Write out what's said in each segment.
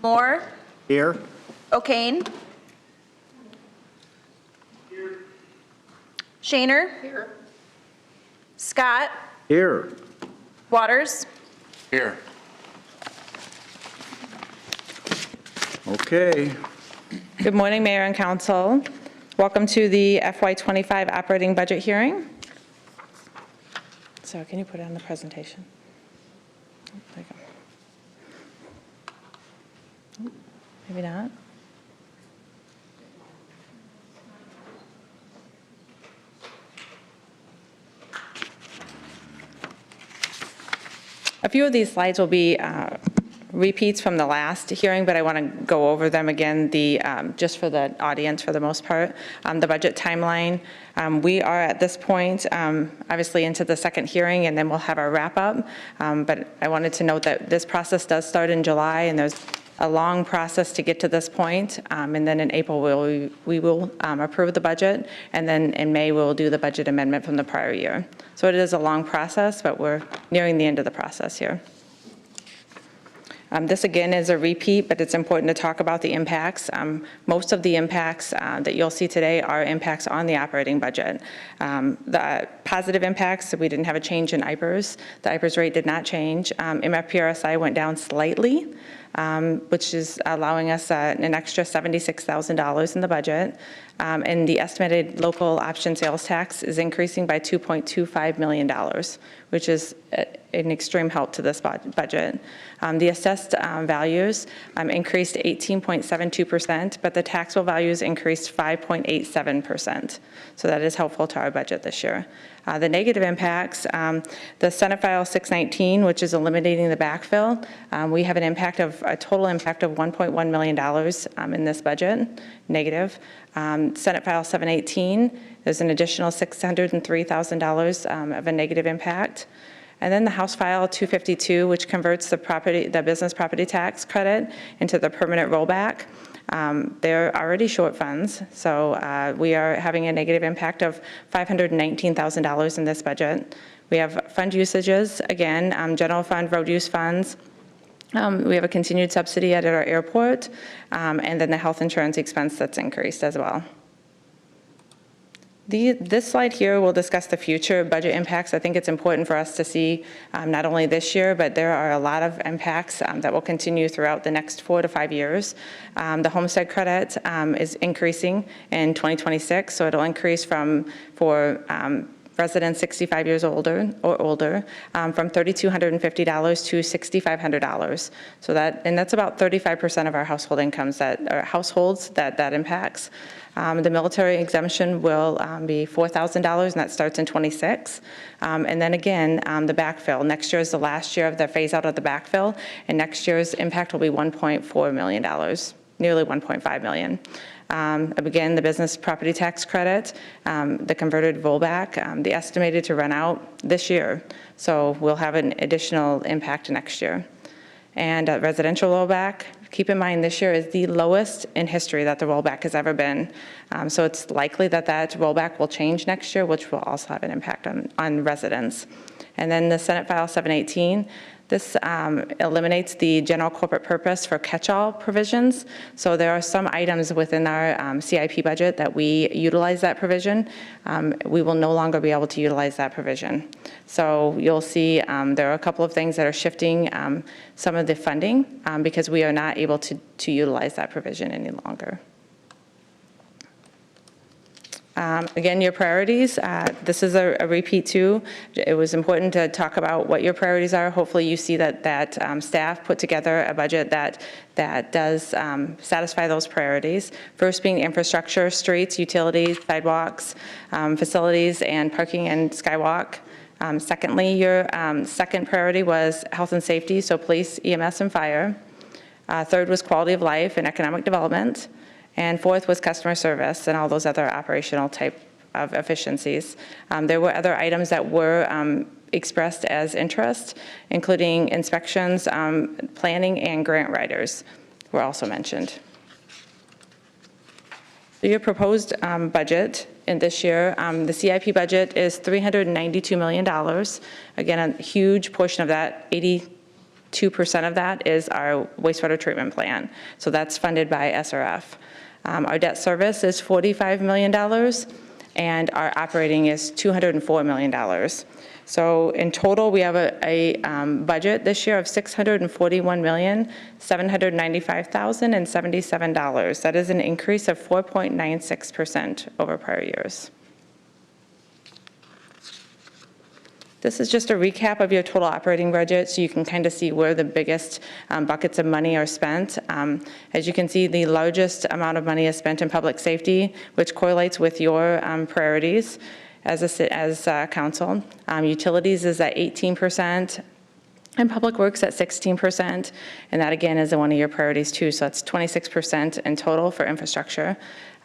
Moore. Here. O'Kane. Shaner. Here. Scott. Here. Waters. Here. Okay. Good morning, Mayor and Council. Welcome to the FY25 operating budget hearing. So can you put it on the presentation? There you go. Maybe not. A few of these slides will be repeats from the last hearing, but I want to go over them again, just for the audience for the most part. The budget timeline, we are at this point, obviously into the second hearing, and then we'll have our wrap up. But I wanted to note that this process does start in July, and there's a long process to get to this point. And then in April, we will approve the budget, and then in May, we'll do the budget amendment from the prior year. So it is a long process, but we're nearing the end of the process here. This again is a repeat, but it's important to talk about the impacts. Most of the impacts that you'll see today are impacts on the operating budget. The positive impacts, we didn't have a change in IPERS. The IPERS rate did not change. MFPRSI went down slightly, which is allowing us an extra $76,000 in the budget. And the estimated local option sales tax is increasing by $2.25 million, which is an extreme help to this budget. The assessed values increased 18.72%, but the taxable values increased 5.87%. So that is helpful to our budget this year. The negative impacts, the Senate File 619, which is eliminating the backfill, we have a total impact of $1.1 million in this budget, negative. Senate File 718, there's an additional $603,000 of a negative impact. And then the House File 252, which converts the business property tax credit into the permanent rollback. They're already short funds, so we are having a negative impact of $519,000 in this budget. We have fund usages, again, general fund, road use funds. We have a continued subsidy at our airport, and then the health insurance expense that's increased as well. This slide here will discuss the future budget impacts. I think it's important for us to see not only this year, but there are a lot of impacts that will continue throughout the next 4 to 5 years. The homestead credit is increasing in 2026, so it'll increase for residents 65 years older from $3,250 to $6,500. So that's about 35% of our household incomes households that impacts. The military exemption will be $4,000, and that starts in 26. And then again, the backfill. Next year is the last year of the phase out of the backfill, and next year's impact will be $1.4 million, nearly $1.5 million. Again, the business property tax credit, the converted rollback, the estimated to run out this year. So we'll have an additional impact next year. And residential rollback, keep in mind this year is the lowest in history that the rollback has ever been. So it's likely that rollback will change next year, which will also have an impact on residents. And then the Senate File 718, this eliminates the general corporate purpose for catch-all provisions. So there are some items within our CIP budget that we utilize that provision. We will no longer be able to utilize that provision. So you'll see there are a couple of things that are shifting some of the funding because we are not able to utilize that provision any longer. Again, your priorities, this is a repeat too. It was important to talk about what your priorities are. Hopefully you see that staff put together a budget that does satisfy those priorities. First being infrastructure, streets, utilities, sidewalks, facilities, and parking and skywalk. Secondly, your second priority was health and safety, so police, EMS, and fire. Third was quality of life and economic development. And fourth was customer service and all those other operational type of efficiencies. There were other items that were expressed as interest, including inspections, planning, and grant writers were also mentioned. So your proposed budget in this year, the CIP budget is $392 million. Again, a huge portion of that, 2% of that is our wastewater treatment plant. So that's funded by SRF. Our debt service is $45 million, and our operating is $204 million. So in total, we have a budget this year of $641,795,077. That is an increase of 4.96% over prior years. This is just a recap of your total operating budget, so you can kind of see where the biggest buckets of money are spent. As you can see, the largest amount of money is spent in public safety, which correlates with your priorities as council. Utilities is at 18%, and public works at 16%, and that again is one of your priorities too, so that's 26% in total for infrastructure,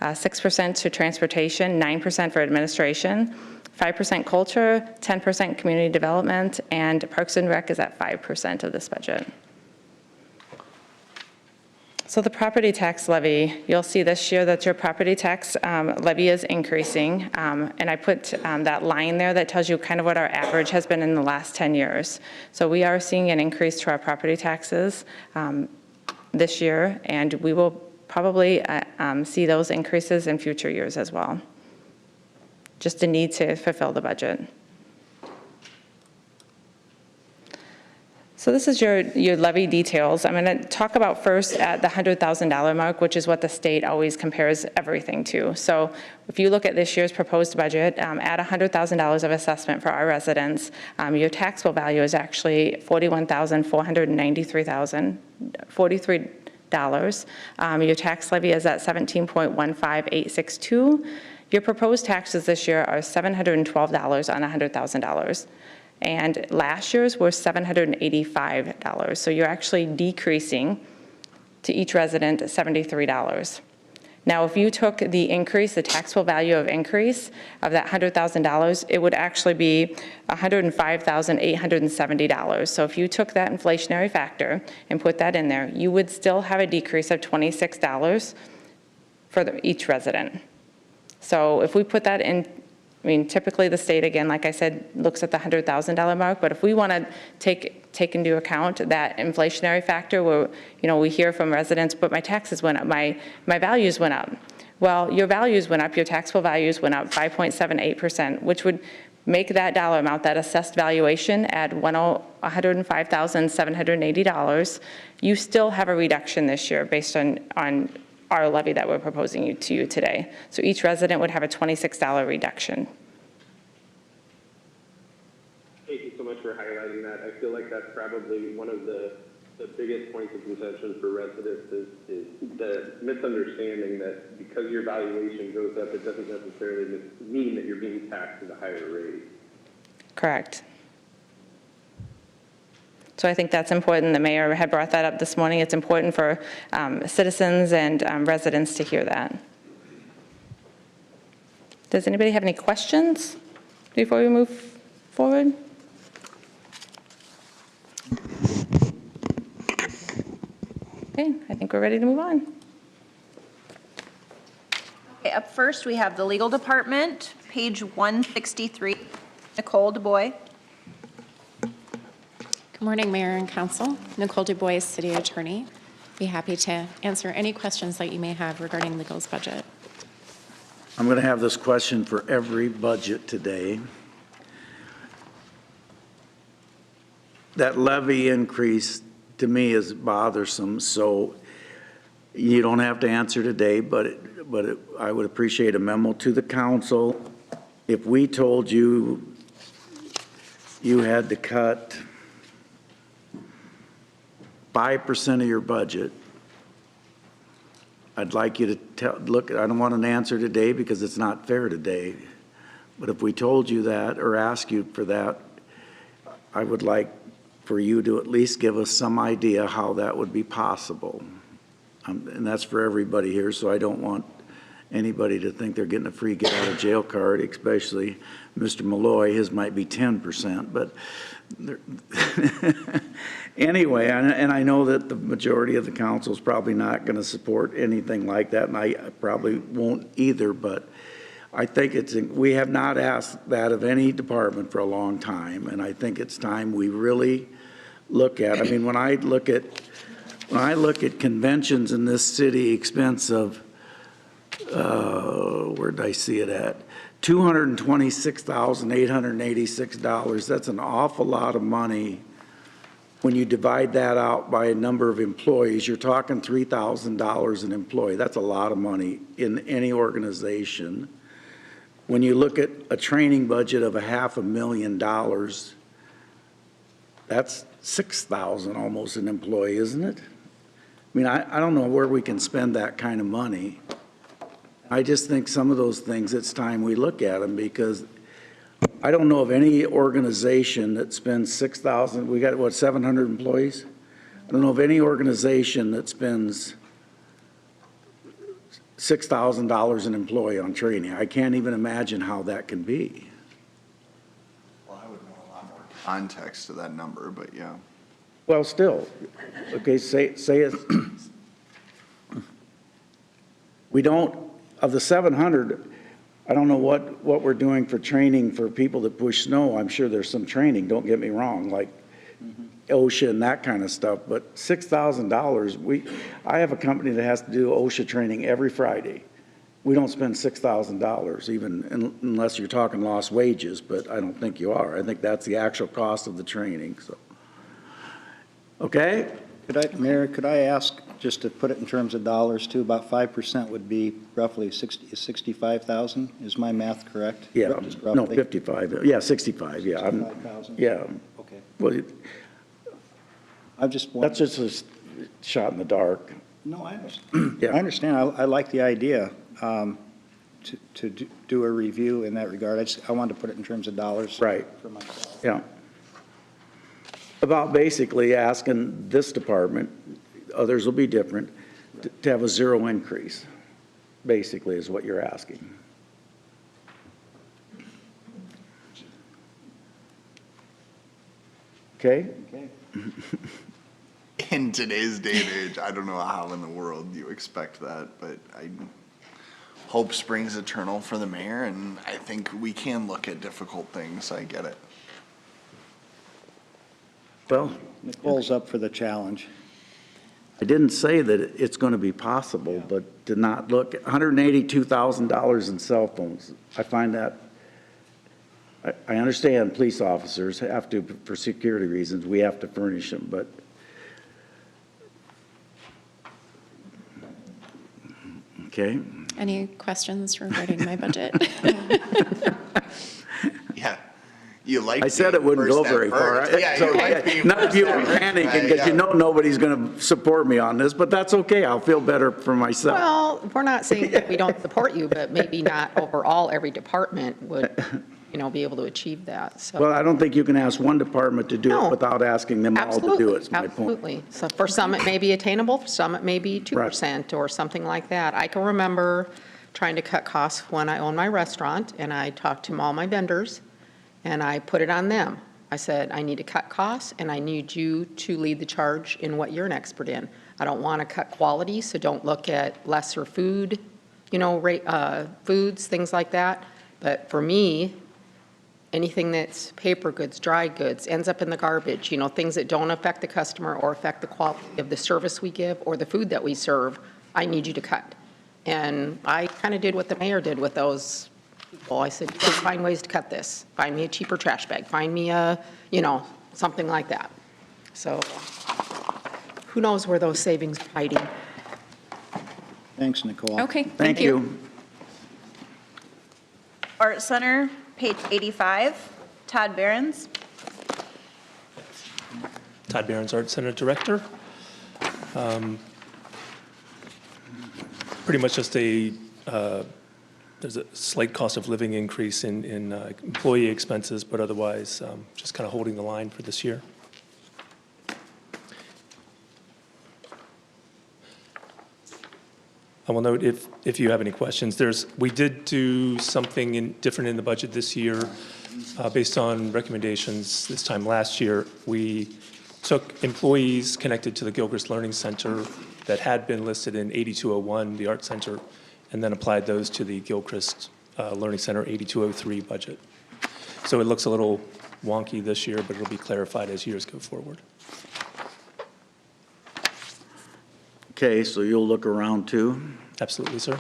6% to transportation, 9% for administration, 5% culture, 10% community development, and Parks and Rec is at 5% of this budget. So the property tax levy, you'll see this year that your property tax levy is increasing, and I put that line there that tells you kind of what our average has been in the last 10 years. So we are seeing an increase to our property taxes this year, and we will probably see those increases in future years as well. Just a need to fulfill the budget. So this is your levy details. I'm going to talk about first at the $100,000 mark, which is what the state always compares everything to. So if you look at this year's proposed budget, at $100,000 of assessment for our residents, your taxable value is actually $41,493. Your tax levy is at 17.15862. Your proposed taxes this year are $712 on $100,000. And last year's were $785. So you're actually decreasing to each resident $73. Now, if you took the increase, the taxable value of increase of that $100,000, it would actually be $105,870. So if you took that inflationary factor and put that in there, you would still have a decrease of $26 for each resident. So if we put that in, I mean, typically the state, again, like I said, looks at the $100,000 mark, but if we want to take into account that inflationary factor where, you know, we hear from residents, but my taxes went up, my values went up. Well, your values went up, your taxable values went up 5.78%, which would make that dollar amount, that assessed valuation at $105,780. You still have a reduction this year based on our levy that we're proposing to you today. So each resident would have a $26 reduction. Thank you so much for highlighting that. I feel like that's probably one of the biggest points of contention for residents is the misunderstanding that because your valuation goes up, it doesn't necessarily mean that you're being taxed at a higher rate. Correct. So I think that's important. The mayor had brought that up this morning. It's important for citizens and residents to hear that. Does anybody have any questions before we move forward? Okay, I think we're ready to move on. Okay, up first, we have the legal department, page 163, Nicole DuBois. Good morning, Mayor and Council. Nicole DuBois, City Attorney. Be happy to answer any questions that you may have regarding legal's budget. I'm going to have this question for every budget today. That levy increase to me is bothersome, so you don't have to answer today, but I would appreciate a memo to the council. If we told you you had to cut 5% of your budget, I'd like you to look, I don't want an answer today because it's not fair today, but if we told you that or asked you for that, I would like for you to at least give us some idea how that would be possible. And that's for everybody here, so I don't want anybody to think they're getting a free get out of jail card, especially Mr. Malloy. His might be 10%, but anyway, and I know that the majority of the council is probably not going to support anything like that, and I probably won't either, but I think we have not asked that of any department for a long time, and I think it's time we really look at. I mean, when I look at conventions in this city, expense of, where did I see it at? $226,886. That's an awful lot of money. When you divide that out by a number of employees, you're talking $3,000 an employee. That's a lot of money in any organization. When you look at a training budget of $500,000, that's $6,000 almost an employee, isn't it? I mean, I don't know where we can spend that kind of money. I just think some of those things, it's time we look at them, because I don't know of any organization that spends $6,000, we got, what, 700 employees? I don't know of any organization that spends $6,000 an employee on training. I can't even imagine how that can be. Well, I would know a lot more context to that number, but yeah. Well, still, okay, say it. We don't, of the 700, I don't know what we're doing for training for people that push snow. I'm sure there's some training, don't get me wrong, like OSHA and that kind of stuff, but $6,000, I have a company that has to do OSHA training every Friday. We don't spend $6,000 even unless you're talking lost wages, but I don't think you are. I think that's the actual cost of the training, so. Okay? Mayor, could I ask, just to put it in terms of dollars too, about 5% would be roughly 65,000? Is my math correct? Yeah, Just no, roughly? 55, yeah, 65, yeah. 65,000? Yeah, Okay. well, I just that's want, just a shot in the dark. no, I understand. Yeah. I understand. I like the idea to do a review in that regard. I wanted to put it in terms of dollars. Right. For myself. Yeah. About basically asking this department, others will be different, to have a zero increase, basically is what you're asking. Okay? Okay. In today's day and age, I don't know how in the world you expect that, but hope springs eternal for the mayor, and I think we can look at difficult things. I get it. Well, Nicole's up for the challenge. I didn't say that it's going to be possible, but to not look, $182,000 in cell phones, I find that, I understand police officers have to, for security reasons, we have to furnish them, but okay. Any questions regarding my budget? Yeah. You like I said it being wouldn't go first at very far. first. Yeah, So, you like being none of first you at are first, panicking right? because you Yeah. know nobody's going to support me on this, but that's okay. I'll feel better for myself. Well, we're not saying that we don't support you, but maybe not overall, every department would, be able to achieve that, so. Well, I don't think you can ask one department to do it No. without asking them all to do it, is my point. Absolutely. So for some, it may be attainable, for some, it may be 2% or something like that. I can remember trying to cut costs when I owned my restaurant, and I talked to all my vendors, and I put it on them. I said, I need to cut costs, and I need you to lead the charge in what you're an expert in. I don't want to cut quality, so don't look at lesser food, foods, things like that. But for me, anything that's paper goods, dry goods, ends up in the garbage, things that don't affect the customer or affect the quality of the service we give or the food that we serve, I need you to cut. And I kind of did what the mayor did with those people. I said, "Go find ways to cut this. Find me a cheaper trash bag. Find me a, something like that." So who knows where those savings are hiding? Thanks, Nicole. Okay, Thank you. Art Center, page 85, Todd Behrens. Todd Behrens, Art Center Director. Pretty much just there's a slight cost of living increase in employee expenses, but otherwise just kind of holding the line for this year. I will note if you have any questions, we did do something different in the budget this year based on recommendations this time last year. We took employees connected to the Gilchrist Learning Center that had been listed in 8201, the Art Center, and then applied those to the Gilchrist Learning Center 8203 budget. So it looks a little wonky this year, but it'll be clarified as years go forward. Okay, so you'll look around too? Absolutely, sir.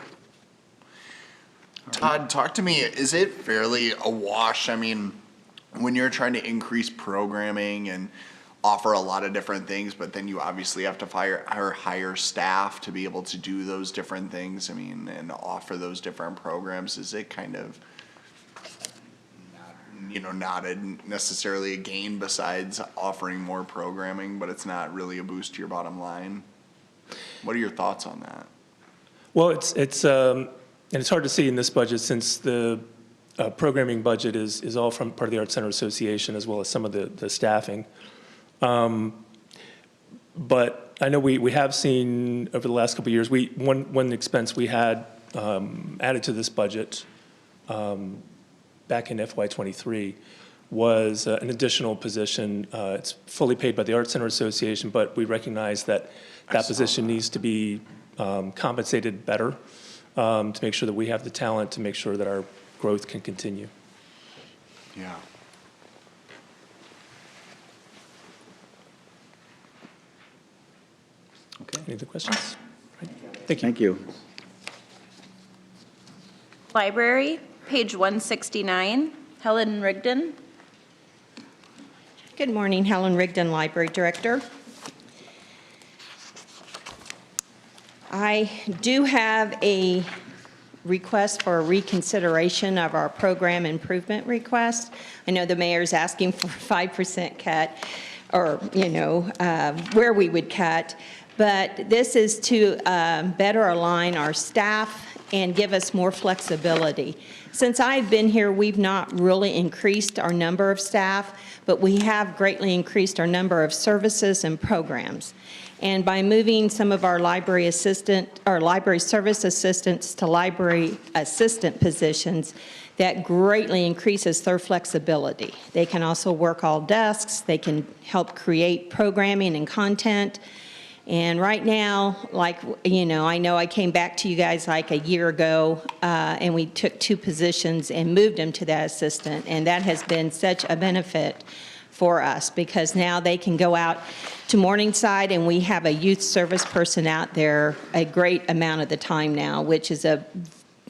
Todd, talk to me, is it fairly a wash? I mean, when you're trying to increase programming and offer a lot of different things, but then you obviously have to hire staff to be able to do those different things, I mean, and offer those different programs, is it kind of, not necessarily a gain besides offering more programming, but it's not really a boost to your bottom line? What are your thoughts on that? Well, and it's hard to see in this budget since the programming budget is all from part of the Art Center Association as well as some of the staffing. But I know we have seen over the last couple of years, one expense we had added to this budget back in FY23 was an additional position. It's fully paid by the Art Center Association, but we recognize that position needs to be compensated better to make sure that we have the talent to make sure that our growth can continue. Yeah. Okay. Any other questions? Right. Thank you. Thank you. Library, page 169, Helen Rigdon. Good morning, Helen Rigdon, Library Director. I do have a request for a reconsideration of our program improvement request. I know the mayor's asking for a 5% cut, or, where we would cut, but this is to better align our staff and give us more flexibility. Since I've been here, we've not really increased our number of staff, but we have greatly increased our number of services and programs. And by moving some of our library service assistants to library assistant positions, that greatly increases their flexibility. They can also work all desks. They can help create programming and content. And right now, I know I came back to you guys like a year ago, and we took 2 positions and moved them to that assistant. And that has been such a benefit for us because now they can go out to Morningside, and we have a youth service person out there a great amount of the time now, which is a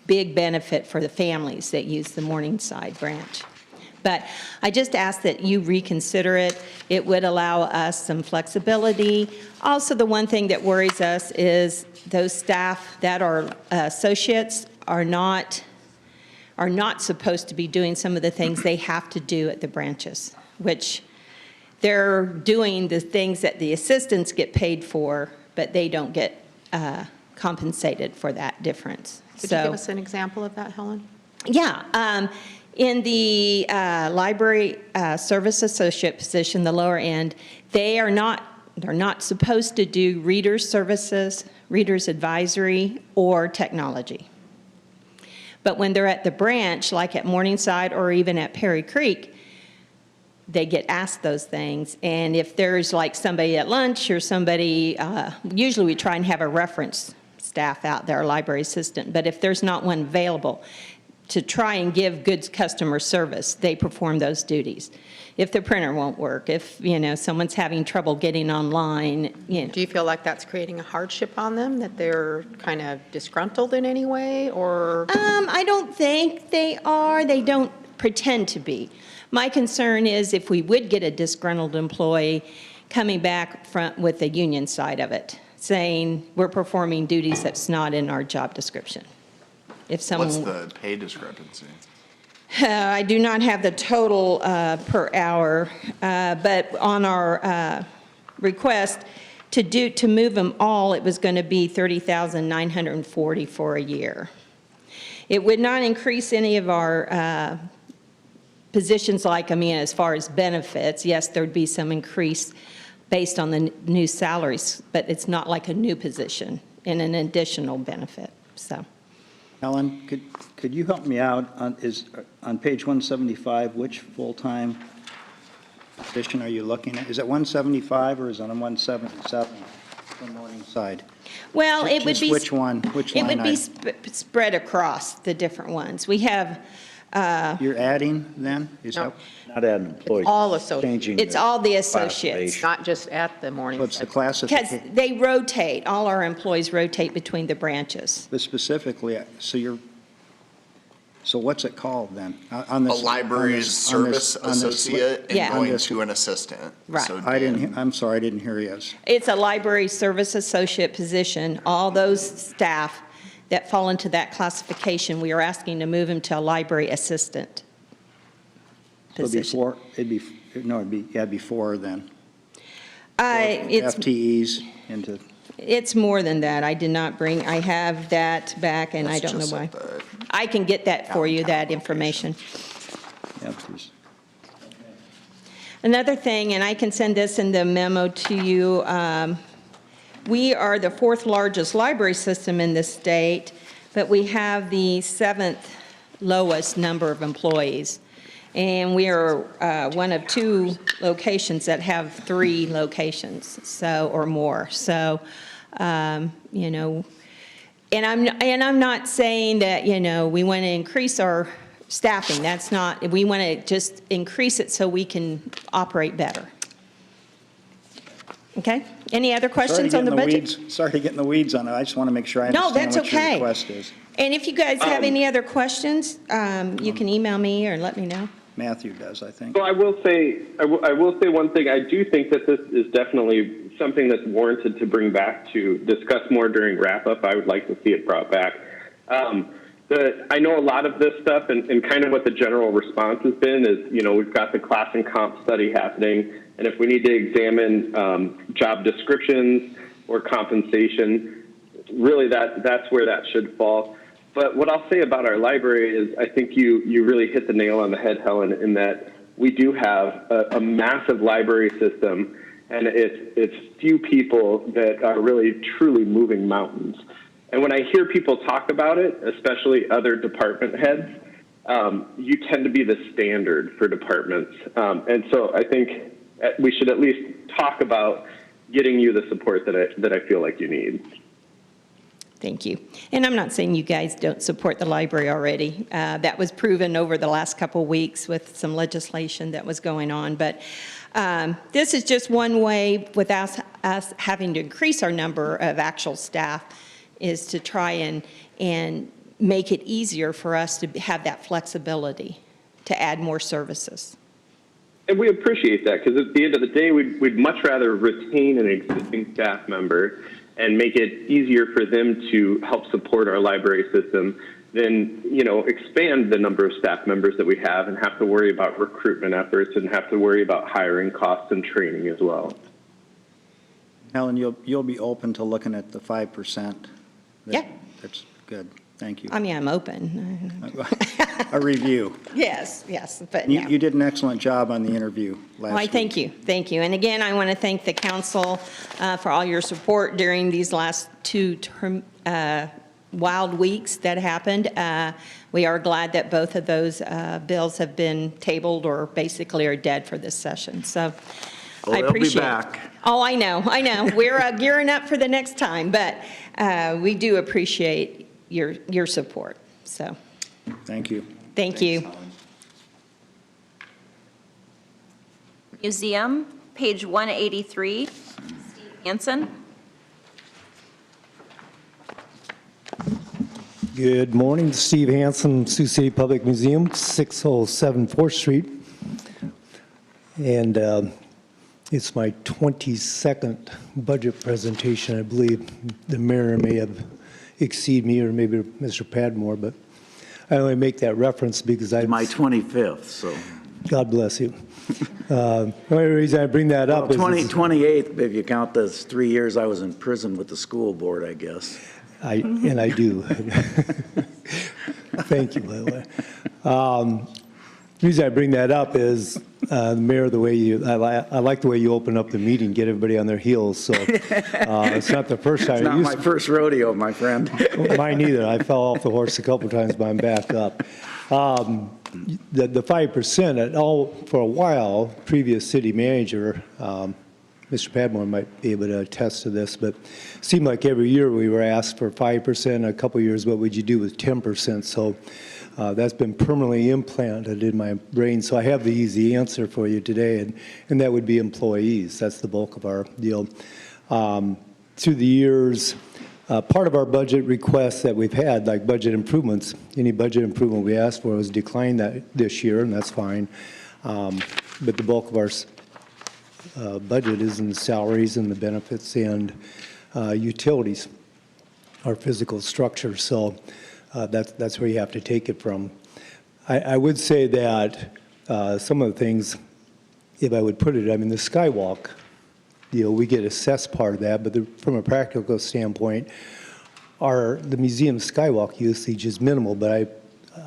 big benefit for the families that use the Morningside branch. But I just ask that you reconsider it. It would allow us some flexibility. Also, the one thing that worries us is those staff that are associates are not supposed to be doing some of the things they have to do at the branches, which they're doing the things that the assistants get paid for, but they don't get compensated for that difference. Could you give us an example of that, Helen? Yeah. In the library service associate position, the lower end, they're not supposed to do readers services, readers advisory, or technology. But when they're at the branch, like at Morningside or even at Perry Creek, they get asked those things. And if there's like somebody at lunch or somebody, usually we try and have a reference staff out there, a library assistant. But if there's not one available, to try and give good customer service, they perform those duties. If the printer won't work, if, someone's having trouble getting online, Do you feel like that's creating a hardship on them, that they're kind of disgruntled in any way, or? I don't think they are. They don't pretend to be. My concern is if we would get a disgruntled employee coming back with the union side of it, saying we're performing duties that's not in our job description. If someone, What's the pay discrepancy? I do not have the total per hour, but on our request to move them all, it was going to be $30,940 for a year. It would not increase any of our positions as far as benefits. Yes, there'd be some increase based on the new salaries, but it's not like a new position and an additional benefit, so. Helen, could you help me out on page 175, which full-time position are you looking at? Is it 175 or is it on 177 from Morningside? Well, it would Just be. which one, which It line would be item? spread across the different ones. We have You're adding then? Is No. that, Not adding employees. all associates. Changing It's the all the associates. classification. Not just at the morning. what's the Because classification? they rotate, all our employees rotate between the branches. But specifically, so what's it called then? On A this- library on this- service on this- associate and Yeah. going On this- to an assistant. Right. So I didn't, Dan- I'm sorry, I didn't hear yes. It's a library service associate position. All those staff that fall into that classification, we are asking to move them to a library assistant So position. it'd be four then. It's, FTEs into, it's more than that. I did not bring, I have that back, and I That's don't know just why. at the- I can get that for you, that information. yeah, please. Another thing, and I can send this in the memo to you, we are the fourth largest library system in the state, but we have the seventh lowest number of employees. And we are one of two locations that have 3 locations, so, or more. So, you know, and I'm not saying that, you know, we want to increase our staffing. That's not, we want to just increase it so we can operate better. Okay? Any other questions on the budget? Sorry to get in the weeds on it. I just want to make sure I No, understand that's what your okay. request is. And if you guys have any other questions, you can email me or let me know. Matthew does, I think. So I will say one thing. I do think that this is definitely something that's warranted to bring back to discuss more during wrap up. I would like to see it brought back. I know a lot of this stuff and kind of what the general response has been is, you know, we've got the class and comp study happening. And if we need to examine job descriptions or compensation, really that's where that should fall. But what I'll say about our library is I think you really hit the nail on the head, Helen, in that we do have a massive library system, and it's few people that are really truly moving mountains. And when I hear people talk about it, especially other department heads, you tend to be the standard for departments. And so I think we should at least talk about getting you the support that I feel like you need. Thank you. And I'm not saying you guys don't support the library already. That was proven over the last couple of weeks with some legislation that was going on. But this is just one way without us having to increase our number of actual staff is to try and make it easier for us to have that flexibility to add more services. And we appreciate that because at the end of the day, we'd much rather retain an existing staff member and make it easier for them to help support our library system than, you know, expand the number of staff members that we have and have to worry about recruitment efforts and have to worry about hiring costs and training as well. Helen, you'll be open to looking at the 5%? Yeah. That's good. Thank you. I mean, I'm open. A review. Yes, but yeah. You did an excellent job on the interview last Well, I week. thank you, thank you. And again, I want to thank the council for all your support during these last 2 wild weeks that happened. We are glad that both of those bills have been tabled or basically are dead for this session, so Well, I they'll be appreciate it. back. Oh, I know. We're gearing up for the next time, but we do appreciate your support, so Thank you. thank you. Museum, page 183, Steve Hansen. Good morning, Steve Hansen, Sioux City Public Museum, 607 4th Street. And it's my 22nd budget presentation. I believe the mayor may have exceeded me, or maybe Mr. Padmore, but I only make that reference because I... My 25th, so. God bless you. The only reason I bring that up is... 28th, if you count those 3 years I was in prison with the school board, I guess. And I do. Thank you, by the way. The reason I bring that up is, Mayor, I like the way you open up the meeting, get everybody on their heels, so it's not the first time. It's not my first rodeo, my friend. Mine either. I fell off the horse a couple times, but I'm back up. The 5%, for a while, previous city manager, Mr. Padmore might be able to attest to this, but it seemed like every year we were asked for 5%, a couple of years, what would you do with 10%? So That's been permanently implanted in my brain, so I have the easy answer for you today, and that would be employees. That's the bulk of our deal. Through the years, part of our budget requests that we've had, like budget improvements, any budget improvement we asked for was declined this year, and that's fine. But the bulk of our budget is in the salaries and the benefits and utilities, our physical structure. So that's where you have to take it from. I would say that some of the things, if I would put it, I mean, the skywalk, we get assessed part of that, but from a practical standpoint, the museum skywalk usage is minimal, but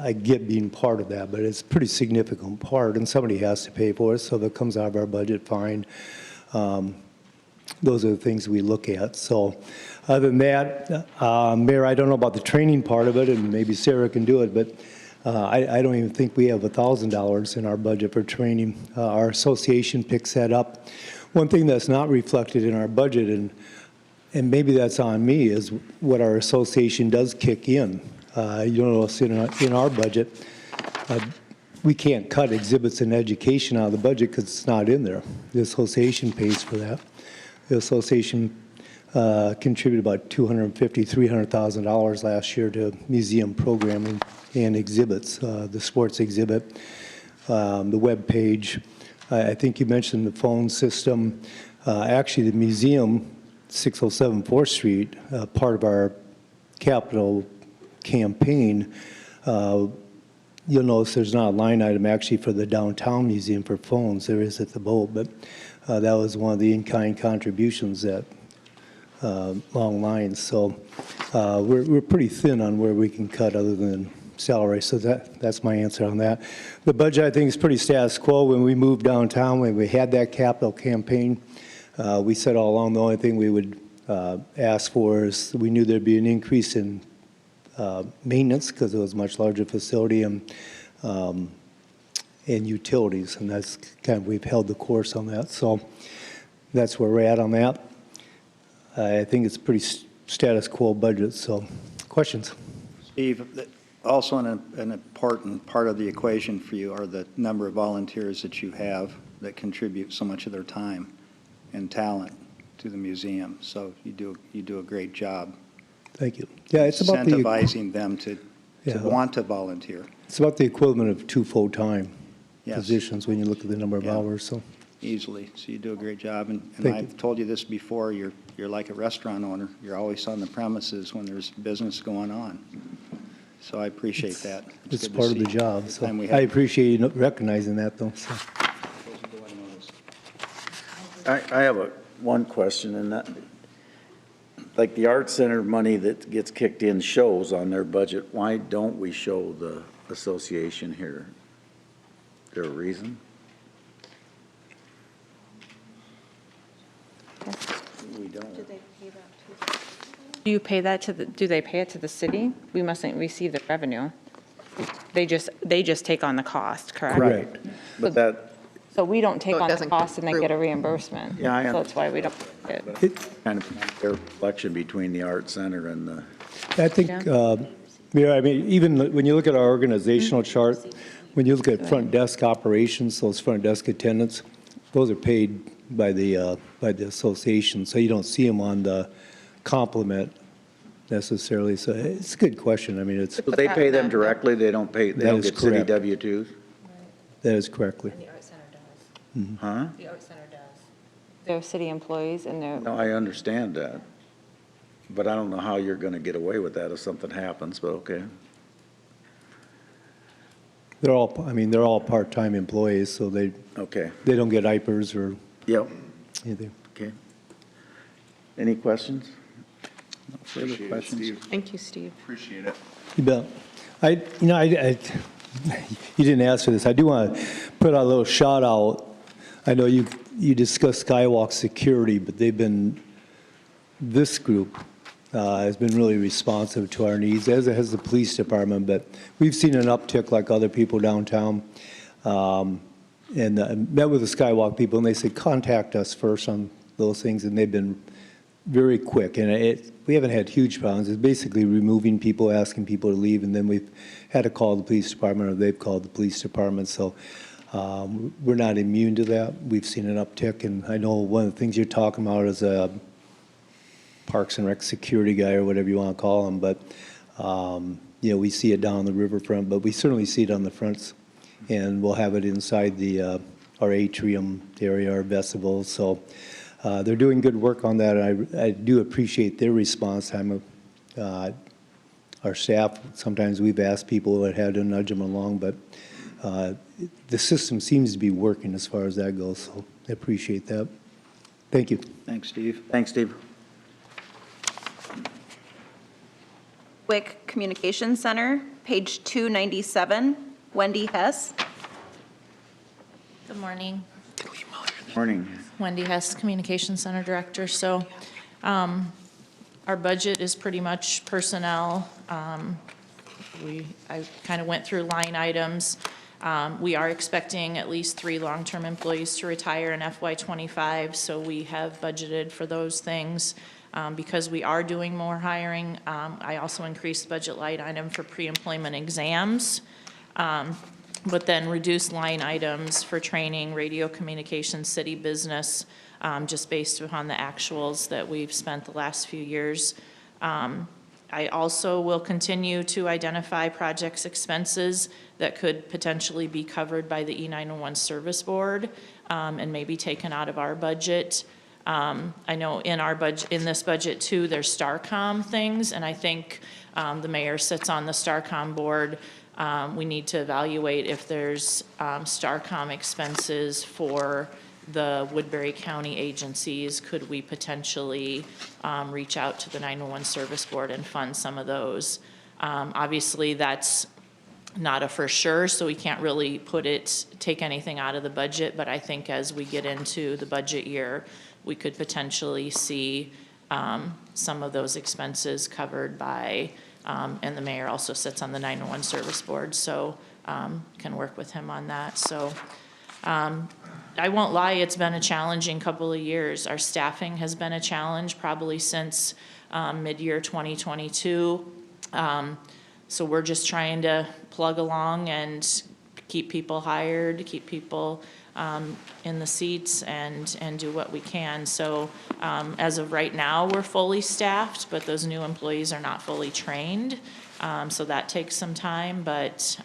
I get being part of that, but it's a pretty significant part, and somebody has to pay for it, so if it comes out of our budget, fine. Those are the things we look at. So other than that, Mayor, I don't know about the training part of it, and maybe Sarah can do it, but I don't even think we have $1,000 in our budget for training. Our association picks that up. One thing that's not reflected in our budget, and maybe that's on me, is what our association does kick in. You'll notice in our budget, we can't cut exhibits and education out of the budget because it's not in there. The association pays for that. The association contributed about $250,000, $300,000 last year to museum programming and exhibits, the sports exhibit, the web page. I think you mentioned the phone system. Actually, the museum, 607 4th Street, part of our capital campaign, you'll notice there's not a line item actually for the downtown museum for phones. There is at the boat, but that was one of the in-kind contributions at long lines. So we're pretty thin on where we can cut other than salary. So that's my answer on that. The budget, I think, is pretty status quo. When we moved downtown, when we had that capital campaign, we said all along the only thing we would ask for is we knew there'd be an increase in maintenance because it was a much larger facility and utilities, and that's kind of, we've held the course on that. So that's where we're at on that. I think it's a pretty status quo budget. So questions? Steve, also an important part of the equation for you are the number of volunteers that you have that contribute so much of their time and talent to the museum. So you do a great job. Thank you. Yeah, it's about incentivizing them to want to volunteer. It's about the equivalent of 2 full-time Yes. positions when you look at the number of hours. So Easily. So you do a great job. And Thank I've told you this before, you're like a restaurant owner. You're always on the premises when there's business going on. So I appreciate that. it's good to part of the see job. the So time we I have. appreciate you recognizing that, though. So. I have one question, and that, like the Art Center money that gets kicked in shows on their budget, why don't we show the association here? Is there a reason? We don't. Do they pay it to the city? We mustn't receive the revenue. They just take on the cost, correct? Correct. But that So we don't take So it on the doesn't cost and then accrue. get a reimbursement. Yeah, I So that's why we don't. kind of fair reflection between the Art Center and the, I think, I mean, even when you look at our organizational chart, when you look at front desk operations, those front desk attendants, those are paid by the association, so you don't see them on the complement necessarily. So it's a good question. I mean, it's, so they pay them directly, they don't pay, they That don't is get city correct. W-2s? that is correctly. The Art Center does. Huh? The Art Center does. They're city employees and they're, No, I understand that. But I don't know how you're gonna get away with that if something happens, but okay. They're all part-time employees, so they Okay, don't get IPERs or yep, anything. okay. Any questions? No further Appreciate it, questions? Steve. Thank you, Steve. Appreciate it. You bet. You didn't ask for this. I do want to put out a little shout out. I know you discussed Skywalk security, but this group has been really responsive to our needs, as has the police department, but we've seen an uptick like other people downtown. And met with the Skywalk people, and they said, contact us first on those things, and they've been very quick, and we haven't had huge problems. It's basically removing people, asking people to leave, and then we've had to call the police department, or they've called the police department, so we're not immune to that. We've seen an uptick, and I know one of the things you're talking about is a Parks and Rec security guy, or whatever you want to call him, but, you know, we see it down the riverfront, but we certainly see it on the fronts, and we'll have it inside our atrium area, our vestibles, so they're doing good work on that, and I do appreciate their response time. Our staff, sometimes we've asked people that had to nudge them along, but the system seems to be working as far as that goes, so I appreciate that. Thank you. Thanks, Steve. Thanks, Steve. Wick Communications Center, page 297, Wendy Hess. Good morning. Morning. Wendy Hess, Communications Center Director. So our budget is pretty much personnel. I kind of went through line items. We are expecting at least 3 long-term employees to retire in FY25, so we have budgeted for those things. Because we are doing more hiring, I also increased the budget line item for pre-employment exams, but then reduced line items for training, radio communications, city business, just based upon the actuals that we've spent the last few years. I also will continue to identify projects expenses that could potentially be covered by the E911 Service Board and maybe taken out of our budget. I know in our budget, in this budget too, there's STARCOM things, and I think the mayor sits on the STARCOM board. We need to evaluate if there's STARCOM expenses for the Woodbury County agencies. Could we potentially reach out to the 911 Service Board and fund some of those? Obviously, that's not a for sure, so we can't really take anything out of the budget, but I think as we get into the budget year, we could potentially see some of those expenses covered by, and the mayor also sits on the 911 Service Board, so can work with him on that. So I won't lie, it's been a challenging couple of years. Our staffing has been a challenge probably since mid-year 2022. So we're just trying to plug along and keep people hired, keep people in the seats and do what we can. So as of right now, we're fully staffed, but those new employees are not fully trained. So that takes some time, but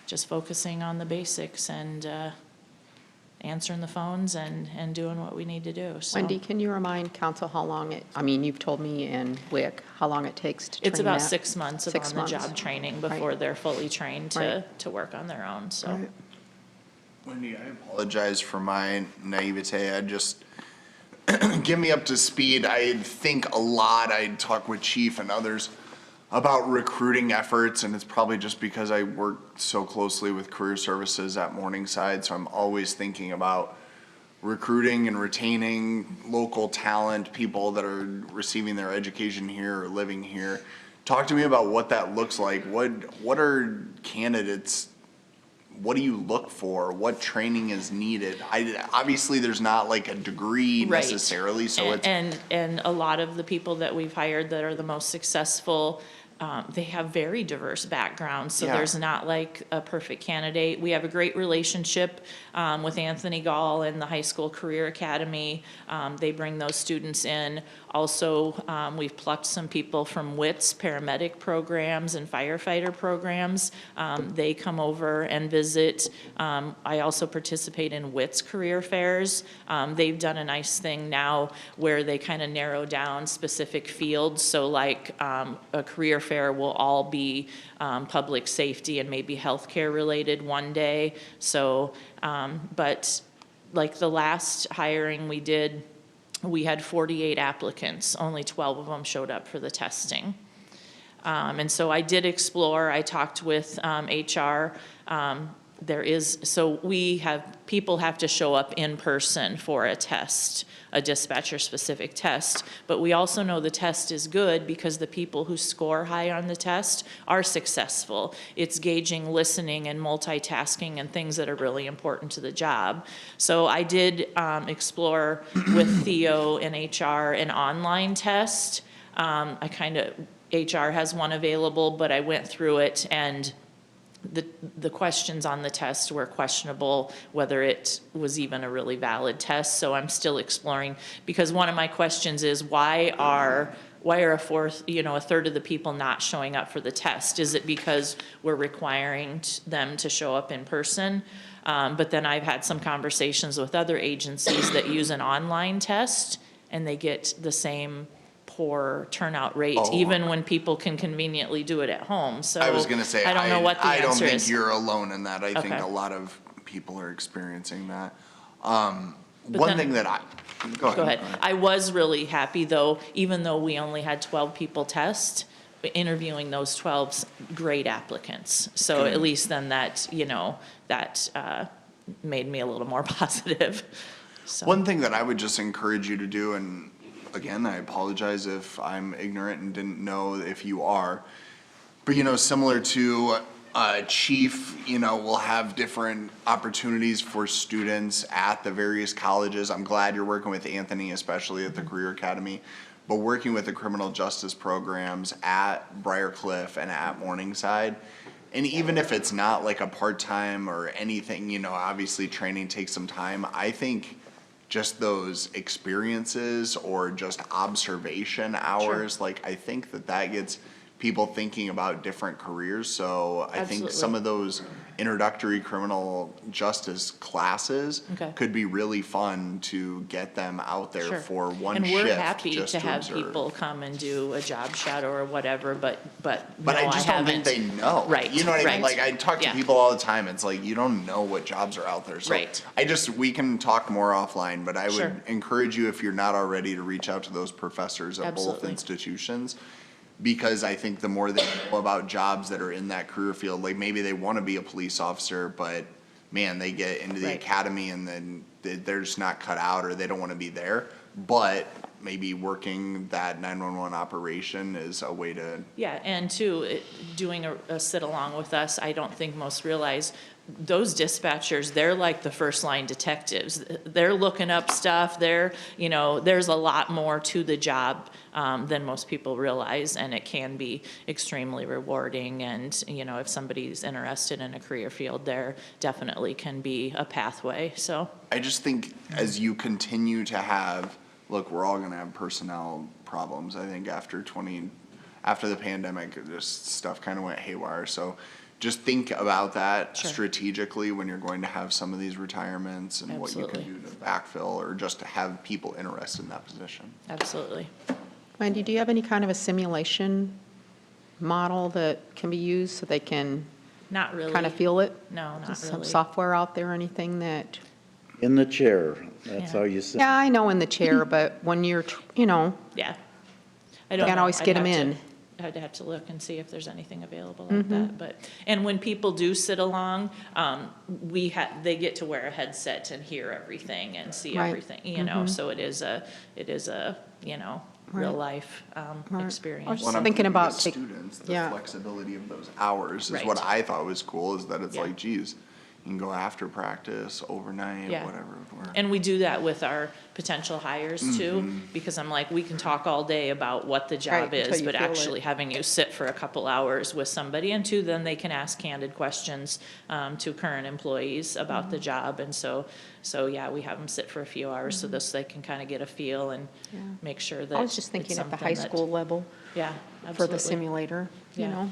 just focusing on the basics and answering the phones and doing what we need to do. So. Wendy, can you remind council how long you've told me and Wick, how long it takes to train It's about that? 6 months of on-the-job training before they're fully trained to work on their own, so. Right. Wendy, I apologize for my naivete. I just, get me up to speed. I think a lot, I talk with Chief and others about recruiting efforts, and it's probably just because I work so closely with career services at Morningside, so I'm always thinking about recruiting and retaining local talent, people that are receiving their education here or living here. Talk to me about what that looks like. What are candidates, what do you look for? What training is needed? Obviously, there's not like a degree necessarily, so it's... And a lot of the people that we've hired that are the most successful, they have very diverse backgrounds, so there's not like a perfect candidate. We have a great relationship with Anthony Gall and the High School Career Academy. They bring those students in. Also, we've plucked some people from WIT's paramedic programs and firefighter programs. They come over and visit. I also participate in WIT's career fairs. They've done a nice thing now where they kind of narrow down specific fields. So like a career fair will all be public safety and maybe healthcare related one day. So, but like the last hiring we did, we had 48 applicants, only 12 of them showed up for the testing. And so I did explore, I talked with HR. people have to show up in person for a test, a dispatcher-specific test. But we also know the test is good because the people who score high on the test are successful. It's gauging listening and multitasking and things that are really important to the job. So I did explore with Theo and HR an online test. HR has one available, but I went through it, and the questions on the test were questionable, whether it was even a really valid test. So I'm still exploring, because one of my questions is why are a third of the people not showing up for the test? Is it because we're requiring them to show up in person? But then I've had some conversations with other agencies that use an online test, and they get the same poor turnout rate, even when people can conveniently do it at home. So I was going to say, I don't know what the I don't answer think is. you're alone in that. I think Okay. a lot of people are experiencing that. But One then- thing that go ahead. I was really happy, though, even though we only had 12 people test, interviewing those 12 great applicants. So at least then that made me a little more positive. So. One thing that I would just encourage you to do, and again, I apologize if I'm ignorant and didn't know if you are, but similar to chief, we'll have different opportunities for students at the various colleges. I'm glad you're working with Anthony, especially at the Career Academy, but working with the criminal justice programs at Briarcliff and at Morningside. And even if it's not like a part-time or anything, obviously training takes some time. I think just those experiences or just observation hours, like I think that gets people thinking about different careers. So I think some of those introductory criminal justice classes could be really fun to get them out there for one shift. And we're happy just to have observe. people come and do a job shadow or whatever, but no, I just don't think they know. Right, You know what I mean? right. Like I talk to Yeah. people all the time. It's like, you don't know what jobs are out there. So Right. we can talk more offline, but I would Sure. encourage you, if you're not already, to reach out to those professors at both Absolutely. institutions. Because I think the more they know about jobs that are in that career field, like maybe they want to be a police officer, but man, they get into the Right. academy and then they're just not cut out, or they don't want to be there. But maybe working that 911 operation is a way to. Yeah, and doing a sit-along with us, I don't think most realize, those dispatchers, they're like the first-line detectives. They're looking up stuff, there's a lot more to the job than most people realize, and it can be extremely rewarding. And, if somebody's interested in a career field, there definitely can be a pathway, so. I just think as you continue to have, look, we're all gonna have personnel problems. I think after the pandemic, just stuff kind of went haywire. So just think about that strategically when you're going to have some of these retirements and what you can do to backfill or just to have people interested in that position. Absolutely. Wendy, do you have any kind of a simulation model that can be used so they can Not really. kind of feel it? No, not Some really. software out there, anything that? In the chair, that's Yeah. how you sit. Yeah, I know in the chair, but when you're, Yeah. I don't Can't know. always get 'em I'd have in. to- I'd have to look and see if there's anything available Mm-hmm. like that, and when people do sit along, they get to wear a headset and hear everything and see Right. everything, so it is a, real life, Right. experience. Just thinking about the students, the yeah. flexibility of those hours is Right. what I thought was cool, is that it's Yeah. like, geez, you can go after practice, overnight, Yeah. whatever it would work. And we do that with our potential hires too, Mm-hmm. because I'm like, we can talk all day about what the Right, job until is, you but feel it. actually having you sit for a couple hours with somebody, and two, then they can ask candid questions to current employees about Mm-hmm. the job, and so yeah, we have them sit for a few hours so they can kind of get a feel and Yeah. make sure that I was just thinking it's at the something high that- school level Yeah, for absolutely. the simulator, you Yeah. know?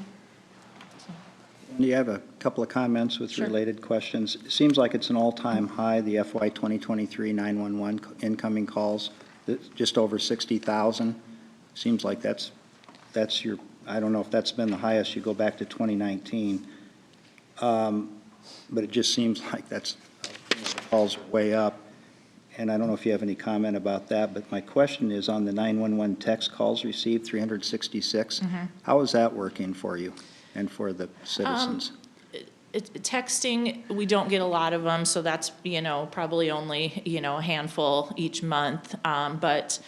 You have a couple of comments with Sure. related questions. It seems like it's an all-time high, the FY 2023 911 incoming calls, just over 60,000. Seems like that's your, I don't know if that's been the highest, you go back to 2019. But it just seems like the calls are way up. And I don't know if you have any comment about that, but my question is on the 911 text calls received, 366. How is that working for you and for the citizens? Texting, we don't get a lot of them, so that's, probably only, a handful each month. But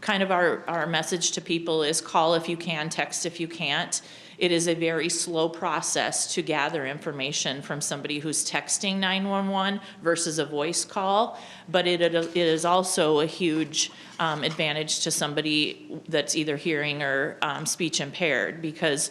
kind of our message to people is call if you can, text if you can't. It is a very slow process to gather information from somebody who's texting 911 versus a voice call, but it is also a huge advantage to somebody that's either hearing or speech impaired, because,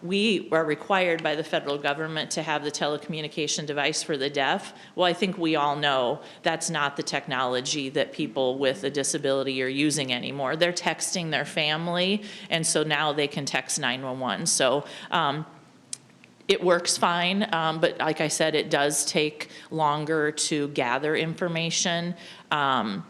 we are required by the federal government to have the telecommunication device for the deaf. Well, I think we all know that's not the technology that people with a disability are using anymore. They're texting their family, and so now they can text 911. So it works fine, but like I said, it does take longer to gather information. I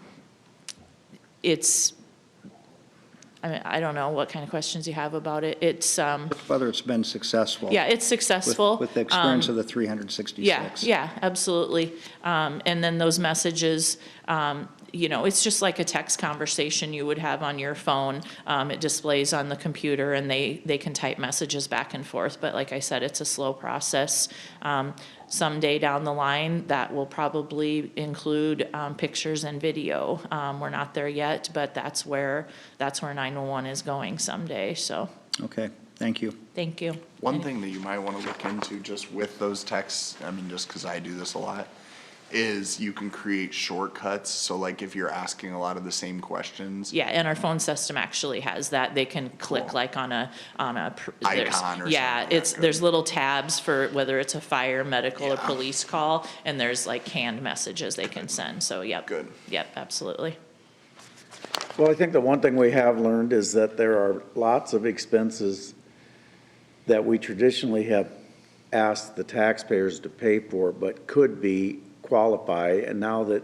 don't know what kind of questions you have about it. It's Whether it's been successful. yeah, it's successful. With the experience of the 366. Yeah, absolutely. And then those messages, it's just like a text conversation you would have on your phone. It displays on the computer, and they can type messages back and forth. But like I said, it's a slow process. Someday down the line, that will probably include pictures and video. We're not there yet, but that's where 911 is going someday. So. Okay, thank you. Thank you. One thing that you might want to look into just with those texts, I mean, just because I do this a lot, is you can create shortcuts. So like if you're asking a lot of the same questions. Yeah, and our phone system actually has that. They can click like on a icon or yeah, something. there's little tabs for whether it's a fire, medical, or Yeah. police call, and there's like canned messages they can send. So yep. Good. Yep, absolutely. Well, I think the one thing we have learned is that there are lots of expenses that we traditionally have asked the taxpayers to pay for, but could qualify, and now that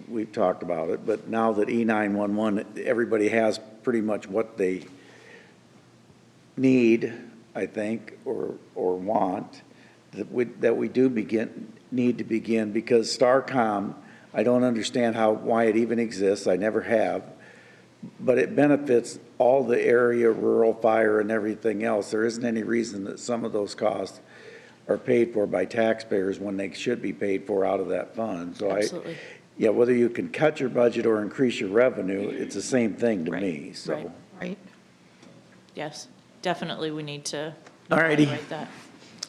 we've talked about it, but now that E911, everybody has pretty much what they need, I think, or want, that we do need to begin, because Starcom, I don't understand why it even exists, I never have, but it benefits all the area, rural fire and everything else. There isn't any reason that some of those costs are paid for by taxpayers when they should be paid for out of that fund. So Absolutely. yeah, whether you can cut your budget or increase your revenue, it's the same thing to me, so. Right. Yes, definitely we need to All righty. evaluate that.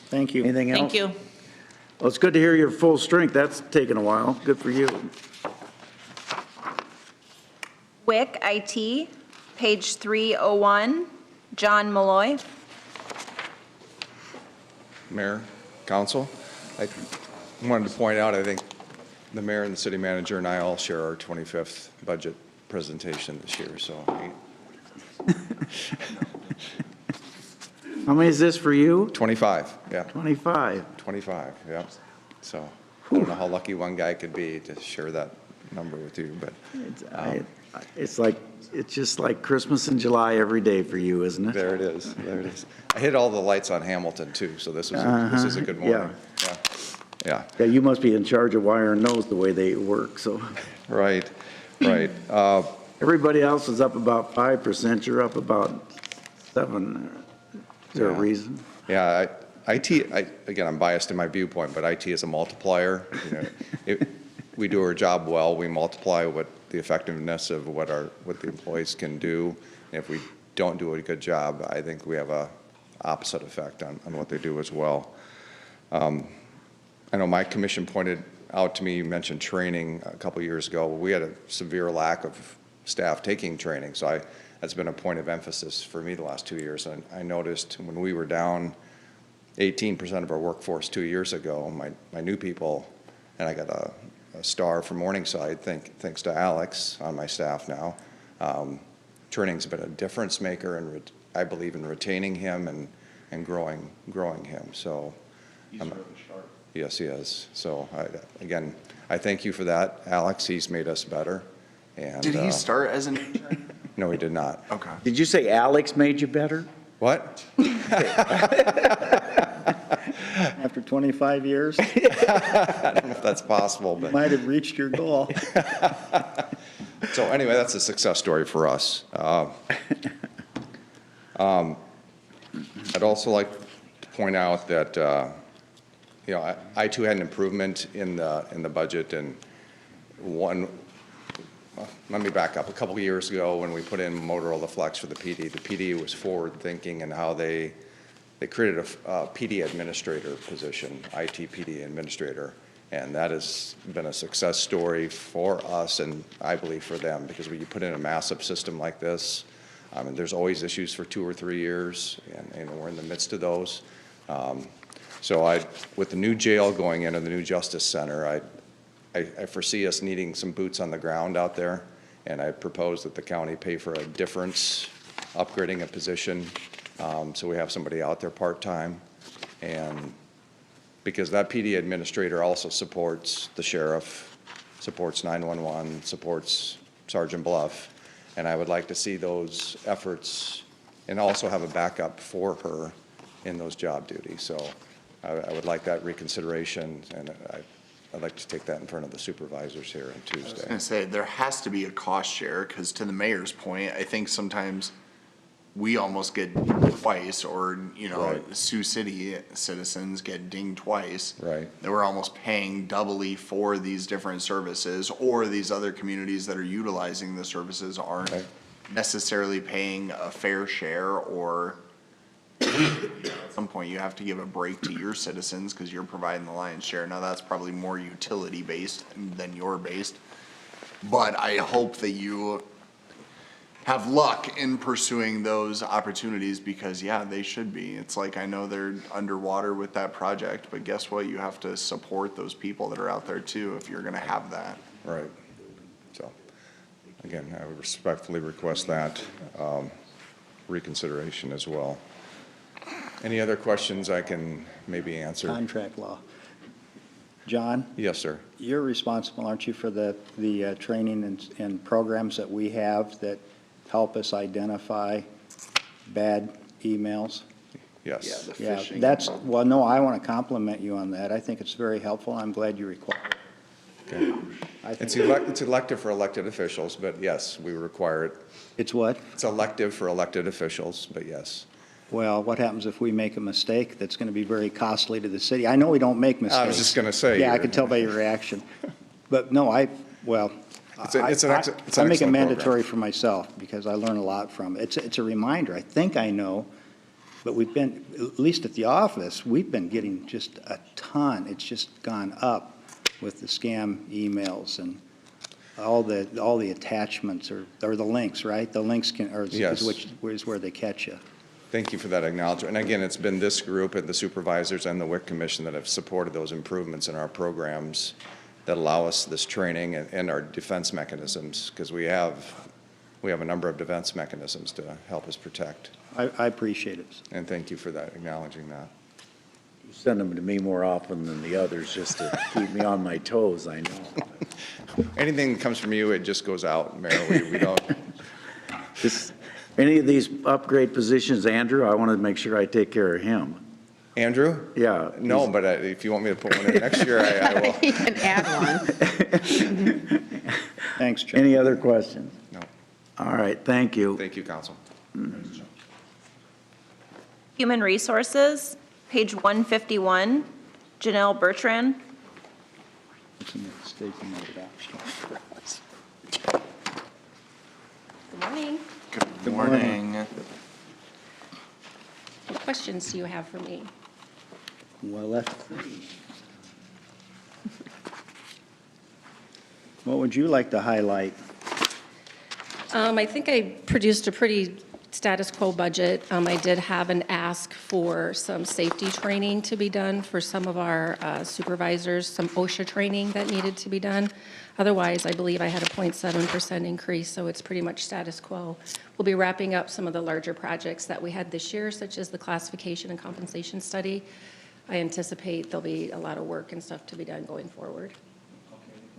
Thank you. Anything else? Thank you. Well, it's good to hear you're full strength. That's taken a while. Good for you. Wick, IT, page 301, John Malloy. Mayor, council, I wanted to point out, I think the mayor and the city manager and I all share our 25th budget presentation this year, so. How many is this for you? 25, yeah. 25. 25, yeah. So I don't know how lucky one guy could be to share that number with you, but. It's just like Christmas in July every day for you, isn't it? There it is, there it is. I hit all the lights on Hamilton too, so this is a good morning. Yeah. Yeah, you must be in charge of wire and nose the way they work, so. Right. Everybody else is up about 5%, you're up about 7%. Is there a reason? Yeah, IT, again, I'm biased in my viewpoint, but IT is a multiplier. We do our job well, we multiply what the effectiveness of what the employees can do. And if we don't do a good job, I think we have a opposite effect on what they do as well. I know my commission pointed out to me, you mentioned training a couple years ago. We had a severe lack of staff taking training, so that's been a point of emphasis for me the last 2 years. And I noticed when we were down 18% of our workforce 2 years ago, my new people, and I got a star from Morningside, thanks to Alex on my staff now. Training's been a difference maker, and I believe in retaining him and growing him. So, He's really sharp. Yes, he is. So again, I thank you for that, Alex. He's made us better. And Did he start as an intern? No, he did not. Okay. Did you say Alex made you better? What? After 25 years, I don't know if that's possible, but. might have reached your goal. So anyway, that's a success story for us. I'd also like to point out that, you know, I too had an improvement in the budget, and let me back up. A couple of years ago, when we put in Motorola Flex for the PD was forward-thinking in how they created a PD administrator position, IT PD administrator, and that has been a success story for us and I believe for them, because when you put in a massive system like this, and there's always issues for 2 or 3 years, and we're in the midst of those. So with the new jail going in and the new Justice Center, I foresee us needing some boots on the ground out there, and I propose that the county pay for a difference, upgrading a position, so we have somebody out there part-time. And because that PD administrator also supports the sheriff, supports 911, supports Sergeant Bluff, and I would like to see those efforts and also have a backup for her in those job duties. So I would like that reconsideration, and I'd like to take that in front of the supervisors here on Tuesday. I was gonna say, there has to be a cost share, because to the mayor's point, I think sometimes we almost get twice, or, you know, Right. Sioux City citizens get dinged twice. Right. That we're almost paying doubly for these different services, or these other communities that are utilizing the services aren't Right. necessarily paying a fair share, or at some point you have to give a break to your citizens because you're providing the lion's share. Now, that's probably more utility based than your based, but I hope that you have luck in pursuing those opportunities, because yeah, they should be. It's like, I know they're underwater with that project, but guess what? You have to support those people that are out there too if you're gonna have that. Right. So, again, I would respectfully request that reconsideration as well. Any other questions I can maybe answer? Contract law. John, Yes, sir. you're responsible, aren't you, for the training and programs that we have that help us identify bad emails? Yes. The Yeah, phishing. that's, well, no, I want to compliment you on that. I think it's very helpful. I'm glad you require it. Okay. I think It's elective for elected officials, but yes, we require it. It's what? It's elective for elected officials, but yes. Well, what happens if we make a mistake that's going to be very costly to the city? I know we don't make mistakes. I was just gonna say, Yeah, I you're- could tell by your reaction. But no, well, It's an I excellent make it program. mandatory for myself because I learn a lot from it. It's a reminder. I think I know, but we've been, at least at the office, we've been getting just a ton. It's just gone up with the scam emails and all the attachments or the links, right? The links Yes. is where they catch you. Thank you for that acknowledgement. And again, it's been this group and the supervisors and the Wick Commission that have supported those improvements in our programs that allow us this training and our defense mechanisms, because we have a number of defense mechanisms to help us protect. I appreciate it. And thank you for that, acknowledging that. You send them to me more often than the others just to keep me on my toes, I know. Anything that comes from you, it just goes out, Mayor. We don't. Any of these upgrade positions, Andrew, I want to make sure I take care of him. Andrew? Yeah. No, but if you want me to put one in next year, I will. You can add one. Thanks, John. Any other questions? No. All right, thank you. Thank you, Council. Human Resources, page 151, Janelle Bertrand. It's a mistake in that adoption. Good morning. Good morning. What questions do you have for me? Well, let's see. What would you like to highlight? I think I produced a pretty status quo budget. I did have an ask for some safety training to be done for some of our supervisors, some OSHA training that needed to be done. Otherwise, I believe I had a 0.7% increase, so it's pretty much status quo. We'll be wrapping up some of the larger projects that we had this year, such as the classification and compensation study. I anticipate there'll be a lot of work and stuff to be done going forward.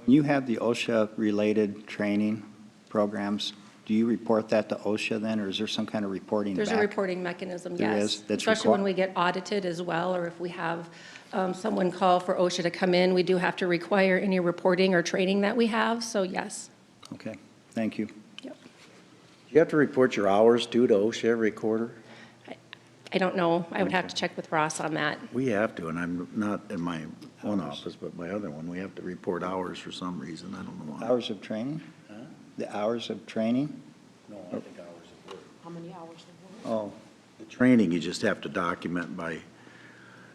When you have the OSHA-related training programs, do you report that to OSHA then, or is there some kind of reporting back? There's a reporting mechanism, There yes. is? That's Especially when we get audited as well, or if we have someone call for OSHA to come in, we do have to require any reporting or training that we have, so yes. Okay, thank you. Yep. You have to report your hours due to OSHA every quarter? I don't know. I would have to check with Ross on that. We have to, and I'm not in my one office, but my other one, we have to report hours for some reason. I don't know why. Hours of training? The hours of training? No, I think hours of work. How many hours of work? Oh, The training, you just have to document by,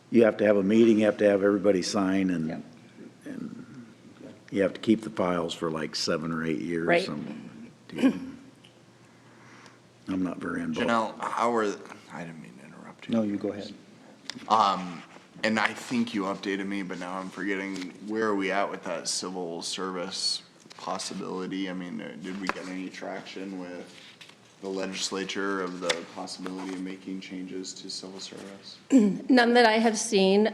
you have to have a meeting, you have to have everybody sign, and you have to keep the files for like 7 or 8 years. Right. I'm not very involved. Janelle, I didn't mean to interrupt you. no, you go ahead. And I think you updated me, but now I'm forgetting, where are we at with that civil service possibility? I mean, did we get any traction with the legislature of the possibility of making changes to civil service? None that I have seen.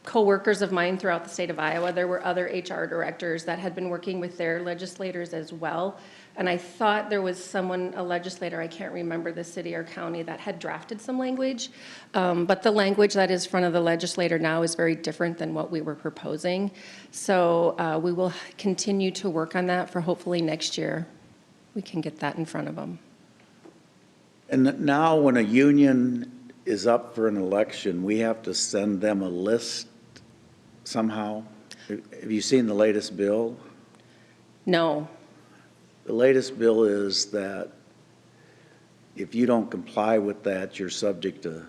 Co-workers of mine throughout the state of Iowa, there were other HR directors that had been working with their legislators as well. And I thought there was someone, a legislator, I can't remember the city or county, that had drafted some language. But the language that is in front of the legislator now is very different than what we were proposing. So we will continue to work on that for hopefully next year. We can get that in front of them. And now when a union is up for an election, we have to send them a list somehow? Have you seen the latest bill? No. The latest bill is that if you don't comply with that, you're subject to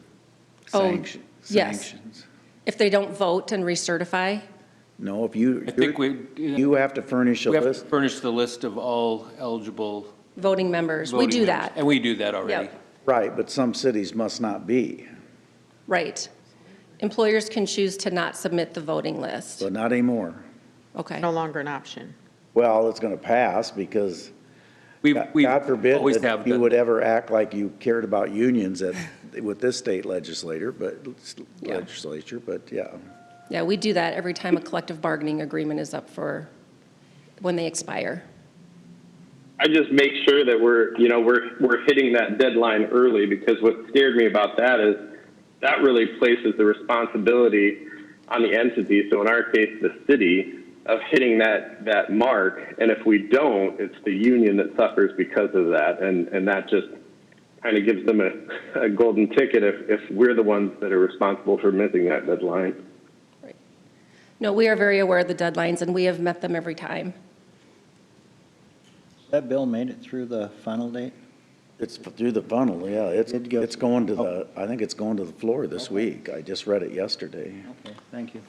Yes. sanctions. If they don't vote and recertify? No, if you, I think you have to furnish a we have to list. furnish the list of all eligible Voting members, we voting do members. that. And we do that already. Yep. Right, but some cities must not be, Right. Employers can choose to not submit the voting list. but not anymore. Okay. No longer an option. Well, it's going to pass because We God forbid always that have you done. would ever act like you cared about unions with this state legislature, but yeah. Yeah, we do that every time a collective bargaining agreement is up for, when they expire. I just make sure that we're hitting that deadline early, because what scared me about that is that really places the responsibility on the entity. So in our case, the city, of hitting that mark. And if we don't, it's the union that suffers because of that. And that just kind of gives them a golden ticket if we're the ones that are responsible for missing that deadline. Right. No, we are very aware of the deadlines, and we have met them every time. That bill made it through the final date? It's through the funnel, yeah. It's going to I think it's going to the floor this week. I just read it yesterday. Okay, thank you.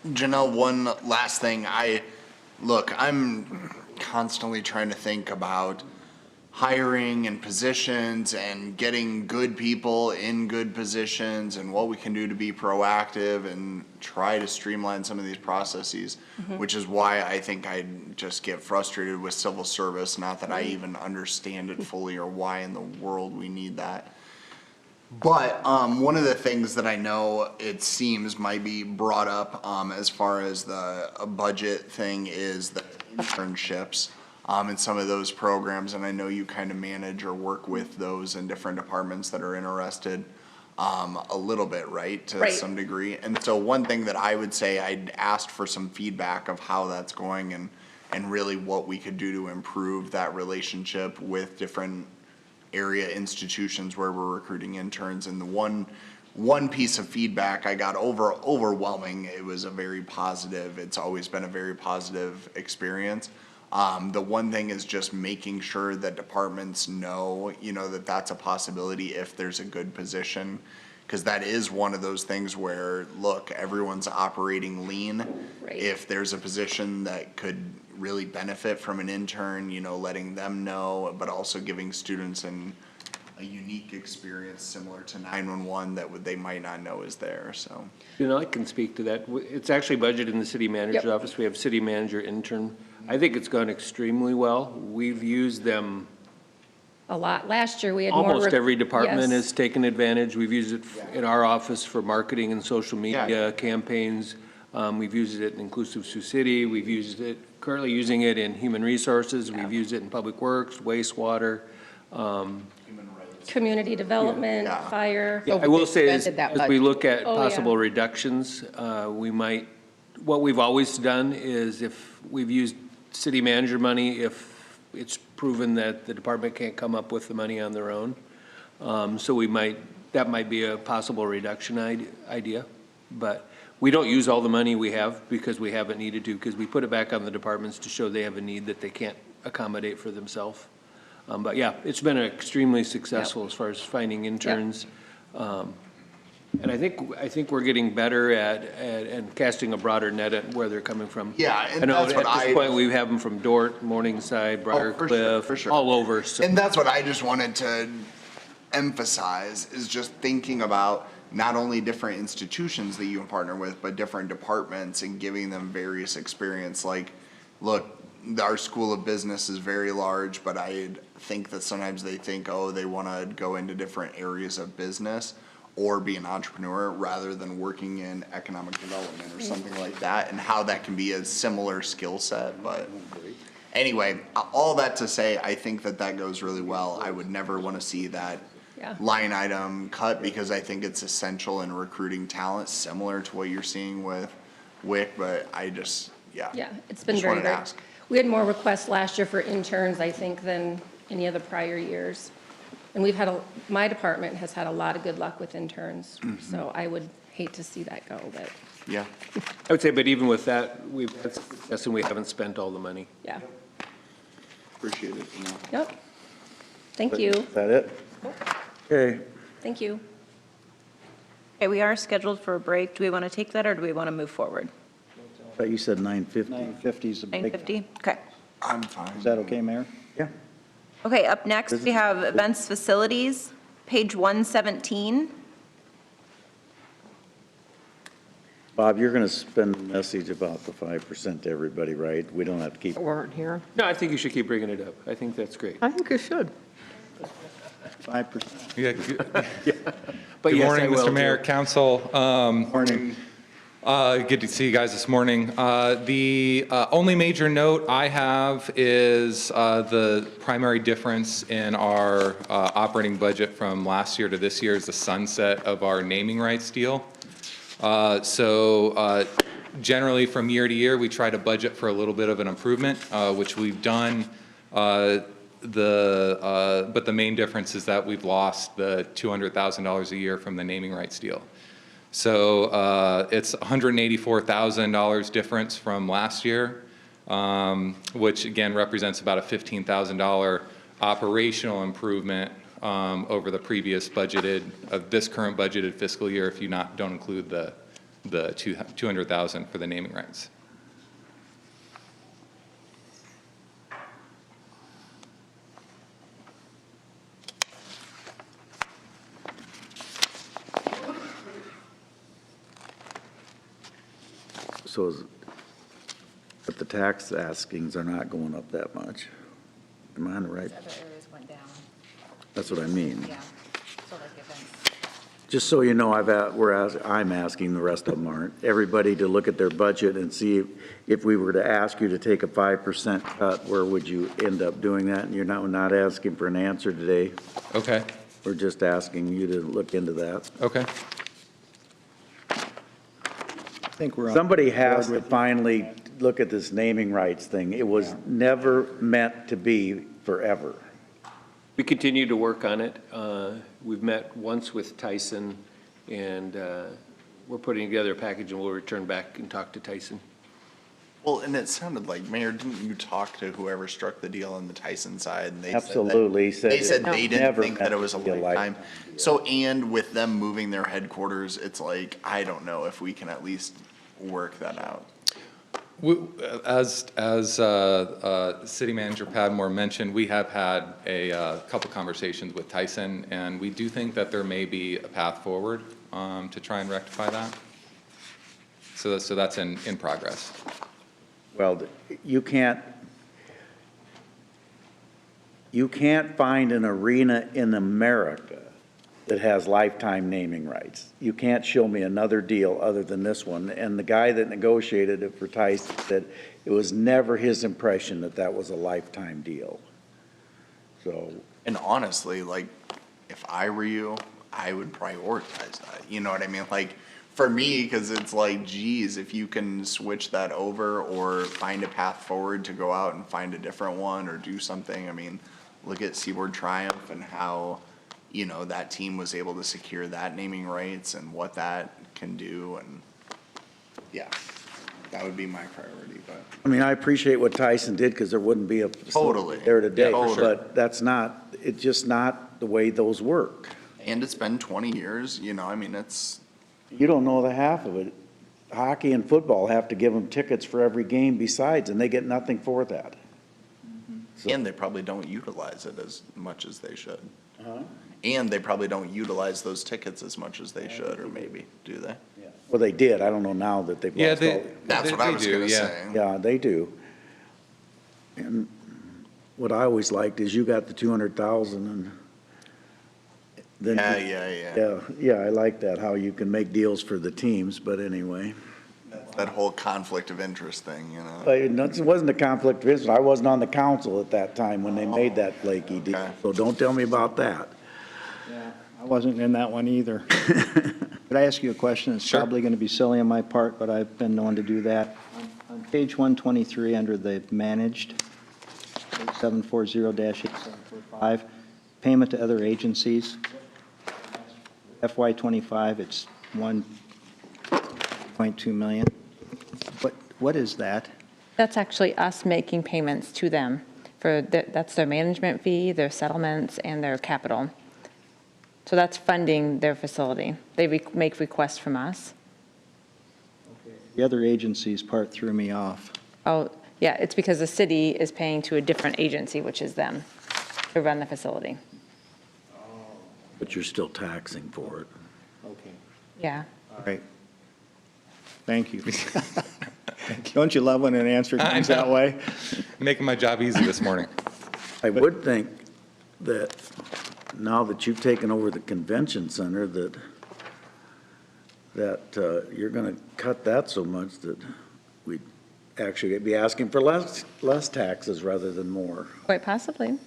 Janelle, one last thing. I'm constantly trying to think about hiring and positions and getting good people in good positions and what we can do to be proactive and try to streamline some of these processes, which is why I think I just get frustrated with civil service, not that I even understand it fully or why in the world we need that. But one of the things that I know it seems might be brought up as far as the budget thing is the internships and some of those programs. And I know you kind of manage or work with those in different departments that are interested a little bit, right, to some degree. And so one thing that I would say, I'd asked for some feedback of how that's going and really what we could do to improve that relationship with different area institutions where we're recruiting interns. And the one piece of feedback I got overwhelming, it was a very positive, it's always been a very positive experience. The one thing is just making sure that departments know, that that's a possibility if there's a good position. Because that is one of those things where, look, everyone's operating lean. Right. If there's a position that could really benefit from an intern, letting them know, but also giving students a unique experience similar to 911 that they might not know is there, so. I can speak to that. It's actually budgeted in the city manager's office. We have city manager intern. I think it's gone extremely well. We've used them. A lot. Last year, we had more. Almost every department Yes. has taken advantage. We've used it in our office for marketing and social media campaigns. We've used it in Inclusive Sioux City. We've used it, currently using it in human resources. We've used it in public works, wastewater. Community development, fire. I will say is, Expanded that as we look at Oh, yeah. possible reductions, what we've always done is if we've used city manager money, if it's proven that the department can't come up with the money on their own. So that might be a possible reduction idea. But we don't use all the money we have because we haven't needed to, because we put it back on the departments to show they have a need that they can't accommodate for themselves. But yeah, it's been extremely successful as far as finding interns. And I think we're getting better at casting a broader net at where they're coming from. Yeah, and I know that's what at this point, we have them from Dort, Morningside, Briarcliff, for sure. all over. So And that's what I just wanted to emphasize, is just thinking about not only different institutions that you can partner with, but different departments and giving them various experience. Like, look, our School of Business is very large, but I think that sometimes they think, oh, they want to go into different areas of business or be an entrepreneur rather than working in economic development or something like that, and how that can be a similar skill set. But anyway, all that to say, I think that goes really well. I would never want to see that line item cut, because I think it's essential in recruiting talent, similar to what you're seeing with Wick, but I just, Yeah, it's been Just very wanted to great. ask. We had more requests last year for interns, I think, than any of the prior years. And my department has had a lot of good luck with interns, so I would hate to see that go, but Yeah. I would say, but even with that, we've had success and we haven't spent all the money. yeah. Appreciate it. Yep. Thank you. Is that it? Okay. Thank you. Okay, we are scheduled for a break. Do we want to take that or do we want to move forward? But you said 9:50. 9:50 is a big. 9:50? Okay. I'm fine. Is that okay, Mayor? Yeah. Okay, up next, we have events facilities, page 117. Bob, you're going to spend a message about the 5% to everybody, right? We don't have to keep. Weren't here. No, I think you should keep bringing it up. I think that's great. I think you should. 5%. Yeah, But Good yes, morning, I will, Mr. Mayor, too. Council. Morning. Good to see you guys this morning. The only major note I have is the primary difference in our operating budget from last year to this year is the sunset of our naming rights deal. Generally, from year to year, we try to budget for a little bit of an improvement, which we've done. But the main difference is that we've lost the $200,000 a year from the naming rights deal. So it's $184,000 difference from last year, which again represents about a $15,000 operational improvement over the previous budgeted, this current budgeted fiscal year, if you don't include the $200,000 for the naming rights. But the tax askings are not going up that much. Am I on the right? Other areas went down, That's what I mean. yeah. So like events. Just so you know, I'm asking, the rest of them aren't, everybody to look at their budget and see if we were to ask you to take a 5% cut, where would you end up doing that? And you're not asking for an answer today. Okay. We're just asking you to look into that. Okay. I think we're on Somebody has board to with- finally look at this naming rights thing. It was never meant to be forever. We continue to work on it. We've met once with Tyson, and we're putting together a package, and we'll return back and talk to Tyson. Well, and it sounded like, Mayor, didn't you talk to whoever struck the deal on the Tyson side? And they Absolutely. Said they said it they didn't never think that it was a meant to be a lifetime. So, and with them moving their headquarters, it's like, I don't know if we can at least work that out. As City Manager Padmore mentioned, we have had a couple conversations with Tyson, and we do think that there may be a path forward to try and rectify that. So that's in progress. Well, you can't find an arena in America that has lifetime naming rights. You can't show me another deal other than this one. And the guy that negotiated it for Tyson said it was never his impression that that was a lifetime deal. So. And honestly, like, if I were you, I would prioritize that. You know what I mean? Like, for me, because it's like, geez, if you can switch that over or find a path forward to go out and find a different one or do something. I mean, look at Seaboard Triumph and how, that team was able to secure that naming rights and what that can do. And yeah, that would be my priority, but. I mean, I appreciate what Tyson did because there wouldn't be a Totally. there today. Yeah, for sure. But that's not, it's just not the way those work. And it's been 20 years, I mean, it's. You don't know the half of it. Hockey and football have to give them tickets for every game besides, and they get nothing for that. So- And they probably don't utilize it as much as they should. Huh? And they probably don't utilize those tickets as much as they should, or maybe, do they? Well, they did. I don't know now that they've Yeah, lost all. That's what I was gonna say. Yeah, they do. And what I always liked is you got the 200,000 and then. Yeah, I like that, how you can make deals for the teams, but anyway. That whole conflict of interest thing, But it wasn't a conflict of interest. I wasn't on the council at that time when they made that flaky deal, Okay. so don't tell me about that. Yeah, I wasn't in that one either. Could I ask you a question? It's Sure. probably going to be silly on my part, but I've been known to do that. On page 123, under the managed, 740-8745, payment to other agencies, FY25, it's 1.2 million. What is that? That's actually us making payments to them that's their management fee, their settlements, and their capital. So that's funding their facility. They make requests from us. The other agencies part threw me off. Oh, yeah, it's because the city is paying to a different agency, which is them, to run the facility. But you're still taxing for it. Okay. Yeah. All right. Thank you. Don't you love when an answer comes that way? Making my job easy this morning. I would think that now that you've taken over the convention center, that you're going to cut that so much that we'd actually be asking for less taxes rather than more. Quite possibly.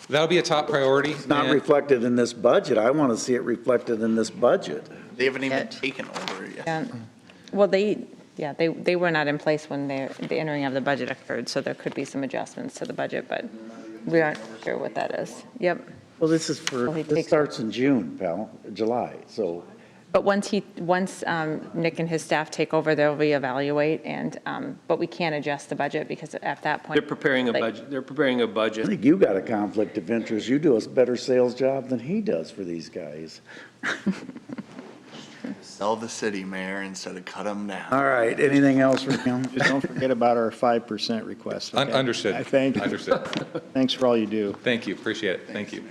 That'll be a top priority. It's not reflected in this budget. I want to see it reflected in this budget. They haven't even taken over yet. Yeah. Well, they were not in place when the entering of the budget occurred, so there could be some adjustments to the budget, but we aren't sure what that is. Yep. Well, this takes- starts in June, pal, July, so. But once Nick and his staff take over, they'll reevaluate, and, but we can't adjust the budget because at that point. They're preparing a budget. They're preparing a I budget. think you got a conflict of interest. You do a better sales job than he does for these guys. Sell the city, Mayor, instead of cut them down. All right, anything else for him? Just don't forget about our 5% request. okay? Understood. I thank you. Understood. Thanks for all you do. Thank you, appreciate it, thank you.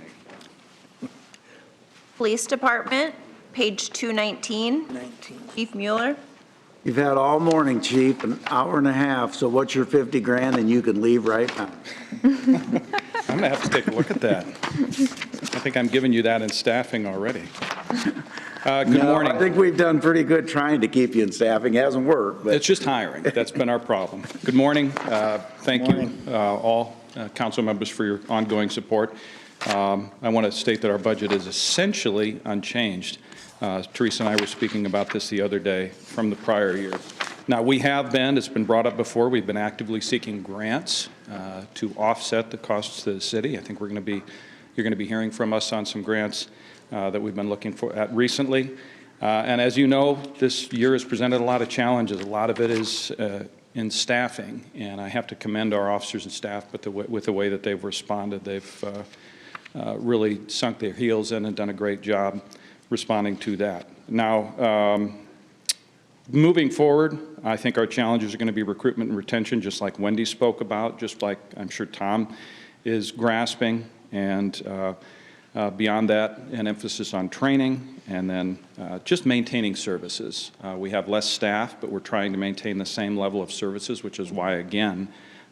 Police Department, page 219. Chief Mueller. You've had all morning, Chief, an hour and a half, so what's your 50 grand and you can leave right now? I'm going to have to take a look at that. I think I'm giving you that in staffing already. Good No, morning. I think we've done pretty good trying to keep you in staffing. It hasn't worked, but. It's just hiring. That's been our problem. Good morning. Thank you, all council members, for your ongoing support. I want to state that our budget is essentially unchanged. Teresa and I were speaking about this the other day from the prior year. Now, we have been, it's been brought up before, we've been actively seeking grants to offset the costs to the city. I think you're going to be hearing from us on some grants that we've been looking at recently. And as you know, this year has presented a lot of challenges. A lot of it is in staffing, and I have to commend our officers and staff with the way that they've responded. They've really sunk their heels in and done a great job responding to that. Now, moving forward, I think our challenges are going to be recruitment and retention, just like Wendy spoke about, just like I'm sure Tom is grasping, and beyond that, an emphasis on training, and then just maintaining services. We have less staff, but we're trying to maintain the same level of services, which is why, again,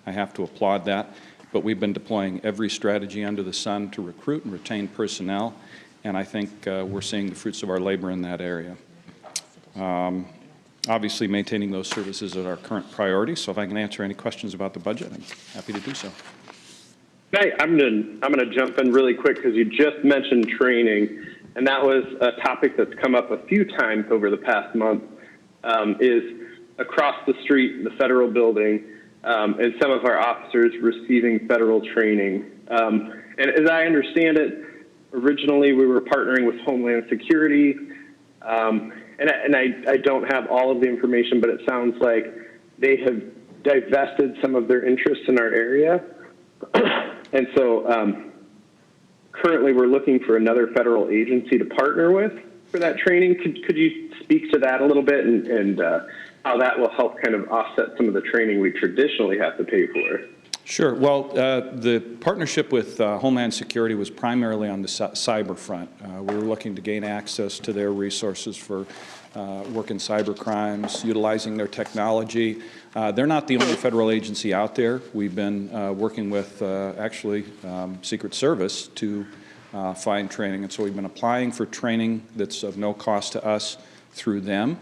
I have to applaud that. But we've been deploying every strategy under the sun to recruit and retain personnel, and I think we're seeing the fruits of our labor in that area. Obviously, maintaining those services is our current priority, so if I can answer any questions about the budget, I'm happy to do so. Hey, I'm gonna jump in really quick because you just mentioned training, and that was a topic that's come up a few times over the past month. Is across the street, the federal building, and some of our officers receiving federal training. And as I understand it, originally we were partnering with Homeland Security, and I don't have all of the information, but it sounds like they have divested some of their interests in our area. And so currently we're looking for another federal agency to partner with for that training. Could you speak to that a little bit and how that will help kind of offset some of the training we traditionally have to pay for? Sure. Well, the partnership with Homeland Security was primarily on the cyber front. We were looking to gain access to their resources for work in cyber crimes, utilizing their technology. They're not the only federal agency out there. We've been working with, actually, Secret Service to find training. And so we've been applying for training that's of no cost to us through them.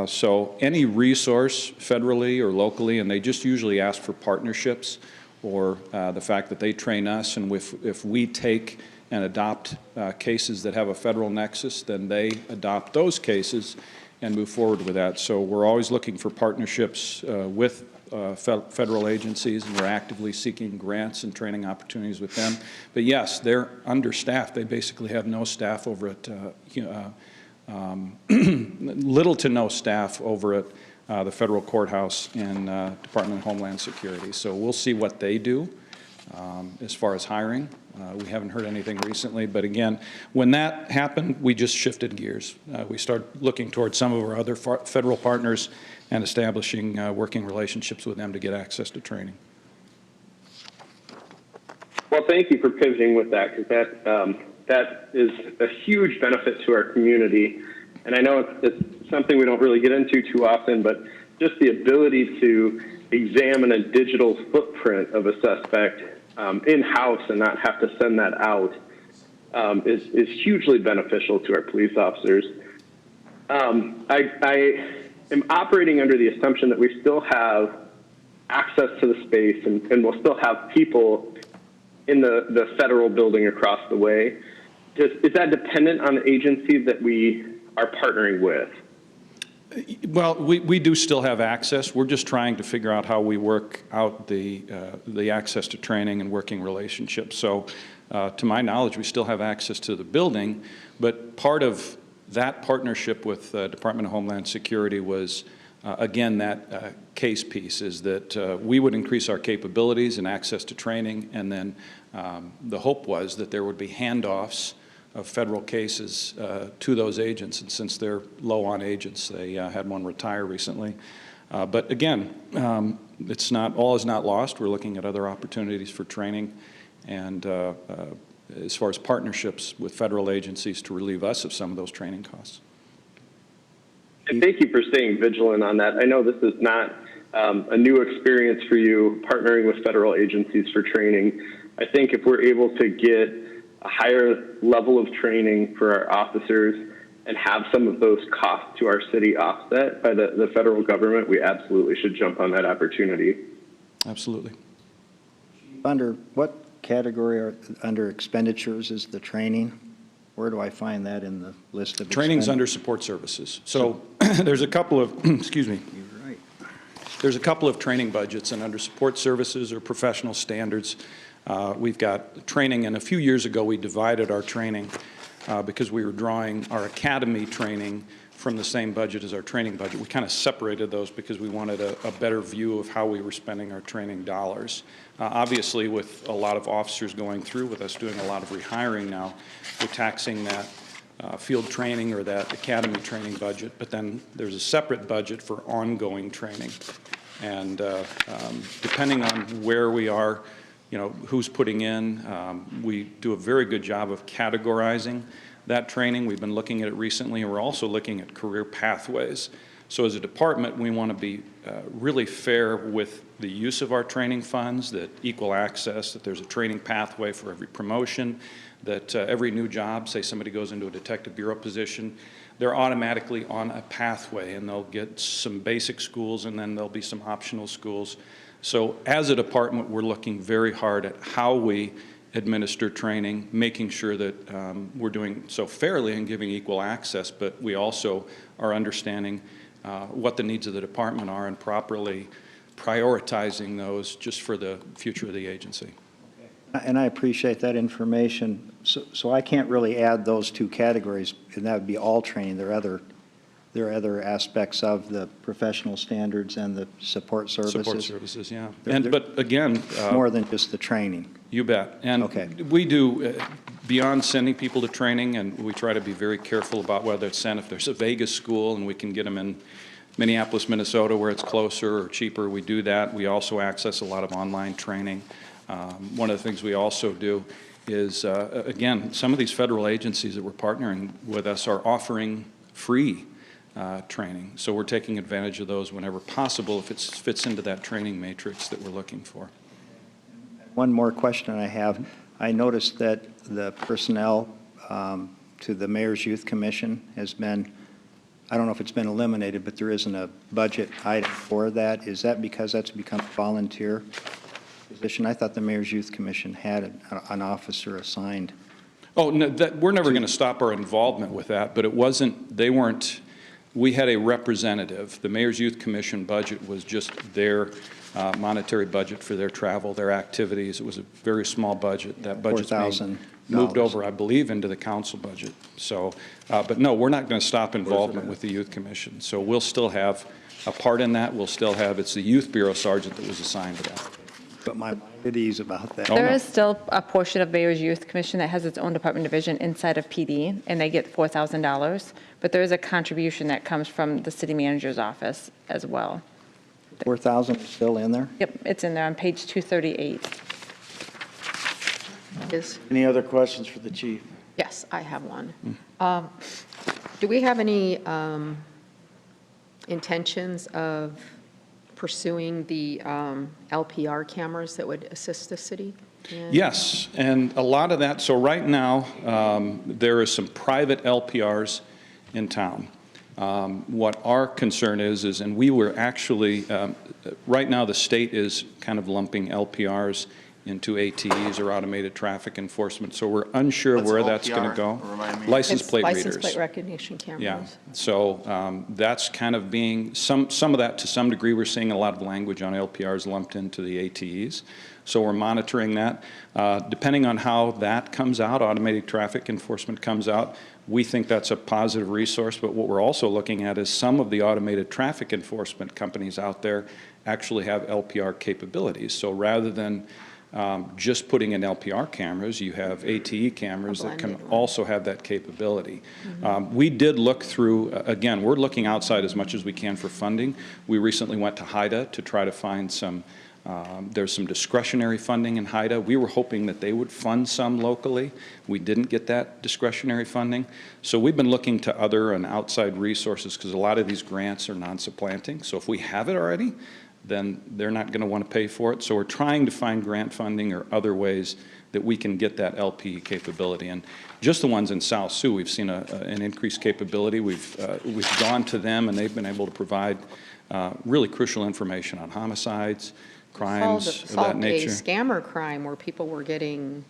So any resource federally or locally, and they just usually ask for partnerships or the fact that they train us, and if we take and adopt cases that have a federal nexus, then they adopt those cases and move forward with that. So we're always looking for partnerships with federal agencies, and we're actively seeking grants and training opportunities with them. But yes, they're understaffed. They basically have no staff over at little to no staff over at the federal courthouse and Department of Homeland Security. So we'll see what they do as far as hiring. We haven't heard anything recently, but again, when that happened, we just shifted gears. We started looking towards some of our other federal partners and establishing working relationships with them to get access to training. Well, thank you for pivoting with that, because that is a huge benefit to our community. And I know it's something we don't really get into too often, but just the ability to examine a digital footprint of a suspect in-house and not have to send that out is hugely beneficial to our police officers. I am operating under the assumption that we still have access to the space and we'll still have people in the federal building across the way. Is that dependent on the agency that we are partnering with? Well, we do still have access. We're just trying to figure out how we work out the access to training and working relationships. So to my knowledge, we still have access to the building, but part of that partnership with Department of Homeland Security was, again, that case piece is that we would increase our capabilities and access to training, and then the hope was that there would be handoffs of federal cases to those agents, and since they're low on agents, they had one retire recently. But again, it's not, all is not lost. We're looking at other opportunities for training, and as far as partnerships with federal agencies to relieve us of some of those training costs. And thank you for staying vigilant on that. I know this is not a new experience for you, partnering with federal agencies for training. I think if we're able to get a higher level of training for our officers and have some of those costs to our city offset by the federal government, we absolutely should jump on that opportunity. Absolutely. Under what category under expenditures is the training? Where do I find that in the list of Training's under support services. So there's a couple of, excuse me. You're right. There's a couple of training budgets, and under support services or professional standards, we've got training, and a few years ago we divided our training because we were drawing our academy training from the same budget as our training budget. We kind of separated those because we wanted a better view of how we were spending our training dollars. Obviously, with a lot of officers going through, with us doing a lot of rehiring now, we're taxing that field training or that academy training budget, but then there's a separate budget for ongoing training. And depending on where we are, you know, who's putting in, we do a very good job of categorizing that training. We've been looking at it recently, and we're also looking at career pathways. So as a department, we want to be really fair with the use of our training funds, that equal access, that there's a training pathway for every promotion, that every new job, say somebody goes into a detective bureau position, they're automatically on a pathway, and they'll get some basic schools, and then there'll be some optional schools. So as a department, we're looking very hard at how we administer training, making sure that we're doing so fairly and giving equal access, but we also are understanding what the needs of the department are and properly prioritizing those just for the future of the agency. Okay. And I appreciate that information. So I can't really add those two categories, and that would be all training. There are other aspects of the professional standards and the support services. Support services, yeah. They're But again. more than just the training. You bet. And Okay. we do, beyond sending people to training, and we try to be very careful about whether it's sent. If there's a Vegas school and we can get them in Minneapolis, Minnesota, where it's closer or cheaper, we do that. We also access a lot of online training. One of the things we also do is, again, some of these federal agencies that we're partnering with us are offering free training. So we're taking advantage of those whenever possible if it fits into that training matrix that we're looking for. One more question I have. I noticed that the personnel to the Mayor's Youth Commission has been, I don't know if it's been eliminated, but there isn't a budget item for that. Is that because that's become a volunteer position? I thought the Mayor's Youth Commission had an officer assigned. Oh, no, we're never going to stop our involvement with that, but it wasn't, we had a representative. The Mayor's Youth Commission budget was just their monetary budget for their travel, their activities. It was a very small budget. That budget's being moved over, I believe, into the council budget. So, but no, we're not going to stop involvement with the Youth Commission. So we'll still have a part in that. We'll still have, it's the Youth Bureau Sergeant that was assigned to that. But my mind at ease about that. There is still a portion of Mayor's Youth Commission that has its own department division inside of PD, and they get $4,000. But there is a contribution that comes from the city manager's office as well. 4,000 is still in there? Yep, it's in there on page 238. Any other questions for the chief? Yes, I have one. Do we have any intentions of pursuing the LPR cameras that would assist the city? Yes, and a lot of that, so right now, there is some private LPRs in town. What our concern is, and we were actually, right now the state is kind of lumping LPRs into ATEs or automated traffic enforcement, so we're unsure where that's going to go. License plate readers. License plate recognition cameras. Yeah, so that's kind of being, some of that to some degree, we're seeing a lot of language on LPRs lumped into the ATEs. So we're monitoring that. Depending on how that comes out, automated traffic enforcement comes out, we think that's a positive resource, but what we're also looking at is some of the automated traffic enforcement companies out there actually have LPR capabilities. So rather than just putting in LPR cameras, you have ATE cameras that can also have that capability. We did look through, again, we're looking outside as much as we can for funding. We recently went to HIDA to try to find some, there's some discretionary funding in HIDA. We were hoping that they would fund some locally. We didn't get that discretionary funding. So we've been looking to other and outside resources because a lot of these grants are non-supplanting. So if we have it already, then they're not going to want to pay for it. So we're trying to find grant funding or other ways that we can get that LP capability. And just the ones in South Sioux, we've seen an increased capability. We've gone to them, and they've been able to provide really crucial information on homicides, crimes of that nature. Solved a scammer crime where people were getting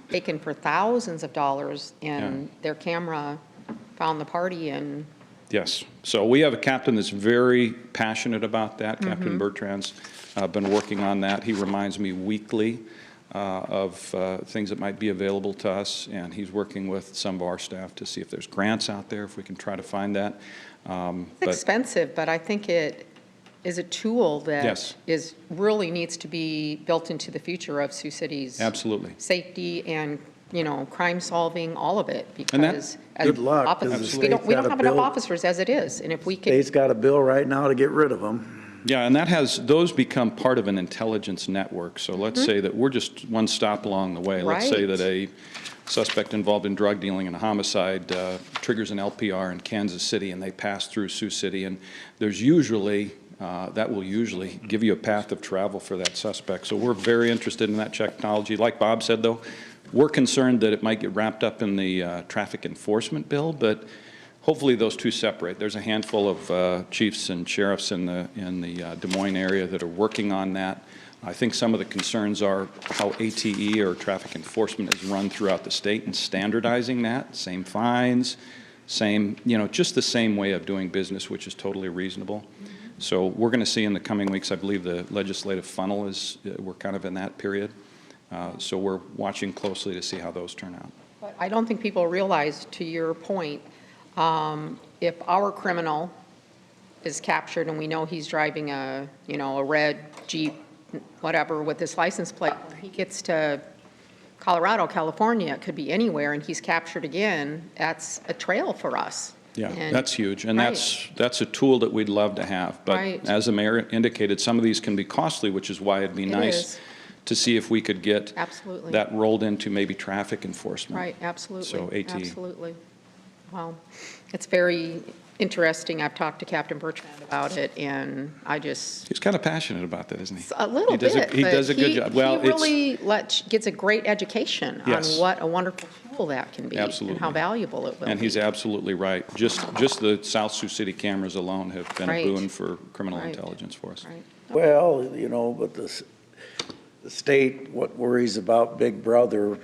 taken for thousands of dollars, and their camera found the party and. Yes. So we have a captain that's very passionate about that. Captain Bertrand's been working on that. He reminds me weekly of things that might be available to us, and he's working with some of our staff to see if there's grants out there, if we can try to find that. It's expensive, but I think it is a tool that really needs to be built into the future of Sioux City's safety and crime solving, all of it, because good luck, we don't have enough officers as it is, and if we can. State's got a bill right now to get rid of them. Yeah, and those become part of an intelligence network. So let's say that we're just one stop along the way. Let's say that a suspect involved in drug dealing and a homicide triggers an LPR in Kansas City, and they pass through Sioux City, and there's usually that will usually give you a path of travel for that suspect. So we're very interested in that technology. Like Bob said, though, we're concerned that it might get wrapped up in the traffic enforcement bill, but hopefully those two separate. There's a handful of chiefs and sheriffs in the Des Moines area that are working on that. I think some of the concerns are how ATE or traffic enforcement is run throughout the state and standardizing that, same fines, same, just the same way of doing business, which is totally reasonable. So we're going to see in the coming weeks, I believe the legislative funnel we're kind of in that period. So we're watching closely to see how those turn out. But I don't think people realize, to your point, if our criminal is captured and we know he's driving a red Jeep, whatever, with this license plate, when he gets to Colorado, California, it could be anywhere, and he's captured again, that's a trail for us. Yeah, And- that's huge, and Right. that's a tool that we'd love to have. But Right. as the mayor indicated, some of these can be costly, which is why it'd be It nice is. to see if we could get Absolutely. that rolled into maybe traffic enforcement. Right, absolutely. So AT. Absolutely. Well, it's very interesting. I've talked to Captain Bertrand about it, and I just, He's kind of passionate about that, isn't he? a little He does bit. He but does a good job. Well, he it's, really gets a great education on Yes. what a wonderful tool that can be. And Absolutely. how valuable it will and be. he's absolutely right. Just the South Sioux City cameras alone have been a Right. boon for criminal Right. intelligence for us. Right. Well, but the state, what worries about Big Brother,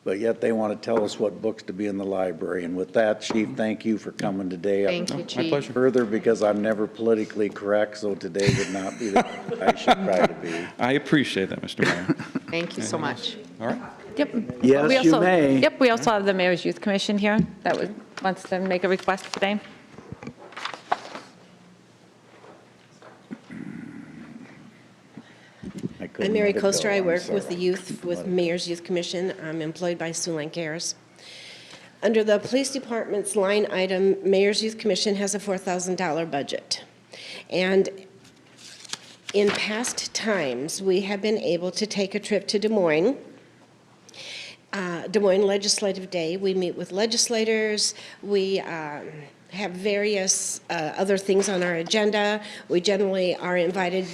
but yet they want to tell us what books to be in the library. And with that, Chief, thank you for coming today. Thank you, My Chief. pleasure. Further, because I'm never politically correct, so today would not be the day I should try to be. I appreciate that, Mr. Mayor. Thank you so much. All right. Yep. Yes, We you also- may. Yep, we also have the Mayor's Youth Commission here that wants to make a request today. I'm Mary Coaster. I work with the youth, with Mayor's Youth Commission. I'm employed by Sioux Cares. Under the police department's line item, Mayor's Youth Commission has a $4,000 budget. And in past times, we have been able to take a trip to Des Moines. Des Moines Legislative Day. We meet with legislators. We have various other things on our agenda. We generally are invited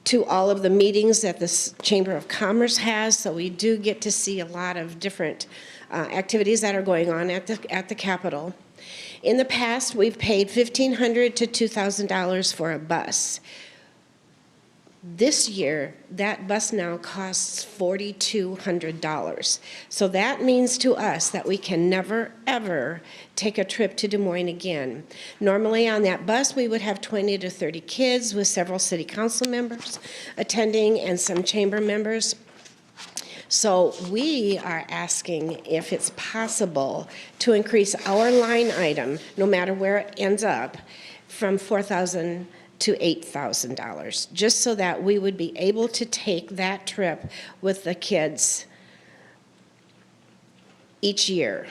to all of the meetings that the Chamber of Commerce has, so we do get to see a lot of different activities that are going on at the Capitol. In the past, we've paid $1,500 to $2,000 for a bus. This year, that bus now costs $4,200. So that means to us that we can never, ever take a trip to Des Moines again. Normally on that bus, we would have 20 to 30 kids with several city council members attending and some chamber members. So we are asking if it's possible to increase our line item, no matter where it ends up, from $4,000 to $8,000, just so that we would be able to take that trip with the kids each year.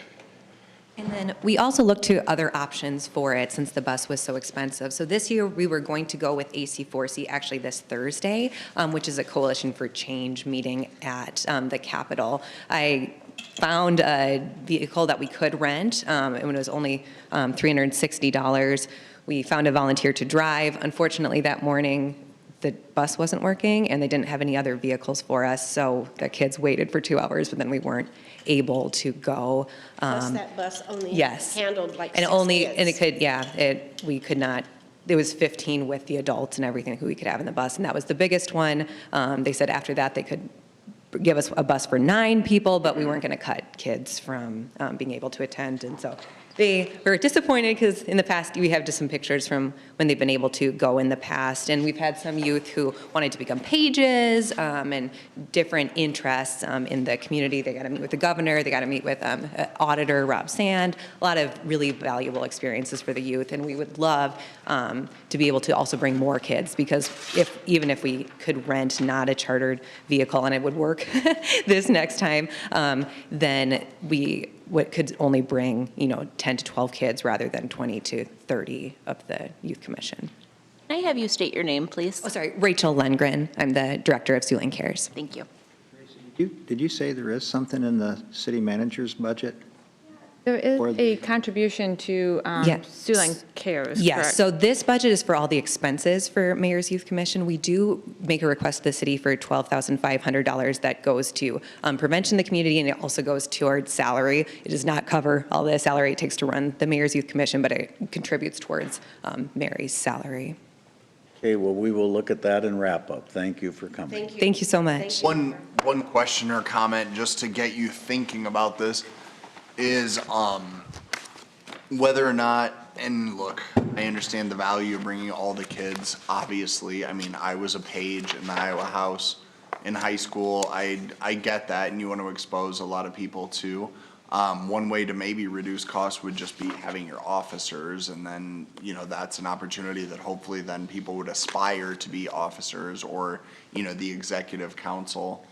And then we also looked to other options for it since the bus was so expensive. So this year we were going to go with AC4C actually this Thursday, which is a Coalition for Change meeting at the Capitol. I found a vehicle that we could rent, and it was only $360. We found a volunteer to drive. Unfortunately, that morning, the bus wasn't working, and they didn't have any other vehicles for us, so the kids waited for 2 hours, but then we weren't able to go. Plus that bus only Yes. handled like And 6 only, kids. and it could, we could not, there was 15 with the adults and everything who we could have in the bus, and that was the biggest one. They said after that, they could give us a bus for 9 people, but we weren't going to cut kids from being able to attend, and so they were disappointed because in the past, we have just some pictures from when they've been able to go in the past. And we've had some youth who wanted to become pages and different interests in the community. They got to meet with the governor. They got to meet with Auditor Rob Sand. A lot of really valuable experiences for the youth. And we would love to be able to also bring more kids because even if we could rent not a chartered vehicle and it would work this next time, then we could only bring, 10 to 12 kids rather than 20 to 30 of the Youth Commission. Can I have you state your name, please? Oh, sorry, Rachel Lengren. I'm the Director of Sioux Cares. Thank you. Did you say there is something in the city manager's budget? There is Or- a contribution to Yeah. Sioux Cares, Yes, correct? so this budget is for all the expenses for Mayor's Youth Commission. We do make a request to the city for $12,500 that goes to prevention in the community, and it also goes towards salary. It does not cover all the salary it takes to run the Mayor's Youth Commission, but it contributes towards Mary's salary. Okay, well, we will look at that and wrap up. Thank you for coming. Thank you. Thank you so much. One question or comment, just to get you thinking about this, is whether or not, and look, I understand the value of bringing all the kids, obviously. I mean, I was a page in the Iowa House. in high school. I get that, and you want to expose a lot of people to. One way to maybe reduce costs would just be having your officers, and then, you know, that's an opportunity that hopefully then people would aspire to be officers or, you know, the executive council.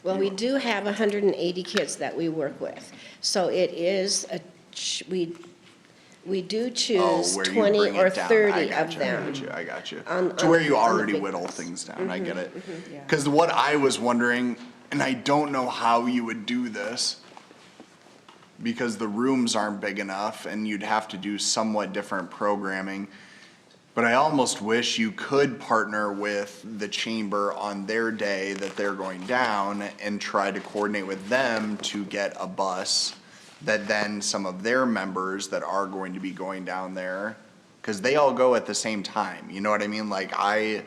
Well, we do have 180 kids that we work with. So it is, we do choose where you 20 bring or it down. 30 I of got them. you. I got you. On- To where you on the already big whittle bus. things down. I get it. Yeah. Because what I was wondering, and I don't know how you would do this, because the rooms aren't big enough and you'd have to do somewhat different programming. But I almost wish you could partner with the chamber on their day that they're going down and try to coordinate with them to get a bus that then some of their members that are going to be going down there, because they all go at the same time, you know what I mean? Like I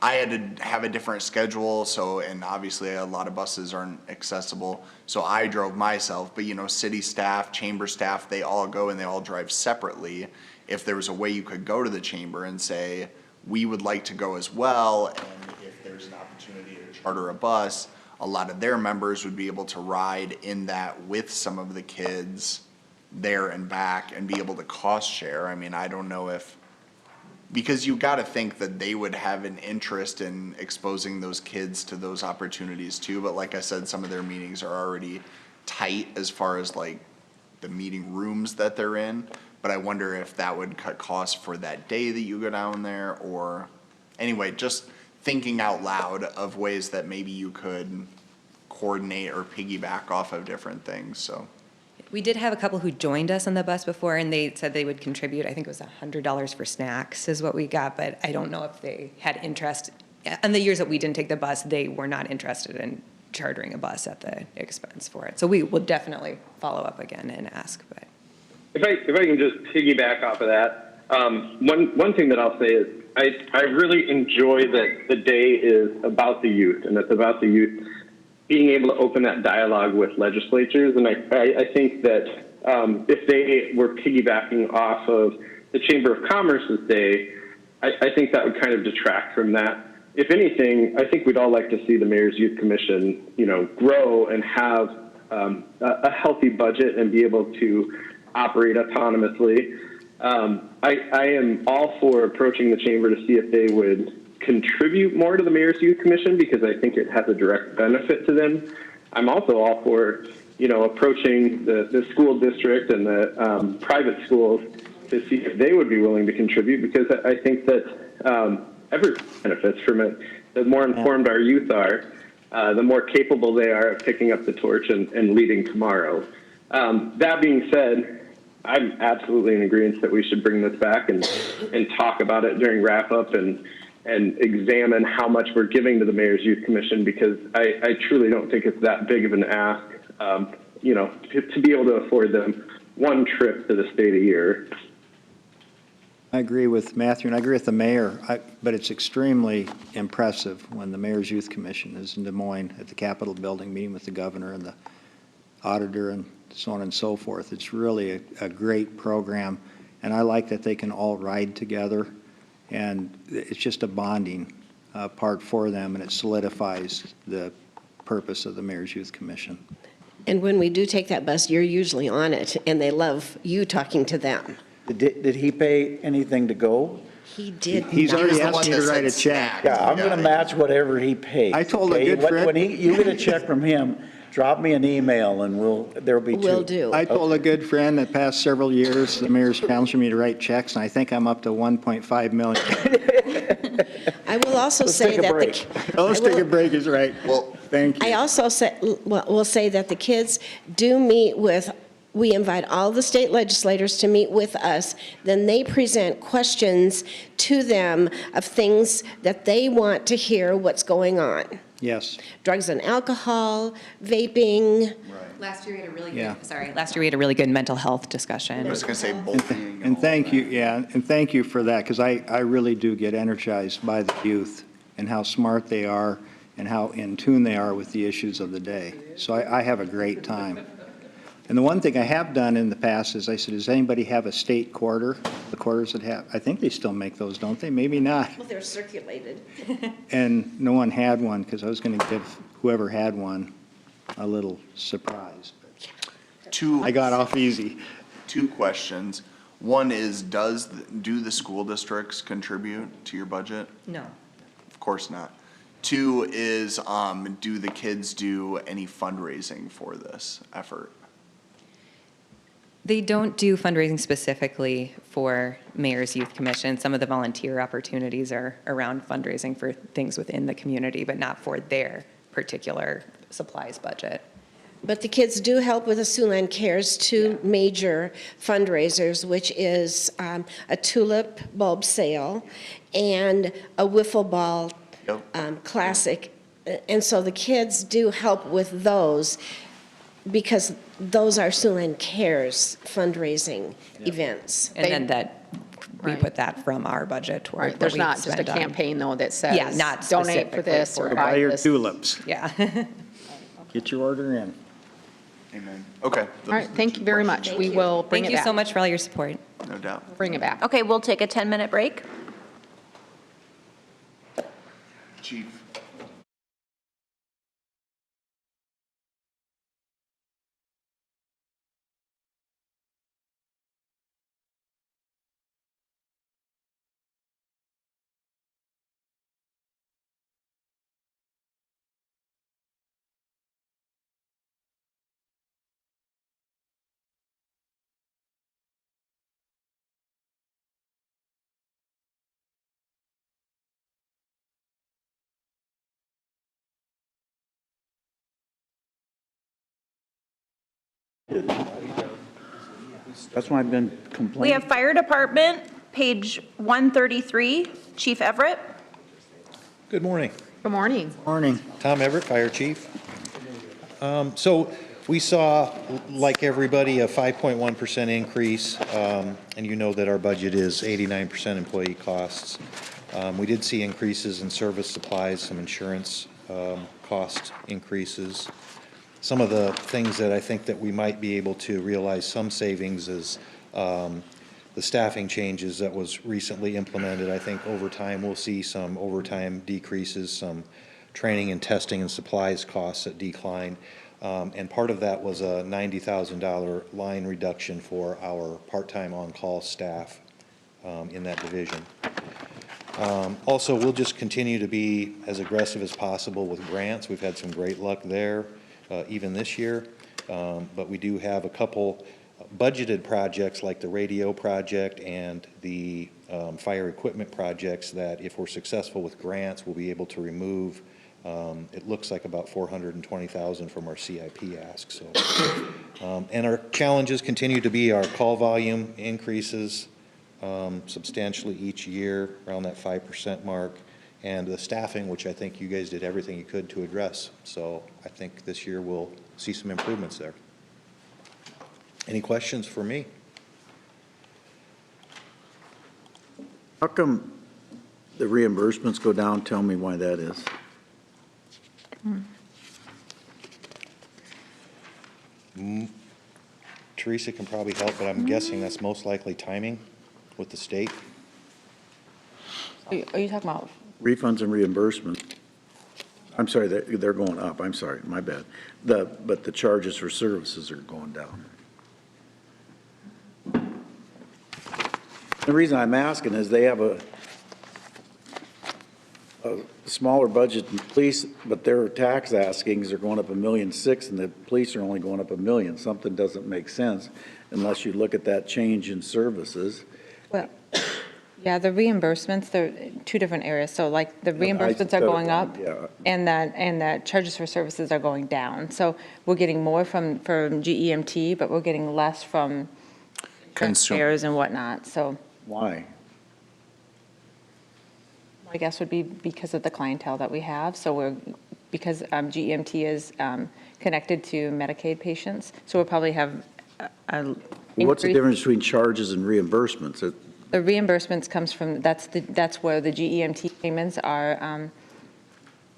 had to have a different schedule, so, and obviously a lot of buses aren't accessible, so I drove myself, but you know, city staff, chamber staff, they all go and they all drive separately. If there was a way you could go to the chamber and say, we would like to go as well, and if there's an opportunity to charter a bus, a lot of their members would be able to ride in that with some of the kids there and back and be able to cost share. I mean, I don't know if, because you got to think that they would have an interest in exposing those kids to those opportunities too. But like I said, some of their meetings are already tight as far as like the meeting rooms that they're in. But I wonder if that would cut costs for that day that you go down there, or anyway, just thinking out loud of ways that maybe you could coordinate or piggyback off of different things, so. We did have a couple who joined us on the bus before, and they said they would contribute, I think it was $100 for snacks is what we got, but I don't know if they had interest. In the years that we didn't take the bus, they were not interested in chartering a bus at the expense for it. So we will definitely follow up again and ask. But If I can just piggyback off of that, one thing that I'll say is I really enjoy that the day is about the youth, and it's about the youth being able to open that dialogue with legislatures. And I think that if they were piggybacking off of the Chamber of Commerce's day, I think that would kind of detract from that. If anything, I think we'd all like to see the Mayor's Youth Commission, you know, grow and have a healthy budget and be able to operate autonomously. I am all for approaching the chamber to see if they would contribute more to the Mayor's Youth Commission, because I think it has a direct benefit to them. I'm also all for, you know, approaching the school district and the private schools to see if they would be willing to contribute, because I think that everyone benefits from it. The more informed our youth are, the more capable they are of picking up the torch and leading tomorrow. That being said, I'm absolutely in agreement that we should bring this back and talk about it during wrap-up and examine how much we're giving to the Mayor's Youth Commission, because I truly don't think it's that big of an ask, you know, to be able to afford them one trip to the state a year. I agree with Matthew, and I agree with the mayor, but it's extremely impressive when the Mayor's Youth Commission is in Des Moines at the Capitol building, meeting with the governor and the auditor and so on and so forth. It's really a great program, and I like that they can all ride together, and it's just a bonding part for them, and it solidifies the purpose of the Mayor's Youth Commission. And when we do take that bus, you're usually on it, and they love you talking to them. Did he pay anything to go? He did. He's already asked me to write a check. Yeah, I'm gonna match whatever he pays. I told a okay? good friend- When you get a check from him, drop me an email and there'll be two. Will do. I told a good friend that past several years, the mayor's challenged me to write checks, and I think I'm up to 1.5 million. I will also Let's say take a that break. Let's take a break is right. Well, thank you. I also will say that the kids do meet with, we invite all the state legislators to meet with us. Then they present questions to them of things that they want to hear what's going on. Yes. Drugs and alcohol, vaping. last year we had a really Yeah. good, sorry, last year we had a really good mental health discussion. I was gonna say bullying. And thank you, yeah, and thank you for that, because I really do get energized by the youth and how smart they are and how in tune they are with the issues of the day. So I have a great time. And the one thing I have done in the past is I said, does anybody have a state quarter? The quarters that have, I think they still make those, don't they? Maybe not. Well, they're circulated. And no one had one, because I was going to give whoever had one a little surprise. I got off easy. 2 questions. One is, do the school districts contribute to your budget? No. Of course not. 2 is, do the kids do any fundraising for this effort? They don't do fundraising specifically for Mayor's Youth Commission. Some of the volunteer opportunities are around fundraising for things within the community, but not for their particular supplies budget. But the kids do help with the Siouxland Cares 2 major fundraisers, which is a tulip bulb sale and a wiffle ball classic. And so the kids do help with those because those are Siouxland Cares fundraising events. And then that, we put that from our budget toward Right, what there's we not just a spend on. campaign, though, that says, Yeah, not donate for specifically this or for- buy Buy your this. tulips. Yeah. Get your order in. Amen. Okay. All right, thank you very much. We will bring it Thank back. you so much for all your support. No doubt. Bring it back. Okay, we'll take a 10-minute break. Chief. That's why I've been We complaining. have Fire Department, page 133, Chief Everett. Good morning. Good morning. Morning. Tom Everett, Fire Chief. So we saw, like everybody, a 5.1% increase, and you know that our budget is 89% employee costs. We did see increases in service supplies, some insurance cost increases. Some of the things that I think that we might be able to realize some savings is the staffing changes that was recently implemented. I think over time we'll see some overtime decreases, some training and testing and supplies costs that decline. And part of that was a $90,000 line reduction for our part-time on-call staff in that division. Also, we'll just continue to be as aggressive as possible with grants. We've had some great luck there, even this year. But we do have a couple budgeted projects like the radio project and the fire equipment projects that if we're successful with grants, we'll be able to remove, it looks like about $420,000 from our CIP ask. So, and our challenges continue to be our call volume increases substantially each year, around that 5% mark, and the staffing, which I think you guys did everything you could to address. So I think this year we'll see some improvements there. Any questions for me? How come the reimbursements go down? Tell me why that is. Teresa can probably help, but I'm guessing that's most likely timing with the state. Are you talking about? Refunds and reimbursements. I'm sorry, they're going up. I'm sorry, my bad. But the charges for services are going down. The reason I'm asking is they have a smaller budget than police, but their tax askings are going up $1.6 million, and the police are only going up $1 million. Something doesn't make sense unless you look at that change in services. Well, yeah, the reimbursements, they're two different areas. So like the reimbursements are going up Yeah. and that charges for services are going down. So we're getting more from GEMT, but we're getting less from taxpayers and whatnot. So Why? I guess would be because of the clientele that we have. So because GEMT is connected to Medicaid patients, so we'll probably have a What's the increase. difference between charges and reimbursements? The reimbursements comes from, that's where the GEMT payments are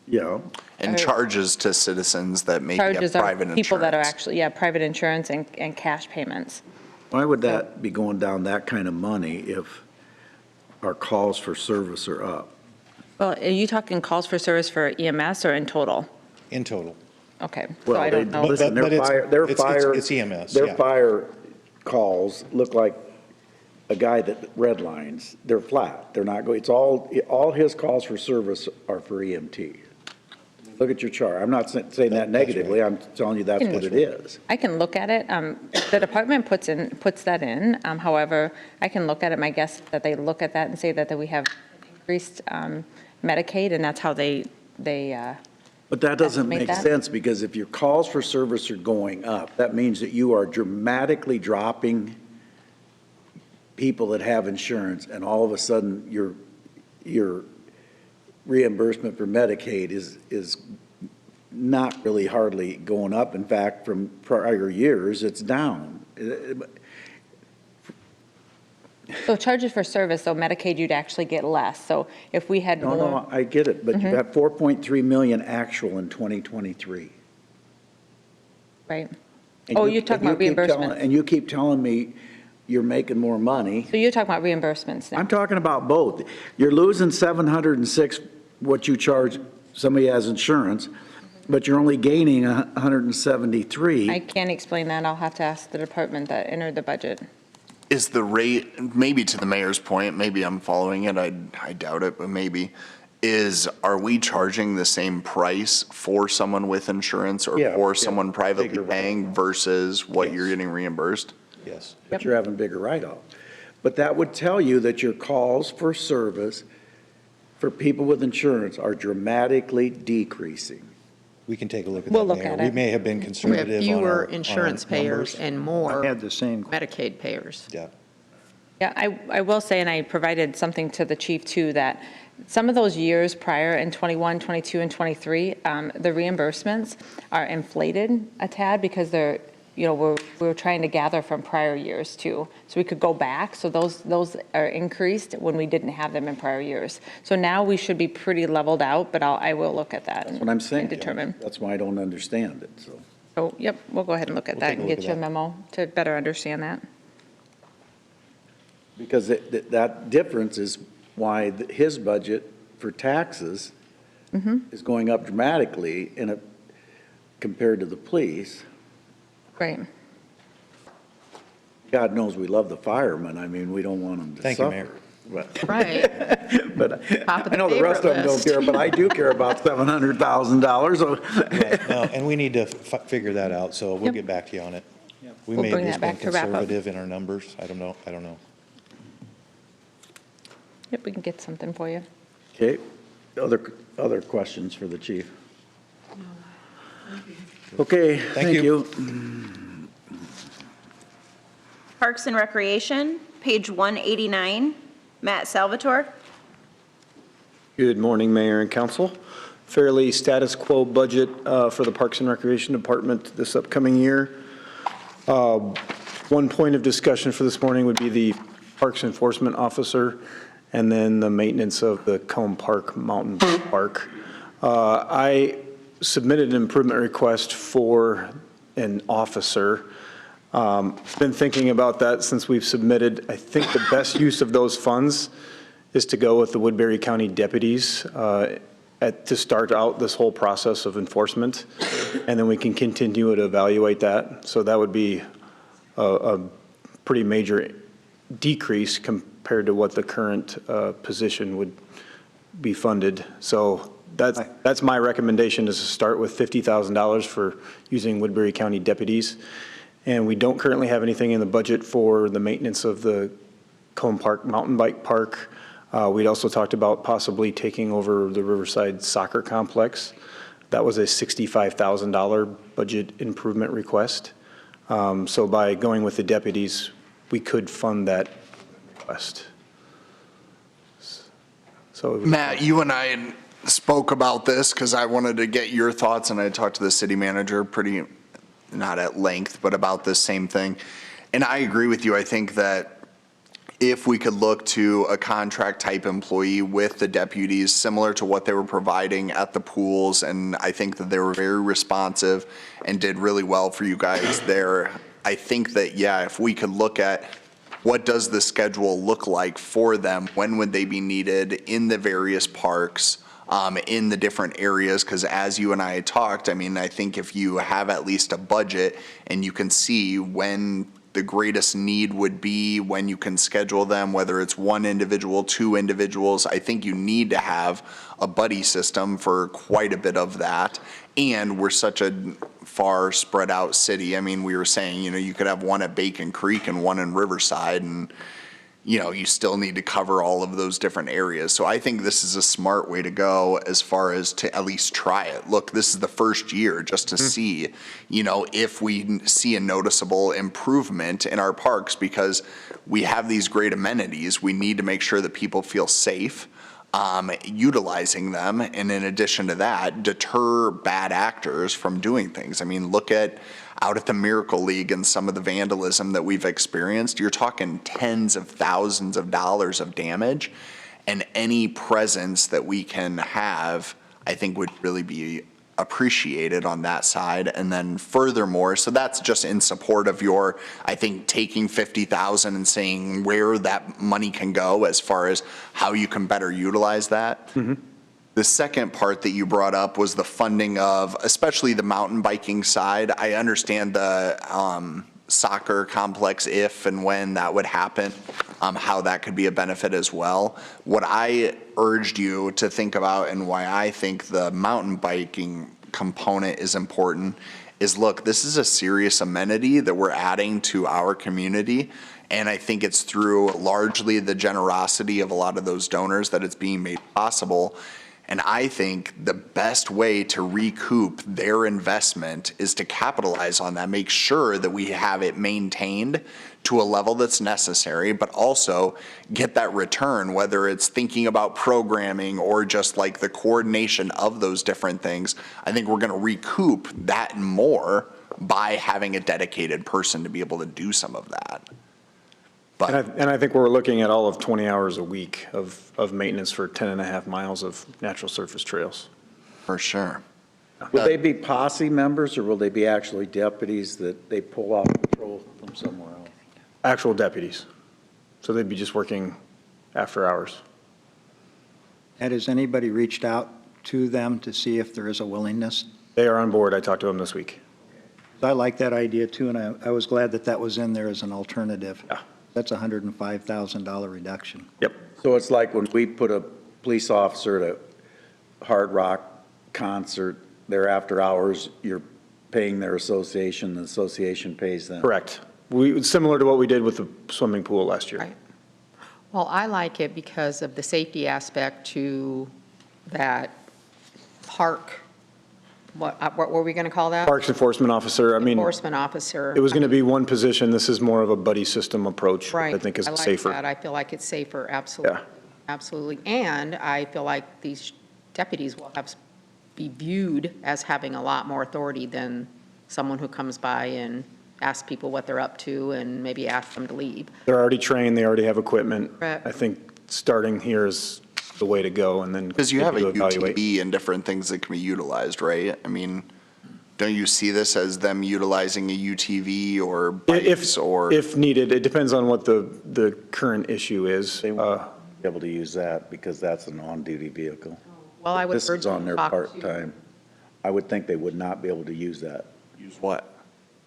Yeah. And charges to citizens that may get Charges are private insurance. people that are actually, private insurance and cash payments. Why would that be going down that kind of money if our calls for service are up? Well, are you talking calls for service for EMS or in total? In total. Okay, so Well, I don't know. listen, But their it's- fire. it's EMS, Their yeah. fire calls look like a guy that redlines. They're flat. They're not going, it's all his calls for service are for EMT. Look at your chart. I'm not saying that negatively. I'm telling you that's what it is. I can look at it. The department puts that in. However, I can look at it. My guess is that they look at that and say that we have increased Medicaid, and that's how they But that doesn't estimate make that. sense, because if your calls for service are going up, that means that you are dramatically dropping people that have insurance, and all of a sudden, your reimbursement for Medicaid is not really hardly going up. In fact, from prior years, it's down. So charges for service, so Medicaid, you'd actually get less. So if we had No, more. no, I get it, but you have 4.3 million actual in 2023. Right. And Oh, you- you're talking and about you keep telling- reimbursements. And you keep telling me you're making more money. So you're talking about reimbursements now. I'm talking about both. You're losing 706, what you charge somebody has insurance, but you're only gaining 173. I can't explain that. I'll have to ask the department that entered the budget. Is the rate, maybe to the mayor's point, maybe I'm following it, I doubt it, but maybe, are we charging the same price for someone with insurance or for someone privately paying versus what you're getting reimbursed? Yes. But you're having bigger write-off. But that would tell you that your calls for service for people with insurance are dramatically decreasing. We can take a look at We'll that, look Mayor. at We it. may have been We have conservative on fewer our insurance payers numbers. and more I had the same. Medicaid payers. Yeah. Yeah, I will say, and I provided something to the chief too, that some of those years prior in 21, 22, and 23, the reimbursements are inflated a tad because they're, we're trying to gather from prior years too. So we could go back, so those are increased when we didn't have them in prior years. So now we should be pretty leveled out, but I will look at that That's what I'm saying. and determine. That's why I don't understand it, so. So, yep, we'll go ahead and look at We'll that take a and look get at you a that. memo to better understand that. Because that difference is why his budget for taxes is going up dramatically compared to the police. Right. God knows we love the firemen. I mean, we don't want them to Thank you, suffer. Mayor. But- Right. But Top of I know the rest of them favorite don't list. care, but I do care about $700,000. So Right. No, and we need to figure that out, so we'll get back to you on it. We We'll may have bring just that been back to wrap up. conservative in our numbers. I don't know. Yep, we can get something for you. Okay, other questions for the chief? Okay, thank you. Parks and Recreation, page 189, Matt Salvatore. Good morning, Mayor and Council. Fairly status quo budget for the Parks and Recreation Department this upcoming year. One point of discussion for this morning would be the Parks Enforcement Officer and then the maintenance of the Combe Park Mountain Park. I submitted an improvement request for an officer. Been thinking about that since we've submitted. I think the best use of those funds is to go with the Woodbury County deputies to start out this whole process of enforcement, and then we can continue to evaluate that. So that would be a pretty major decrease compared to what the current position would be funded. So that's my recommendation, is to start with $50,000 for using Woodbury County deputies. And we don't currently have anything in the budget for the maintenance of the Combe Park Mountain Bike Park. We'd also talked about possibly taking over the Riverside Soccer Complex. That was a $65,000 budget improvement request. So by going with the deputies, we could fund that request. So Matt, you and I spoke about this because I wanted to get your thoughts, and I talked to the city manager not at length, but about this same thing. And I agree with you. I think that if we could look to a contract type employee with the deputies, similar to what they were providing at the pools. And I think that they were very responsive and did really well for you guys there. I think that, yeah, if we could look at what does the schedule look like for them, when would they be needed in the various parks, in the different areas, because as you and I had talked, I mean, I think if you have at least a budget and you can see when the greatest need would be, when you can schedule them, whether it's one individual, two individuals, I think you need to have a buddy system for quite a bit of that. And we're such a far spread out city. I mean, we were saying, you know, you could have one at Bacon Creek and one in Riverside, and you know, you still need to cover all of those different areas. So I think this is a smart way to go as far as to at least try it. Look, this is the first year just to see, you know, if we see a noticeable improvement in our parks, because we have these great amenities. We need to make sure that people feel safe utilizing them. And in addition to that, deter bad actors from doing things. I mean, look at out at the Miracle League and some of the vandalism that we've experienced. You're talking tens of thousands of dollars of damage, and any presence that we can have, I think, would really be appreciated on that side. And then furthermore, so that's just in support of your, I think, taking 50,000 and saying where that money can go as far as how you can better utilize that. The second part that you brought up was the funding of, especially the mountain biking side. I understand the soccer complex, if and when that would happen, how that could be a benefit as well. What I urged you to think about, and why I think the mountain biking component is important, is look, this is a serious amenity that we're adding to our community. And I think it's through largely the generosity of a lot of those donors that it's being made possible. And I think the best way to recoup their investment is to capitalize on that, make sure that we have it maintained to a level that's necessary, but also get that return, whether it's thinking about programming or just like the coordination of those different things. I think we're going to recoup that and more by having a dedicated person to be able to do some of that. And I think we're looking at all of 20 hours a week of maintenance for 10.5 miles of natural surface trails. For sure. Will they be posse members, or will they be actually deputies that they pull off patrol from somewhere else? Actual deputies. So they'd be just working after hours. And has anybody reached out to them to see if there is a willingness? They are on board. I talked to them this week. I like that idea too, and I was glad that that was in there as an alternative. Yeah. That's a $105,000 reduction. Yep. So it's like when we put a police officer at a Hard Rock concert, they're after hours, you're paying their association, the association pays them. Correct. Similar to what we did with the swimming pool last year. Right. Well, I like it because of the safety aspect to that park. What were we going to call that? Parks enforcement officer. I mean, Enforcement officer. it was going to be one position. This is more of a buddy system approach. Right. I think is I like safer. that. I feel like it's safer, absolutely. Yeah. Absolutely. And I feel like these deputies will be viewed as having a lot more authority than someone who comes by and asks people what they're up to and maybe asks them to leave. They're already trained. They already have equipment. Correct. I think starting here is the way to go, and then Because you have a evaluate. UTV and different things that can be utilized, right? I mean, don't you see this as them utilizing a UTV or bikes or? If needed, it depends on what the current issue is. They won't be able to use that because that's an on-duty vehicle. Well, I would This urge is on their them to talk to- part-time. I would think they would not be able to use that. Use what?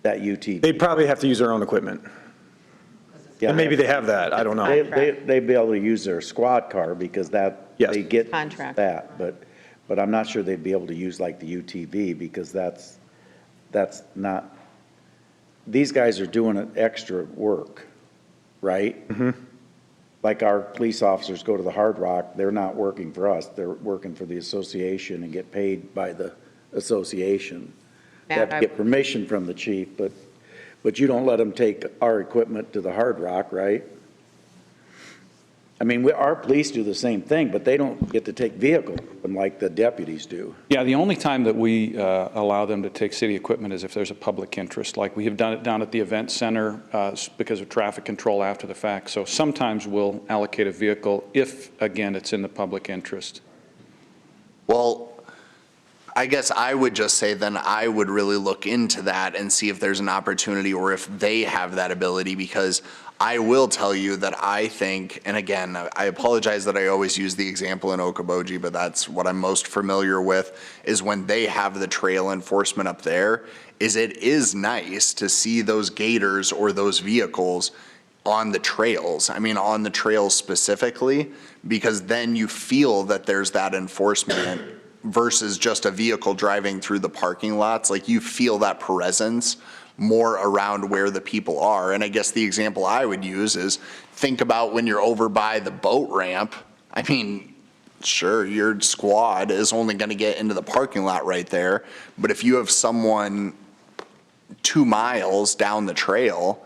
That UTV. They'd probably have to use their own equipment. Yeah, And maybe they have that. I don't know. They'd be able to use their squad car because that, Yes. they get Contract. that, but I'm not sure they'd be able to use like the UTV because that's not, these guys are doing extra work, right? Like our police officers go to the Hard Rock, they're not working for us, they're working for the association and get paid by the association. They have to get permission from the chief, but you don't let them take our equipment to the Hard Rock, right? I mean, our police do the same thing, but they don't get to take vehicles like the deputies do. Yeah, the only time that we allow them to take city equipment is if there's a public interest, like we have done it down at the event center because of traffic control after the fact. So sometimes we'll allocate a vehicle if, again, it's in the public interest. Well, I guess I would just say then I would really look into that and see if there's an opportunity or if they have that ability, because I will tell you that I think, and again, I apologize that I always use the example in Okoboji, but that's what I'm most familiar with, is when they have the trail enforcement up there, is it is nice to see those gators or those vehicles on the trails. I mean, on the trails specifically, because then you feel that there's that enforcement versus just a vehicle driving through the parking lots. Like, you feel that presence more around where the people are. And I guess the example I would use is, think about when you're over by the boat ramp. I mean, sure, your squad is only going to get into the parking lot right there, but if you have someone 2 miles down the trail,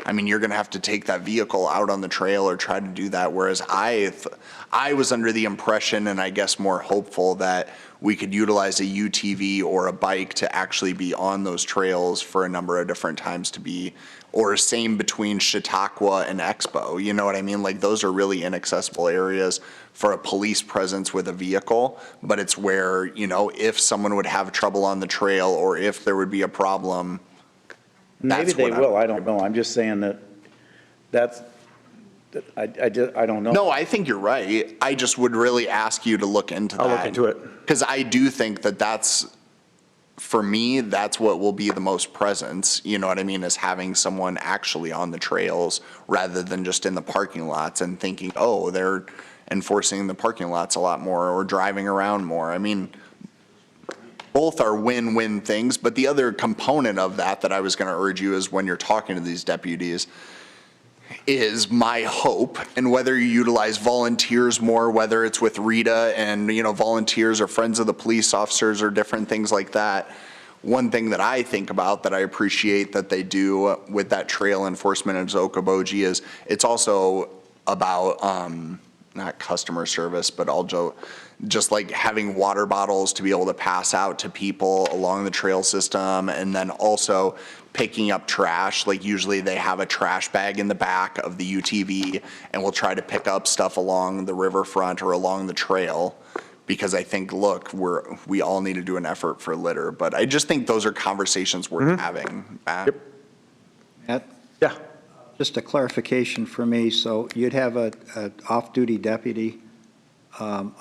I mean, you're going to have to take that vehicle out on the trail or try to do that. Whereas I was under the impression, and I guess more hopeful, that we could utilize a UTV or a bike to actually be on those trails for a number of different times to be, or same between Chautauqua and Expo. You know what I mean? Like, those are really inaccessible areas for a police presence with a vehicle, but it's where, you know, if someone would have trouble on the trail or if there would be a problem, Maybe they will, I don't know. I'm just saying I don't know. No, I think you're right. I just would really ask you to look into that. I'll look into it. Because I do think that that's, for me, that's what will be the most presence, you know what I mean, is having someone actually on the trails rather than just in the parking lots and thinking, oh, they're enforcing the parking lots a lot more or driving around more. I mean, both are win-win things, but the other component of that I was going to urge you is, when you're talking to these deputies, is my hope, and whether you utilize volunteers more, whether it's with Rita and, you know, volunteers or friends of the police officers or different things like that. One thing that I think about that I appreciate that they do with that trail enforcement in Okoboji is it's also about, not customer service, but also just like having water bottles to be able to pass out to people along the trail system, and then also picking up trash. Like, usually they have a trash bag in the back of the UTV, and we'll try to pick up stuff along the riverfront or along the trail, because I think, look, we all need to do an effort for litter. But I just think those are conversations worth having. Matt? Matt? Yeah. Just a clarification for me. So you'd have a off-duty deputy on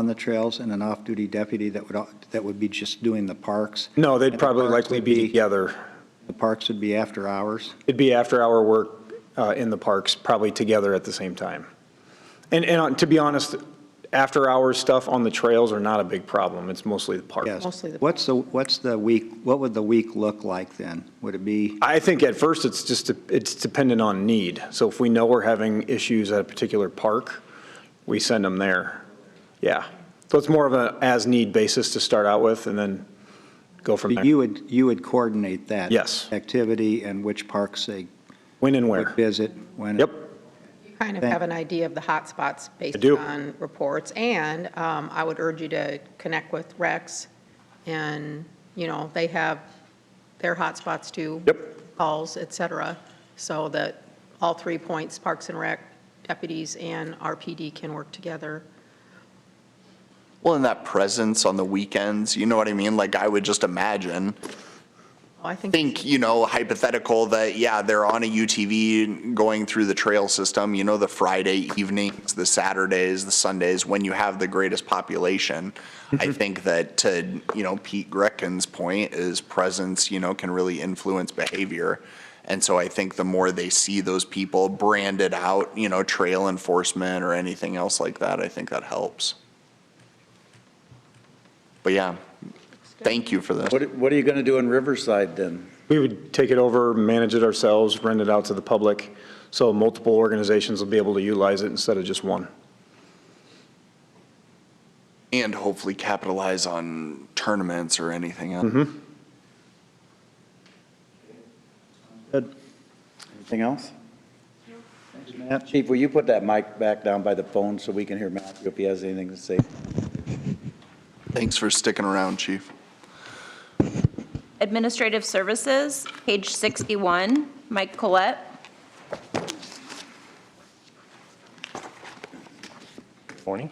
the trails and an off-duty deputy that would be just doing the parks? No, they'd probably likely be together. The parks would be after hours? It'd be after-hour work in the parks, probably together at the same time. And to be honest, after-hours stuff on the trails are not a big problem. It's mostly the parks. Yes. Mostly the What would the week look like then? Would it be? I think at first it's dependent on need. So if we know we're having issues at a particular park, we send them there. Yeah. So it's more of an as-need basis to start out with, and then go from there. You would coordinate that? Yes. Activity and which parks they when and where would visit? When? Yep. You kind of have an idea of the hot spots based do. on reports. And I would urge you to connect with Rex, and, you know, they have their hot spots too. Yep. Calls, et cetera, so that all 3 points, Parks and Rec, deputies, and RPD can work together. Well, and that presence on the weekends, you know what I mean? Like, I would just imagine, I think, you know, hypothetical that, yeah, they're on a UTV going through the trail system, you know, the Friday evenings, the Saturdays, the Sundays, when you have the greatest population. I think that, to, you know, Pete Grecken's point, is presence, you know, can really influence behavior. And so I think the more they see those people branded out, you know, trail enforcement or anything else like that, I think that helps. But yeah, thank you for this. What are you going to do in Riverside then? We would take it over, manage it ourselves, rent it out to the public, so multiple organizations will be able to utilize it instead of just one. And hopefully capitalize on tournaments or anything else. Mm-hmm. Good. Anything else? Chief, will you put that mic back down by the phone so we can hear Matthew if he has anything to say? Thanks for sticking around, Chief. Administrative Services, page 61, Mike Collette. Morning.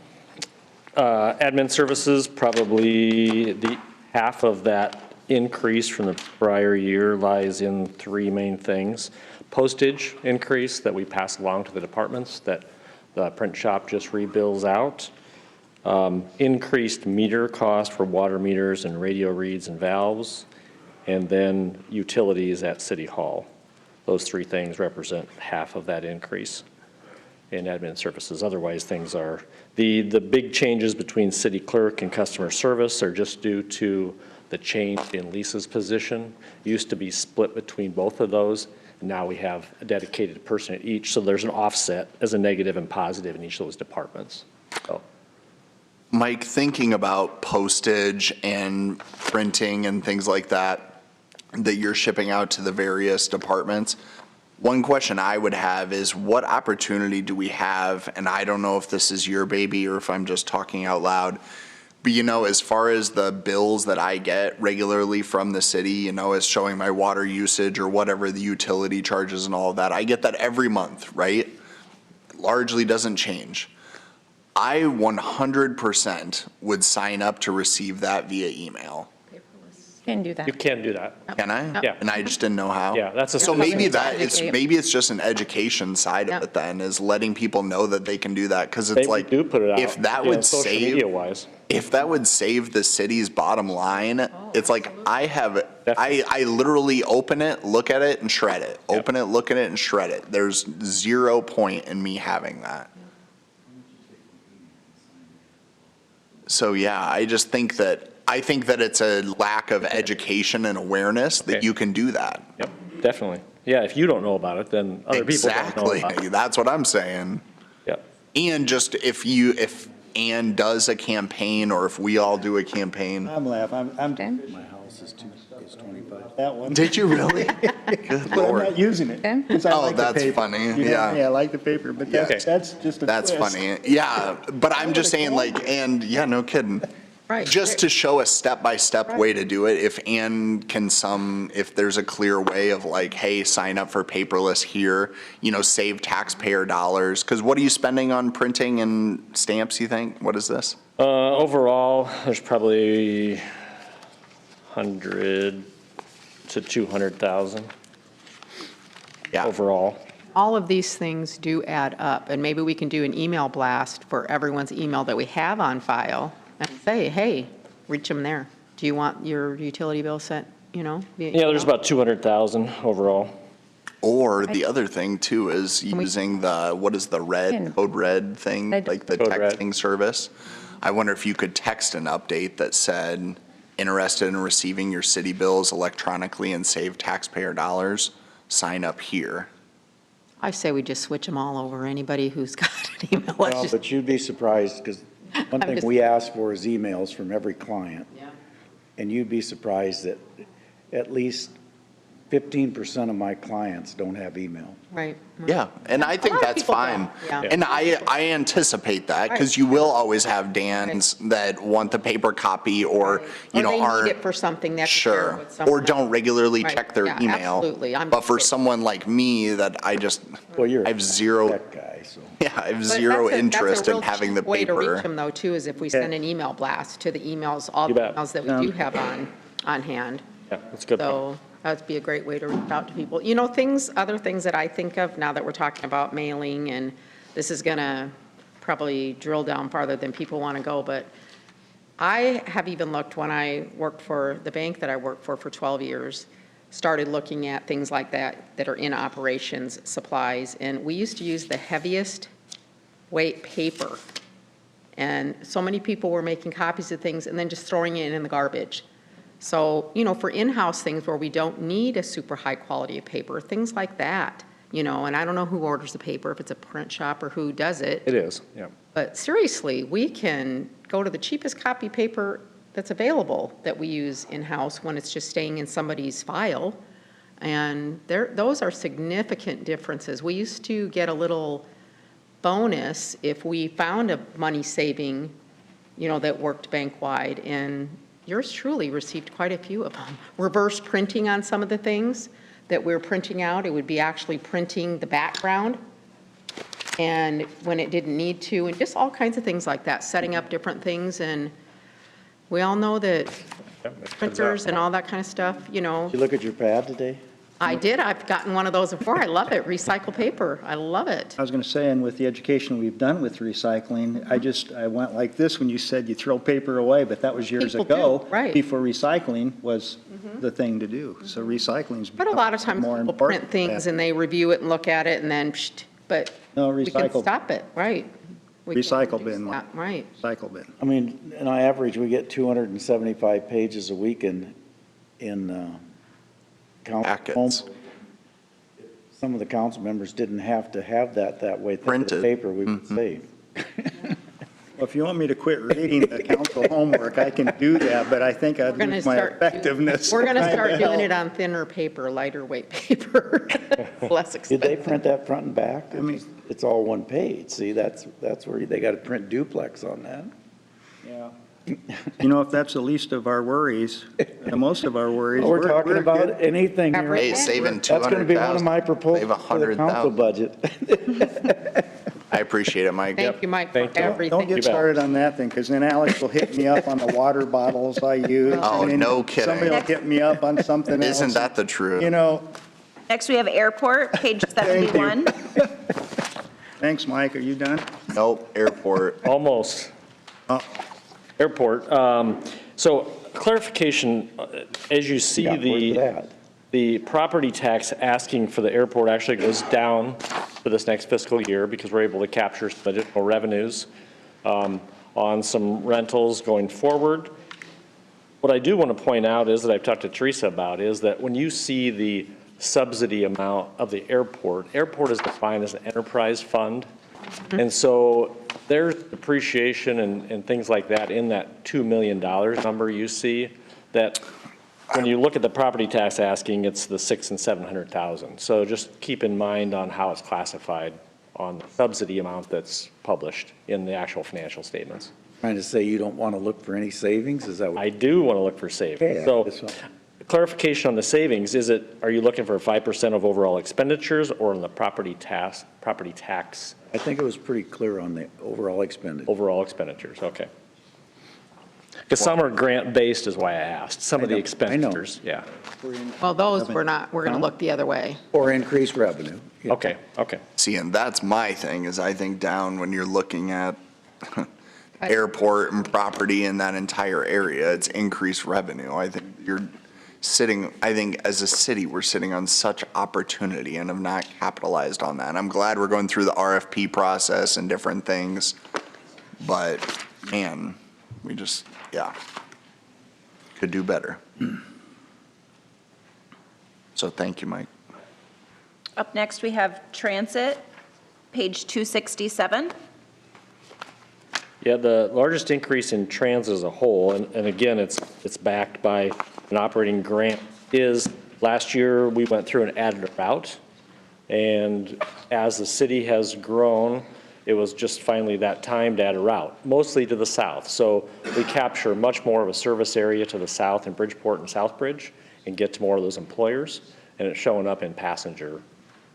Admin services, probably the half of that increase from the prior year lies in three main things. Postage increase that we pass along to the departments that the print shop just rebills out. Increased meter cost for water meters and radio reads and valves. And then utilities at City Hall. Those three things represent half of that increase in admin services. Otherwise, things are, the big changes between city clerk and customer service are just due to the change in Lisa's position. Used to be split between both of those. Now we have a dedicated person at each, so there's an offset as a negative and positive in each of those departments. So. Mike, thinking about postage and printing and things like that you're shipping out to the various departments, one question I would have is what opportunity do we have, and I don't know if this is your baby or if I'm just talking out loud, but as far as the bills that I get regularly from the city, as showing my water usage or whatever the utility charges and all of that, I get that every month, right? Largely doesn't change. I 100% would sign up to receive that via email. Can do that. You can do that. Can I? Yeah. And I just didn't know how? Yeah, that's a. So maybe it's just an education side of it then, is letting people know that they can do that, because it's like, do put it out, if that would social save, media wise. if that would save the city's bottom line, it's like I literally open it, look at it and shred it. Open it, look at it and shred it. There's 0 point in me having that. So yeah, I think that it's a lack of education and awareness that you can do that. Yep, definitely. Yeah, if you don't know about it, then other people don't know about it. That's what I'm saying. Yep. And just if Ann does a campaign, or if we all do a campaign. I'm laughing. My house is 25. That one. Did you really? Good But Lord. I'm not using it. 'Cause I like the that's paper. funny. Yeah, Yeah. I like the paper, but that's just a That's twist. funny. Yeah, but I'm just saying, no kidding. Right. Just to show a step-by-step way to do it, if Ann can if there's a clear way of hey, sign up for paperless here, save taxpayer dollars. Because what are you spending on printing and stamps, you think? What is this? Overall, there's probably 100 to 200,000. Yeah. Overall. All of these things do add up, and maybe we can do an email blast for everyone's email that we have on file and say, hey, reach them there. Do you want your utility bill sent, via Yeah, there's about 200,000 overall. Or the other thing too is using what is the code red thing, like the texting service. I wonder if you could text an update that said, interested in receiving your city bills electronically and save taxpayer dollars, sign up here. I say we just switch them all over. Anybody who's got an email. Well, but you'd be surprised, because one thing we ask for is emails from every client. Yeah. And you'd be surprised that at least 15% of my clients don't have email. Right. Yeah, and I think that's fine. Yeah. And I anticipate that, because you will always have Dans that want the paper copy, or, Or they are. need it for something that. Sure, or don't regularly Right. check their Yeah, email. absolutely. But for someone like me, that I have zero. That guy, so. Yeah, I have But zero that's a interest in real having the cheap way to reach paper. them, though, too, is if we send an email blast to the emails, all You the bet. emails that we do have on hand. Yeah, that's a good. So that'd be a great way to reach out to people. Other things that I think of now that we're talking about mailing, and this is going to probably drill down farther than people want to go, but I have even looked when I worked for the bank that I worked for 12 years, started looking at things like that are in operations, supplies, and we used to use the heaviest weight paper. And so many people were making copies of things and then just throwing it in the garbage. So, for in-house things where we don't need a super high quality of paper, things like that, and I don't know who orders the paper, if it's a print shop or who does it. It is, yeah. But seriously, we can go to the cheapest copy paper that's available that we use in-house when it's just staying in somebody's file And those are significant differences. We used to get a little bonus if we found a money saving, that worked bank-wide, and yours truly received quite a few of them. Reverse printing on some of the things that we're printing out, it would be actually printing the background, and when it didn't need to, and just all kinds of things like that, setting up different things, and we all know that printers and all that kind of stuff, Did you look at your pad today? I did. I've gotten one of those before. I love it. Recycle paper. I love it. I was going to say, and with the education we've done with recycling, I went like this when you said you throw paper away, but that was years People ago. do, right. Before recycling was the thing to do. So recycling's But a lot of times more people important. print things and they review it and look at it and then, but No, we can recycle. stop it, right? We can Recycle reduce bin. that, right. Recycle bin. I mean, on average, we get 275 pages a week in Packets. council. Some of the council members didn't have to have that way. Think of the Printed. paper we would save. Well, if you want me to quit reading the council homework, I can do that, but I think I'd We're gonna lose my start- effectiveness. We're going to trying start doing help. it on thinner paper, lighter weight paper, less Did they expensive. print that front and back? I mean- It's all one page. See, that's where they got to print duplex on that. Yeah. If that's the least of our worries, the most of our worries. We're talking good. about anything here. Hey, saving That's going to be one of my proposals Save for the council 100,000. budget. I appreciate it, Mike. Thank you, Mike, Thank for you. everything. Don't get started on that thing, because then Alex will hit me up on the water bottles I use. Oh, and then no kidding. Somebody will hit me up on something else. Isn't that the truth? Next, we have airport, page 71. Thanks, Mike. Are you done? Nope, airport. Almost. Airport. So clarification, as you see, Yeah, where's that? the property tax asking for the airport actually goes down for this next fiscal year because we're able to capture some additional revenues on some rentals going forward. What I do want to point out is that I've talked to Teresa about is that when you see the subsidy amount of the airport is defined as an enterprise fund. And so there's depreciation and things like that in that $2 million number you see, that when you look at the property tax asking, it's the 600,000 and 700,000. So just keep in mind on how it's classified on the subsidy amount that's published in the actual financial statements. Trying to say you don't want to look for any savings? Is that what? I do want to look for savings. Okay, So that's fine. clarification on the savings, are you looking for 5% of overall expenditures or on the property tax? I think it was pretty clear on the overall expenditure. Overall expenditures, okay. Because some are grant-based is why I asked. Some of the I know. expenditures, yeah. Well, those we're going to look the other way. Or increased revenue. Yeah. Okay. See, and that's my thing, is I think down when you're looking at airport and property in that entire area, it's increased revenue. I think as a city, we're sitting on such opportunity and have not capitalized on that. I'm glad we're going through the RFP process and different things, but man, we just, could do better. So thank you, Mike. Up next, we have transit, page 267. Yeah, the largest increase in transit as a whole, and again, it's backed by an operating grant, is last year we went through and added a route. And as the city has grown, it was just finally that time to add a route, mostly to the south. So we capture much more of a service area to the south in Bridgeport and Southbridge and get to more of those employers. And it's showing up in passenger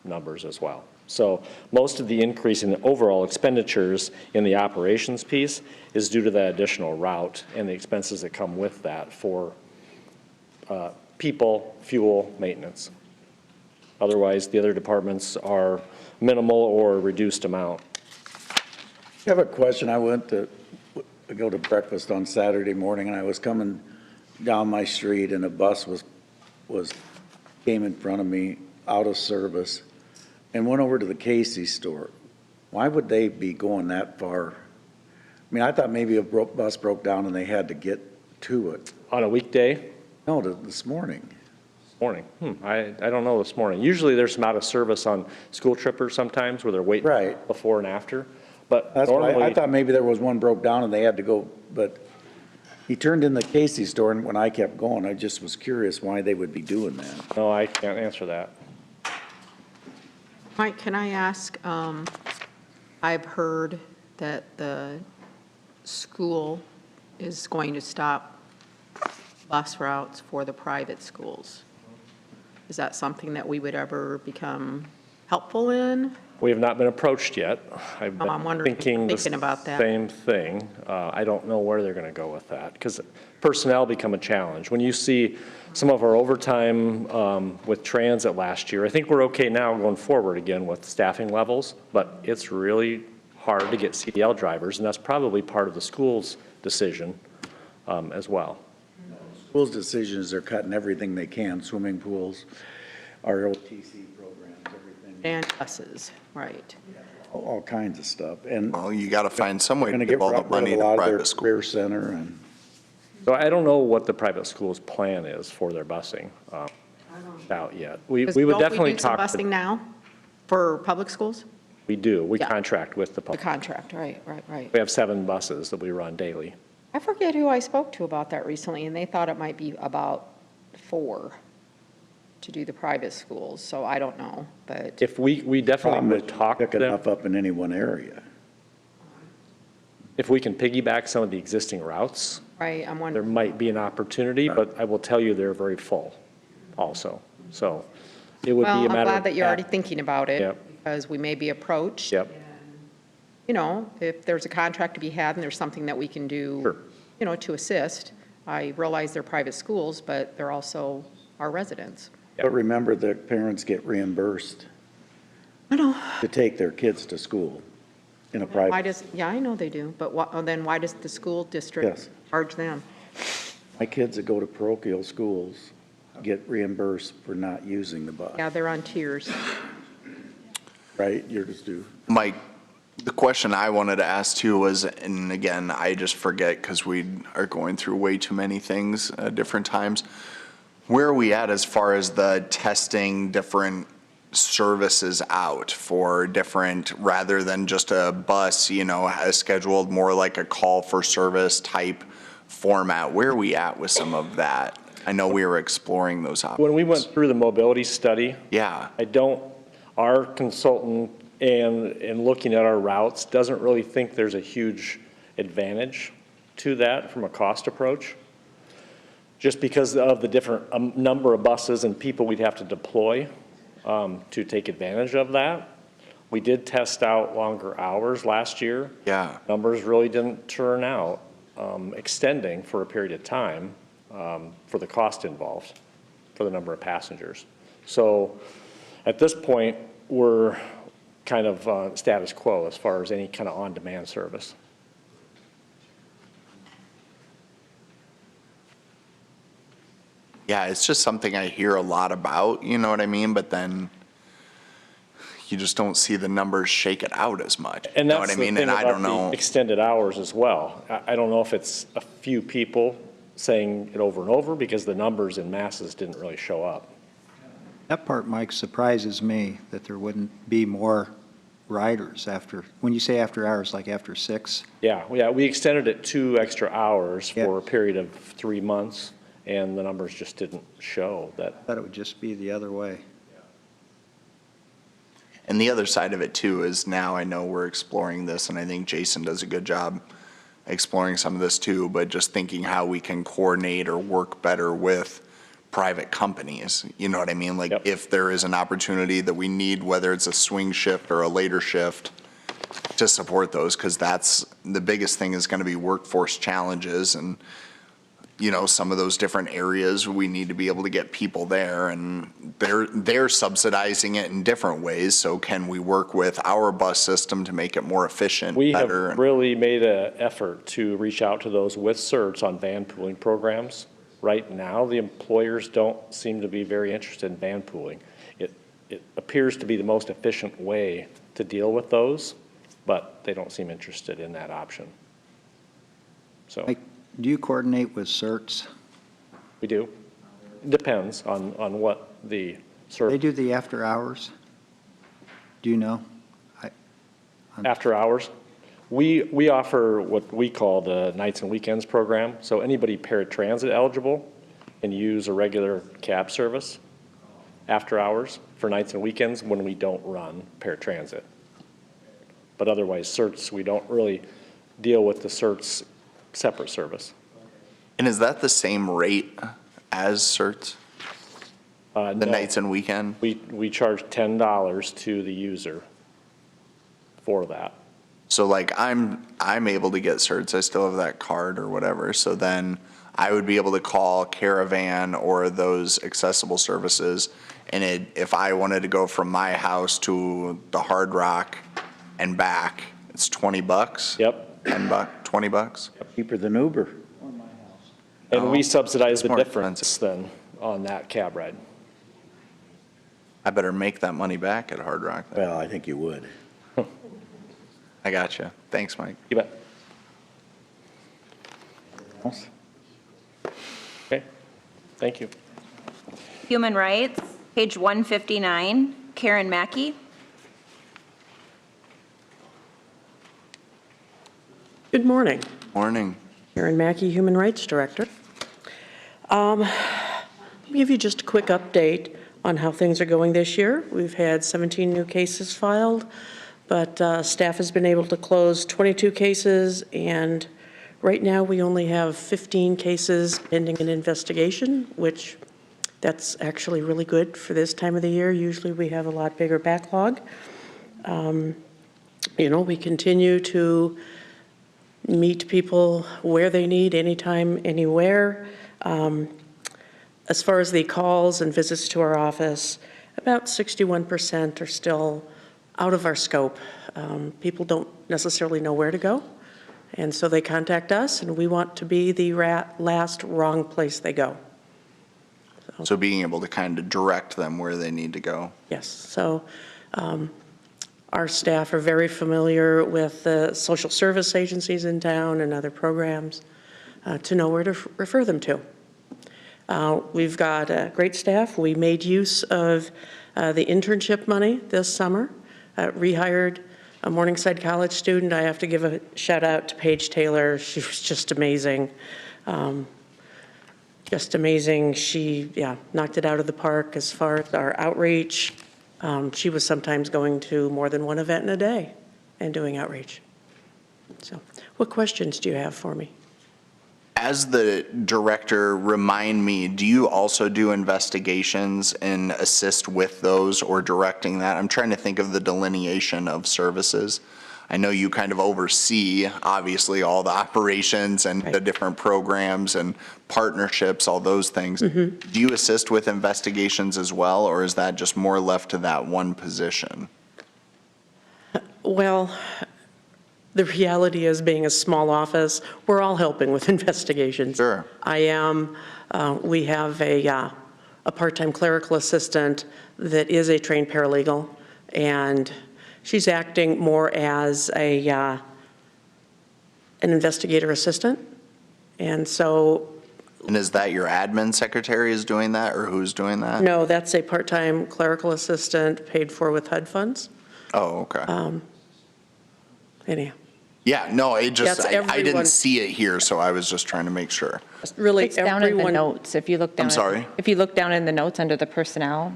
numbers as well. So most of the increase in the overall expenditures in the operations piece is due to that additional route and the expenses that come with that for people, fuel, maintenance. Otherwise, the other departments are minimal or reduced amount. I have a question. I went to go to breakfast on Saturday morning, and I was coming down my street, and a bus came in front of me, out of service, and went over to the Casey's store. Why would they be going that far? I mean, I thought maybe a bus broke down and they had to get to it. On a weekday? No, this morning. Morning. I don't know this morning. Usually there's some out of service on school trippers sometimes where they're waiting before and after. But That's why normally, I thought maybe there was one broke down and they had to go, but He turned in the Casey store, and when I kept going, I just was curious why they would be doing that. No, I can't answer that. Mike, can I ask, I've heard that the school is going to stop bus routes for the private schools. Is that something that we would ever become helpful in? We have not been approached yet. I've Oh, I'm been wondering, thinking about the that. same thing. I don't know where they're going to go with that, because personnel become a challenge. When you see some of our overtime with transit last year, I think we're okay now going forward again with staffing levels, but it's really hard to get CDL drivers, and that's probably part of the school's decision as well. School's decisions, they're cutting everything they can, swimming pools, ROTC programs, everything. And buses, right. All kinds of stuff. And Well, you got to find some way to gonna give get all the rid of money a to lot of their private schools. career center and. So I don't know what the private school's plan is for their busing out yet. We would definitely do some talk. busing now for public schools? We do. We Yeah. contract with the The public. contract, right. We have 7 buses that we run daily. I forget who I spoke to about that recently, and they thought it might be about 4 to do the private schools, so I don't know, but. If we definitely Problem would is talk to pick them. enough up in any one area. If we can piggyback some of the existing routes, Right, I'm there wondering, might be an opportunity, but I will tell you they're very full also. So it would be well, a I'm matter of. glad that you're already thinking about it, Yep. because we may be approached. Yep. You know, if there's a contract to be had and there's something that we can do, Sure. you know, to assist. I realize they're private schools, but they're also our residents. But remember, the parents get reimbursed I know. to take their kids to school in a Why private. does, yeah, I know they do, but then why does the school district Yes. charge them? My kids that go to parochial schools get reimbursed for not using the bus, Yeah, they're on tiers. right? You're just due. Mike, the question I wanted to ask too was, and again, I just forget because we are going through way too many things at different times. Where are we at as far as the testing different services out for different, rather than just a bus, you know, has scheduled more like a call for service type format? Where are we at with some of that? I know we were exploring those options. When we went through the mobility study, Yeah, our consultant and looking at our routes doesn't really think there's a huge advantage to that from a cost approach, just because of the different number of buses and people we'd have to deploy to take advantage of that. We did test out longer hours last year. yeah. Numbers really didn't turn out extending for a period of time for the cost involved for the number of passengers. So at this point, we're kind of status quo as far as any kind of on-demand service. Yeah, it's just something I hear a lot about, you know what I mean? But then you just don't see the numbers shake it out as much. And You know that's what I the mean? thing And I about don't the know. extended hours as well. I don't know if it's a few people saying it over and over because the numbers in masses didn't really show up. That part, Mike, surprises me, that there wouldn't be more riders after, when you say after hours, like after 6? Yeah, we extended it 2 extra hours Yeah. for a period of 3 months, and the numbers just didn't show that. I thought it would just be the other way. And the other side of it too is now I know we're exploring this, and I think Jason does a good job exploring some of this too, but just thinking how we can coordinate or work better with private companies. You know what I mean? Like Yep. if there is an opportunity that we need, whether it's a swing shift or a later shift, to support those, because that's the biggest thing is going to be workforce challenges. And you know, some of those different areas, we need to be able to get people there, and they're subsidizing it in different ways. So can we work with our bus system to make it more efficient, We have better? really made an effort to reach out to those with certs on van pooling programs. Right now, the employers don't seem to be very interested in van pooling. It appears to be the most efficient way to deal with those, but they don't seem interested in that option. So Mike, do you coordinate with CERTs? we do. It depends on what the They service, do the after hours? Do you know? after hours. We offer what we call the nights and weekends program. So anybody paratransit eligible can use a regular cab service after hours for nights and weekends when we don't run paratransit. But otherwise, certs, we don't really deal with the certs separate service. And is that the same rate as certs? The No. nights and weekend? We charge $10 to the user for that. So like I'm able to get certs, I still have that card or whatever, so then I would be able to call Caravan or those accessible services, and if I wanted to go from my house to the Hard Rock and back, it's $20? Yep. $10, $20? Cheaper than Uber. And we subsidize the more difference then on that cab ride. I better make that money back at Hard Rock then. Well, I think you would. I got you. Thanks, Mike. You bet. Okay, thank you. Human Rights, page 159, Karen Mackey. Good morning. Morning. Karen Mackey, Human Rights Director. I'll give you just a quick update on how things are going this year. We've had 17 new cases filed, but staff has been able to close 22 cases, and right now we only have 15 cases pending an investigation, which that's actually really good for this time of the year. Usually we have a lot bigger backlog. We continue to meet people where they need, anytime, anywhere. As far as the calls and visits to our office, about 61% are still out of our scope. People don't necessarily know where to go, and so they contact us, and we want to be the last wrong place they go. So being able to kind of direct them where they need to go. Yes, so our staff are very familiar with the social service agencies in town and other programs to know where to refer them to. We've got a great staff. We made use of the internship money this summer, rehired a Morningside College student. I have to give a shout out to Paige Taylor. She was just amazing. Just amazing. She, knocked it out of the park as far as our outreach. She was sometimes going to more than one event in a day and doing outreach. So what questions do you have for me? As the director, remind me, do you also do investigations and assist with those or directing that? I'm trying to think of the delineation of services. I know you kind of oversee, obviously, all the operations and the different programs and partnerships, all those things. Do you assist with investigations as well, or is that just more left to that one position? Well, the reality is, being a small office, we're all helping with investigations. Sure. I am. We have a part-time clerical assistant that is a trained paralegal, and she's acting more as an investigator assistant. And so. And is that your admin secretary is doing that, or who's doing that? No, that's a part-time clerical assistant paid for with HUD funds. Oh, okay. Anyhow. Yeah, no, it just, That's I didn't everyone. see it here, so I was just trying to make sure. Really, It's down in the everyone. notes, if you look down. I'm sorry? If you look down in the notes under the personnel.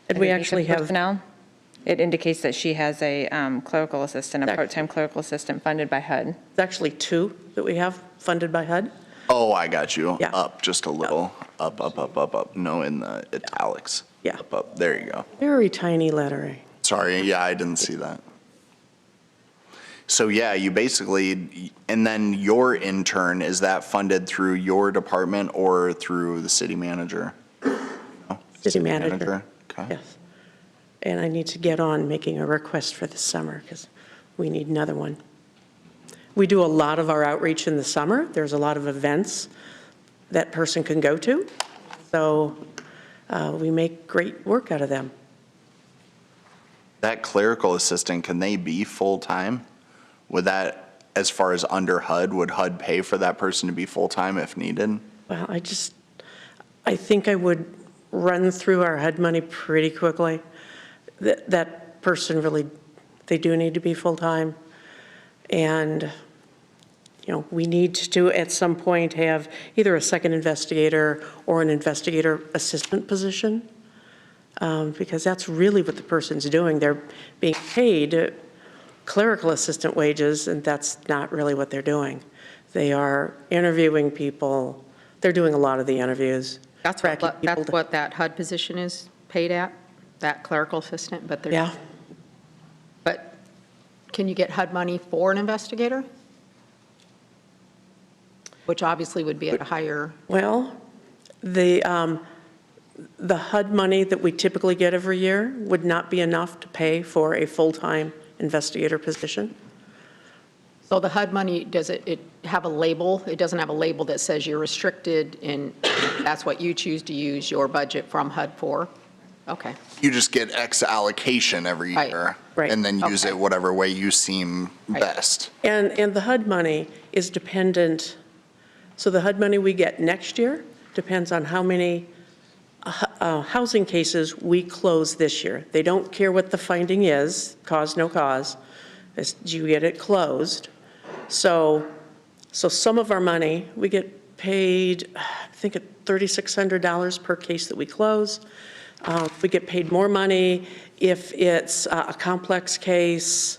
And we underneath the actually have. personnel, it indicates that she has a clerical assistant, a part-time clerical assistant funded by HUD. It's actually 2 that we have funded by HUD. Oh, I got you. Yeah. Up just a little. Up. No, in the italics. Yeah. Up. There you go. Very tiny lettering. Sorry, yeah, I didn't see that. So yeah, you basically, and then your intern, is that funded through your department or through the city manager? No? City manager. Okay. Yes. And I need to get on making a request for this summer because we need another one. We do a lot of our outreach in the summer. There's a lot of events that person can go to. So we make great work out of them. That clerical assistant, can they be full-time? Would that, as far as under HUD, would HUD pay for that person to be full-time if needed? Well, I think I would run through our HUD money pretty quickly. That person really, they do need to be full-time. And, you know, we need to, at some point, have either a second investigator or an investigator assistant position, because that's really what the person's doing. They're being paid clerical assistant wages, and that's not really what they're doing. They are interviewing people. They're doing a lot of the interviews. That's what that HUD position is paid at, that clerical assistant, but they're. Yeah. But can you get HUD money for an investigator? Which obviously would be at a higher. Well, the HUD money that we typically get every year would not be enough to pay for a full-time investigator position. So the HUD money, does it have a label? It doesn't have a label that says you're restricted and that's what you choose to use your budget from HUD for? Okay. You just get X allocation every year. Right. And then use it whatever way you seem best. And the HUD money is dependent, so the HUD money we get next year depends on how many housing cases we close this year. They don't care what the finding is, cause, no cause, you get it closed. So some of our money, we get paid, I think at $3,600 per case that we close. We get paid more money if it's a complex case.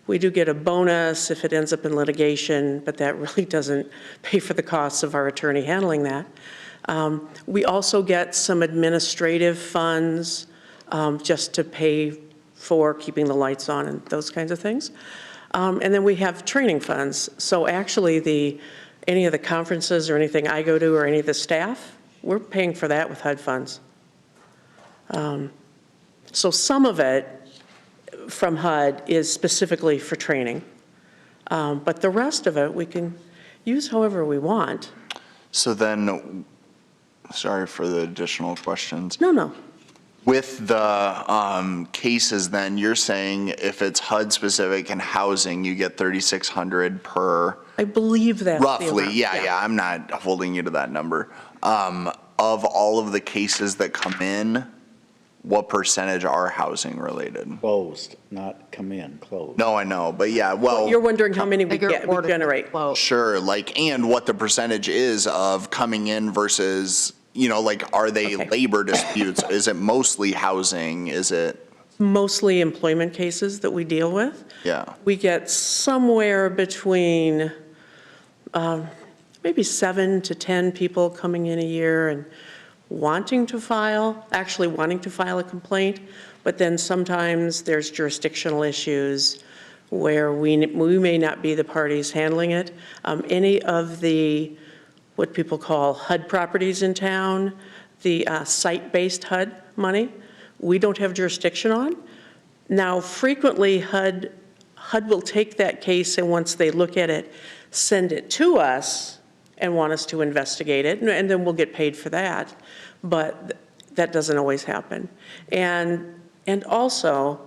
We do get a bonus if it ends up in litigation, but that really doesn't pay for the costs of our attorney handling that. We also get some administrative funds just to pay for keeping the lights on and those kinds of things. And then we have training funds. So actually, any of the conferences or anything I go to or any of the staff, we're paying for that with HUD funds. So some of it from HUD is specifically for training. But the rest of it we can use however we want. So then, sorry for the additional questions. No. With the cases, then you're saying if it's HUD specific and housing, you get $3,600 per. I believe that's roughly. the amount. Yeah. I'm not holding you to that number. Of all of the cases that come in, what percentage are housing related? Closed, not come in, closed. No, I know, but yeah, well. You're wondering how many we generate. Sure, and what the percentage is of coming in versus, are they labor disputes? Is it mostly housing? Is it? Mostly employment cases that we deal with. Yeah. We get somewhere between maybe 7 to 10 people coming in a year and wanting to file a complaint, but then sometimes there's jurisdictional issues where we may not be the parties handling it. Any of the, what people call HUD properties in town, the site-based HUD money, we don't have jurisdiction on. Now, frequently HUD will take that case and once they look at it, send it to us and want us to investigate it, and then we'll get paid for that. But that doesn't always happen. And also,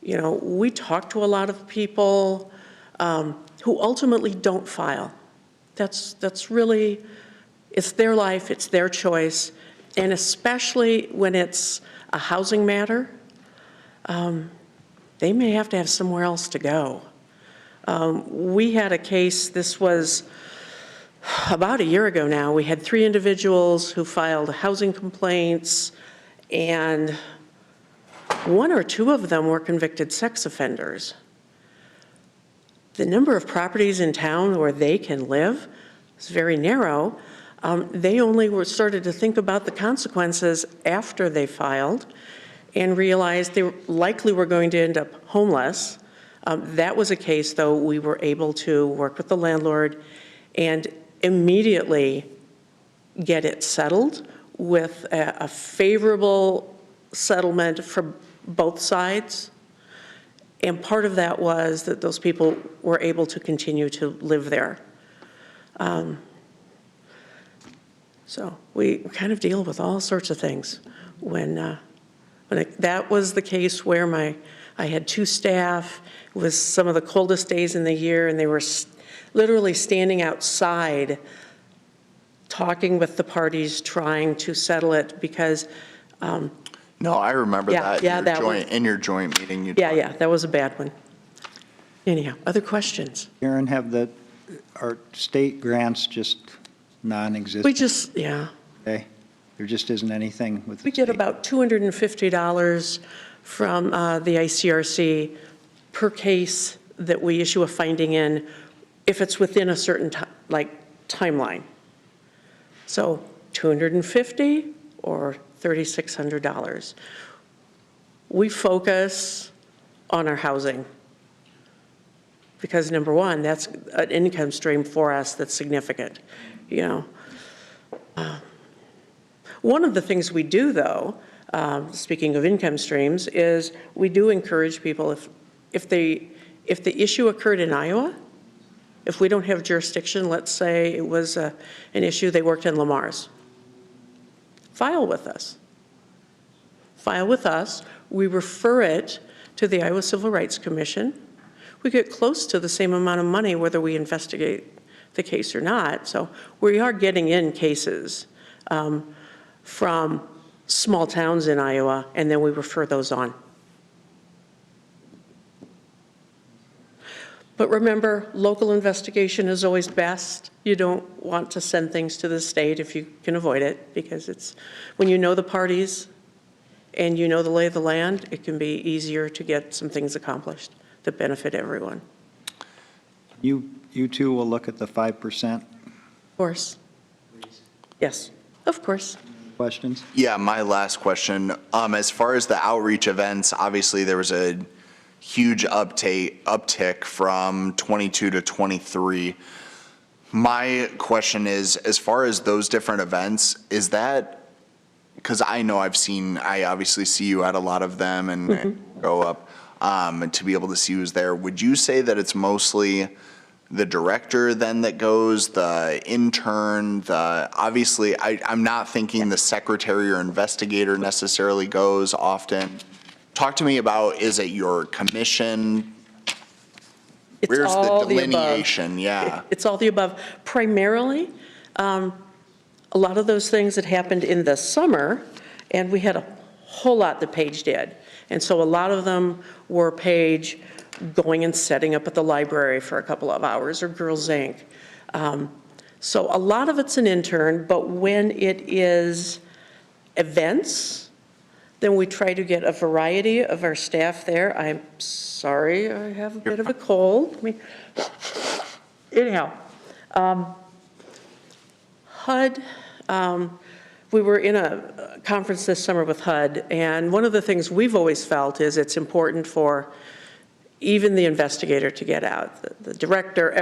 we talk to a lot of people who ultimately don't file. That's really, it's their life, it's their choice, and especially when it's a housing matter, they may have to have somewhere else to go. We had a case, this was about a year ago now. We had 3 individuals who filed housing complaints, and 1 or 2 of them were convicted sex offenders. The number of properties in town where they can live is very narrow. They only started to think about the consequences after they filed and realized they likely were going to end up homeless. That was a case, though, we were able to work with the landlord and immediately get it settled with a favorable settlement for both sides. And part of that was that those people were able to continue to live there. So we kind of deal with all sorts of things. That was the case where I had 2 staff. It was some of the coldest days in the year, and they were literally standing outside talking with the parties, trying to settle it because. No, I remember that. Yeah, in your joint meeting. Yeah, that was a bad one. Anyhow, other questions? Karen, are state grants just non-existent? We just, yeah. Okay. There just isn't anything with. We get about $250 from the ICRC per case that we issue a finding in, if it's within a certain timeline. So $250 or $3,600. We focus on our housing because, number one, that's an income stream for us that's significant, you know. One of the things we do, though, speaking of income streams, is we do encourage people, if the issue occurred in Iowa, if we don't have jurisdiction, let's say it was an issue they worked in Lamar's, file with us. File with us. We refer it to the Iowa Civil Rights Commission. We get close to the same amount of money whether we investigate the case or not. So we are getting in cases from small towns in Iowa, and then we refer those on. But remember, local investigation is always best. You don't want to send things to the state if you can avoid it, because it's, when you know the parties and you know the lay of the land, it can be easier to get some things accomplished that benefit everyone. You two will look at the 5%? Of course. Yes, of course. Questions? Yeah, my last question. As far as the outreach events, obviously there was a huge uptick from 22 to 23. My question is, as far as those different events, is that, because I know I obviously see you at a lot of them and go up, and to be able to see who's there, would you say that it's mostly the director then that goes, the intern, obviously I'm not thinking the secretary or investigator necessarily goes often. Talk to me about, is it your commission? Where's the delineation? Yeah. It's all the above. Primarily, a lot of those things that happened in the summer, and we had a whole lot that Paige did. And so a lot of them were Paige going and setting up at the library for a couple of hours, or Girls Inc. So a lot of it's an intern, but when it is events, then we try to get a variety of our staff there. I'm sorry, I have a bit of a cold. Anyhow, HUD, we were in a conference this summer with HUD, and one of the things we've always felt is it's important for even the investigator to get out. The director,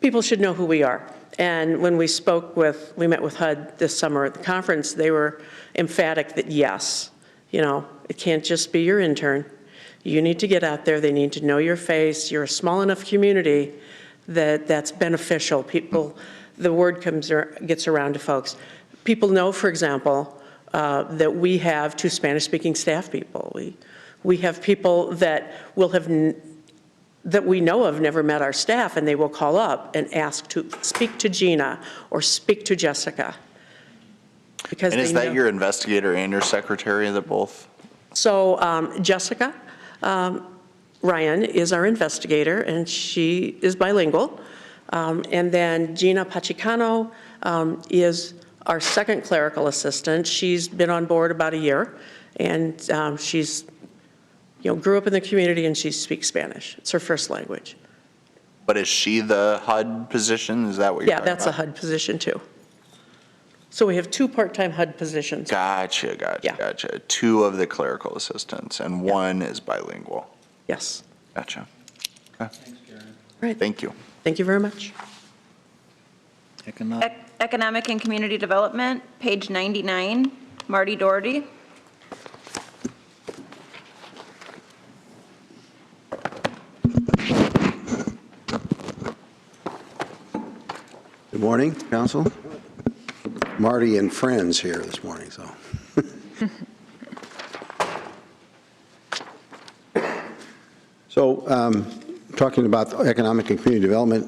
people should know who we are. And when we met with HUD this summer at the conference, they were emphatic that yes, it can't just be your intern. You need to get out there. They need to know your face. You're a small enough community that that's beneficial. The word gets around to folks. People know, for example, that we have 2 Spanish-speaking staff people. We have people that we know of never met our staff, and they will call up and ask to speak to Gina or speak to Jessica. Because and is that your investigator and your secretary, that both? So Jessica Ryan is our investigator, and she is bilingual. And then Gina Pachicano is our second clerical assistant. She's been on board about a year, and she's grew up in the community, and she speaks Spanish. It's her first language. But is she the HUD position? Is that what you're talking about? Yeah, that's a HUD position too. So we have 2 part-time HUD positions. Gotcha. 2 of the clerical assistants, and 1 is bilingual. Yes. Gotcha. Okay. Thanks, Karen. Right. Thank you. Thank you very much. Economic and Community Development, page 99, Marty Doherty. Good morning, Council. Marty and friends here this morning, so. So, talking about economic and community development,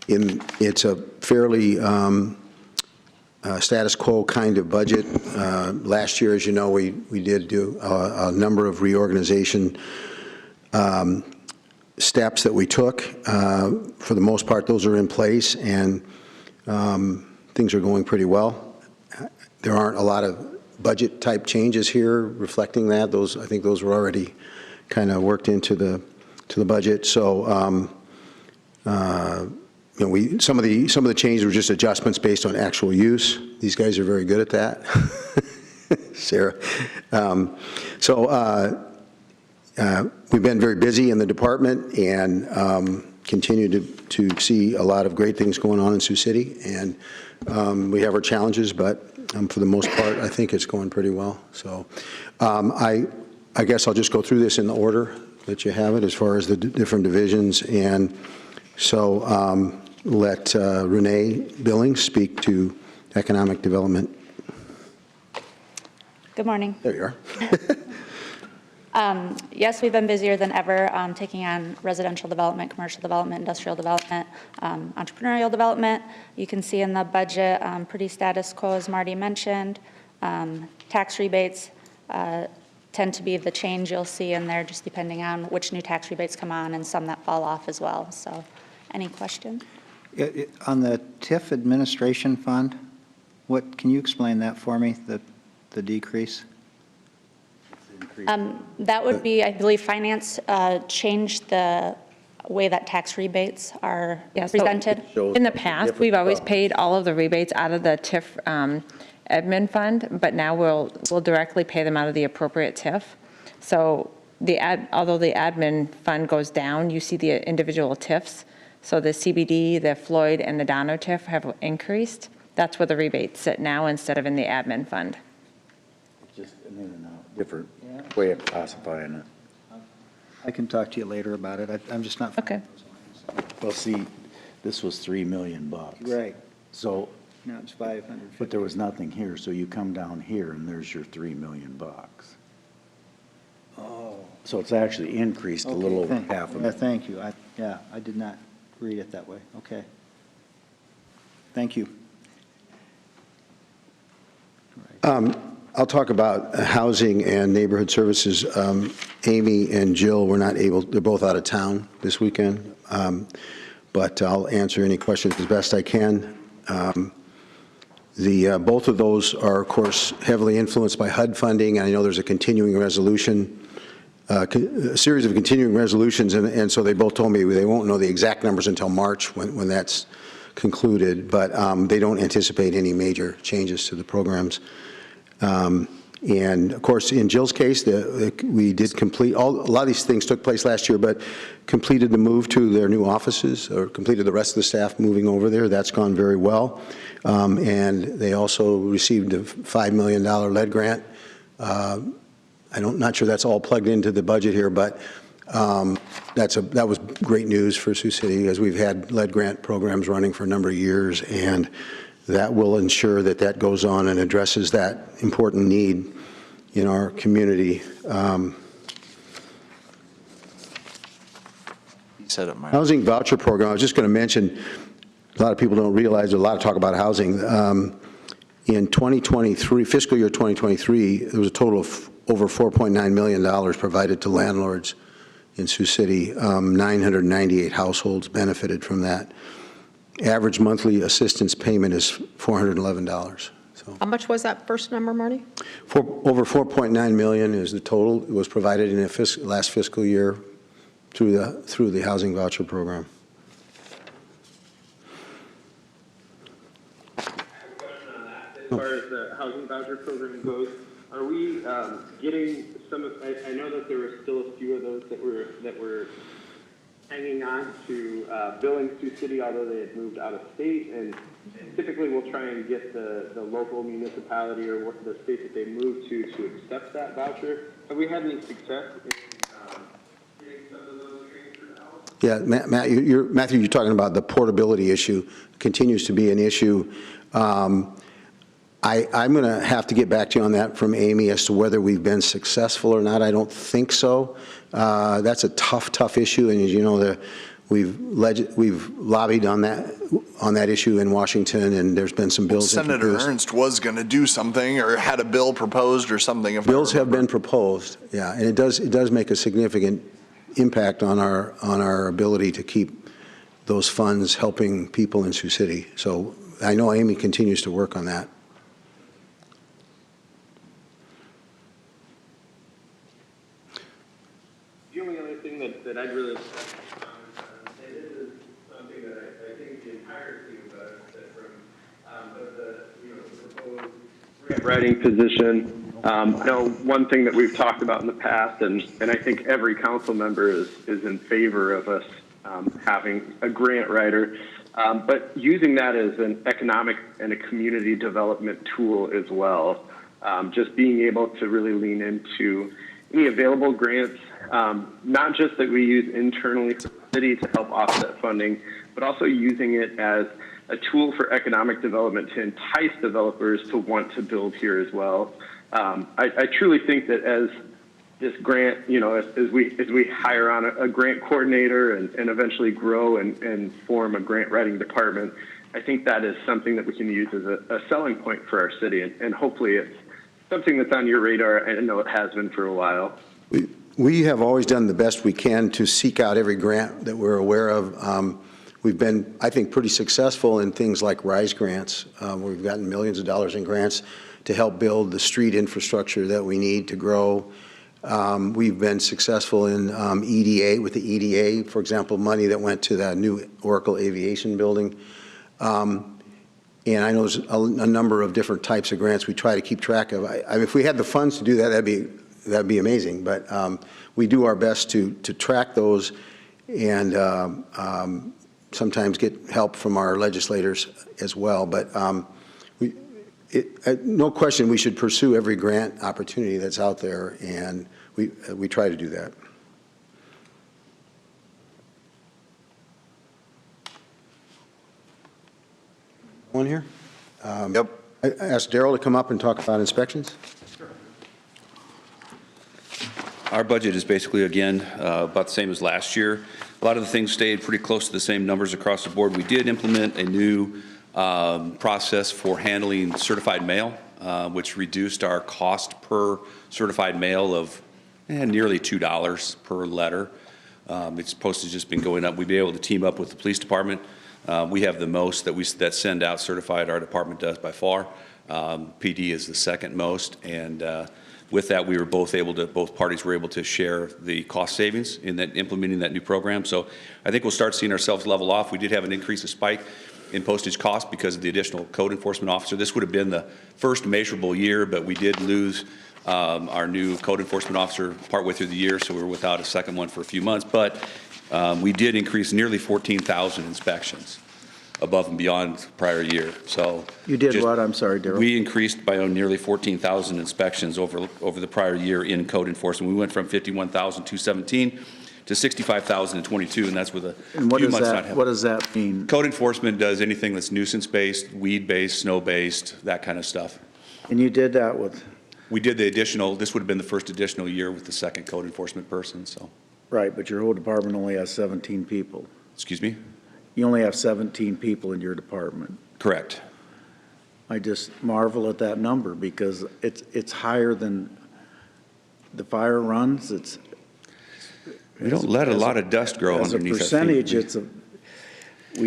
it's a fairly status quo kind of budget. Last year, as you know, we did do a number of reorganization steps that we took. For the most part, those are in place, and things are going pretty well. There aren't a lot of budget-type changes here reflecting that. I think those were already kind of worked into the budget. So, some of the changes were just adjustments based on actual use. These guys are very good at that. Sarah. We've been very busy in the department and continue to see a lot of great things going on in Sioux City. And we have our challenges, but for the most part, I think it's going pretty well. So I guess I'll just go through this in the order that you have it as far as the different divisions. And so let Renee Billings speak to economic development. Good morning. There you are. Yes, we've been busier than ever, taking on residential development, commercial development, industrial development, entrepreneurial development. You can see in the budget, pretty status quo, as Marty mentioned. Tax rebates tend to be the change you'll see in there, just depending on which new tax rebates come on and some that fall off as well. So, any questions? On the TIF administration fund, can you explain that for me, the decrease? That would be, I believe, finance changed the way that tax rebates are presented. In the past, we've always paid all of the rebates out of the TIF admin fund, but now we'll directly pay them out of the appropriate TIF. So although the admin fund goes down, you see the individual TIFs. So the CBD, the Floyd, and the Dono TIF have increased. That's where the rebates sit now instead of in the admin fund. Just different way of classifying it. I can talk to you later about it. I'm just not. Okay. Well, see, this was $3 million. Right. So. No, it's 500. But there was nothing here, so you come down here and there's your $3 million. Oh. So it's actually increased a little over half of it. Thank you. I did not read it that way. Okay. Thank you. I'll talk about housing and neighborhood services. Amy and Jill were not able, they're both out of town this weekend, but I'll answer any questions as best I can. Both of those are, of course, heavily influenced by HUD funding, and I know there's a continuing resolution, a series of continuing resolutions, and so they both told me they won't know the exact numbers until March when that's concluded, but they don't anticipate any major changes to the programs. And of course, in Jill's case, we did complete, a lot of these things took place last year, but completed the move to their new offices, or completed the rest of the staff moving over there. That's gone very well. And they also received a $5 million lead grant. I'm not sure that's all plugged into the budget here, but that was great news for Sioux City, as we've had lead grant programs running for a number of years, and that will ensure that goes on and addresses that important need in our community. Housing voucher program, I was just going to mention, a lot of people don't realize there's a lot of talk about housing. In 2023, fiscal year 2023, there was a total of over $4.9 million provided to landlords in Sioux City. 998 households benefited from that. Average monthly assistance payment is $411. So How much was that first number, Marty? over 4.9 million is the total. It was provided in the last fiscal year through the housing voucher program. As far as the housing voucher program goes, are we getting some of? I know that there were still a few of those that were hanging on to billing Sioux City, although they had moved out of state. And typically, we'll try and get the local municipality or the state that they moved to accept that voucher. Have we had any success in getting some of those transferred out? Yeah, Matthew, you're talking about the portability issue. Continues to be an issue. I'm going to have to get back to you on that from Amy as to whether we've been successful or not. I don't think so. That's a tough issue, and as you know, we've lobbied on that issue in Washington, and there's been some bills Senator introduced. Ernst was going to do something, or had a bill proposed or something. Bills have been proposed, yeah, and it does make a significant impact on our ability to keep those funds helping people in Sioux City. So I know Amy continues to work on that. The only other thing that I'd really, and this is something that I think the entire team does, that from the proposed grant writing position. I know one thing that we've talked about in the past, and I think every council member is in favor of us having a grant writer, but using that as an economic and a community development tool as well. Just being able to really lean into any available grants, not just that we use internally for the city to help offset funding, but also using it as a tool for economic development to entice developers to want to build here as well. I truly think that as this grant, as we hire on a grant coordinator and eventually grow and form a grant writing department, I think that is something that we can use as a selling point for our city, and hopefully it's something that's on your radar. I know it has been for a while. We have always done the best we can to seek out every grant that we're aware of. We've been, I think, pretty successful in things like RISE grants, where we've gotten millions of dollars in grants to help build the street infrastructure that we need to grow. We've been successful in EDA, with the EDA, for example, money that went to that new Oracle Aviation building. And I know there's a number of different types of grants we try to keep track of. If we had the funds to do that, that'd be amazing. But we do our best to track those and sometimes get help from our legislators as well. But no question, we should pursue every grant opportunity that's out there, and we try to do that. One here? Yep. I asked Daryl to come up and talk about inspections. Our budget is basically, again, about the same as last year. A lot of the things stayed pretty close to the same numbers across the board. We did implement a new process for handling certified mail, which reduced our cost per certified mail of nearly $2 per letter. Its postage has been going up. We've been able to team up with the police department. We have the most that send out certified. Our department does by far. PD is the second most, and with that, both parties were able to share the cost savings in that implementing that new program. So I think we'll start seeing ourselves level off. We did have an increase of spike in postage cost because of the additional code enforcement officer. This would have been the first measurable year, but we did lose our new code enforcement officer partway through the year, so we were without a second one for a few months. But we did increase nearly 14,000 inspections above and beyond prior year. So you did what? I'm sorry, Daryl. We increased by nearly 14,000 inspections over the prior year in code enforcement. We went from 51,217 to 65,022, and that's with a few months not happening. What does that mean? Code enforcement does anything that's nuisance-based, weed-based, snow-based, that kind of stuff. And you did that with? We did the additional. This would have been the first additional year with the second code enforcement person. So. Right, but your whole department only has 17 people. Excuse me? You only have 17 people in your department. Correct. I just marvel at that number because it's higher than the fire runs. We don't let a lot of dust grow underneath our feet. It's a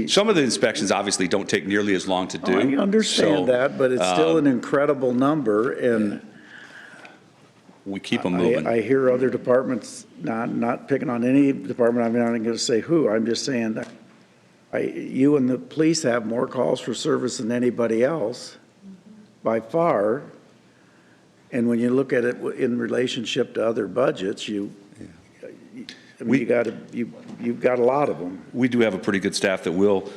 some of the inspections obviously don't take nearly as long to do. I understand that, but it's still an incredible number, and we keep them moving. I hear other departments, not picking on any department, I'm not going to say who, I'm just saying that you and the police have more calls for service than anybody else, by far. And when you look at it in relationship to other budgets, you've got a lot of them. We do have a pretty good staff that will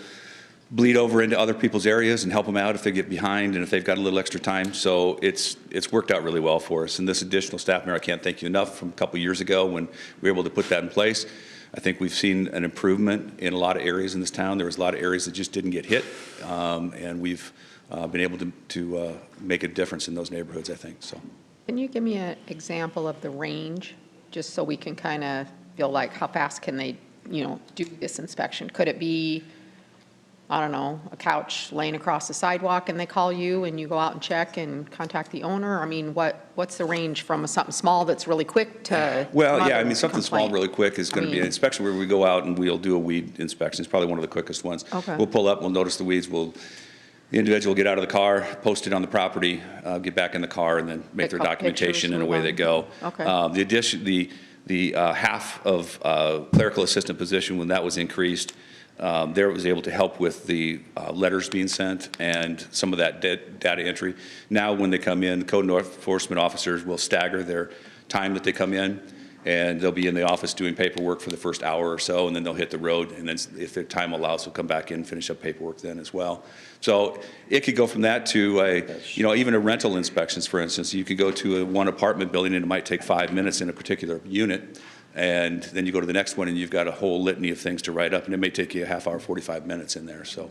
bleed over into other people's areas and help them out if they get behind and if they've got a little extra time. So it's worked out really well for us. And this additional staff member, I can't thank you enough, from a couple years ago when we were able to put that in place. I think we've seen an improvement in a lot of areas in this town. There was a lot of areas that just didn't get hit, and we've been able to make a difference in those neighborhoods, I think. So, can you give me an example of the range, just so we can kind of feel like how fast can they, do this inspection? Could it be I don't know, a couch laying across the sidewalk and they call you and you go out and check and contact the owner? I mean, what's the range from something small that's really quick to? Well, yeah, I mean, something small complaint? really quick is going to be an inspection where we go out and we'll do a weed inspection. It's probably one of the quickest ones. Okay. We'll pull up, we'll notice the weeds, the individual will get out of the car, post it on the property, get back in the car, and then make Pick their up documentation, pictures, and move away on. they go. Okay. The half of clerical assistant position, when that was increased, there it was able to help with the letters being sent and some of that data entry. Now, when they come in, code enforcement officers will stagger their time that they come in, and they'll be in the office doing paperwork for the first hour or so, and then they'll hit the road, and then if their time allows, they'll come back in and finish up paperwork then as well. So it could go from that to even a rental inspections, for instance. You could go to one apartment building, and it might take 5 minutes in a particular unit, and then you go to the next one, and you've got a whole litany of things to write up, and it may take you a half hour, 45 minutes in there. So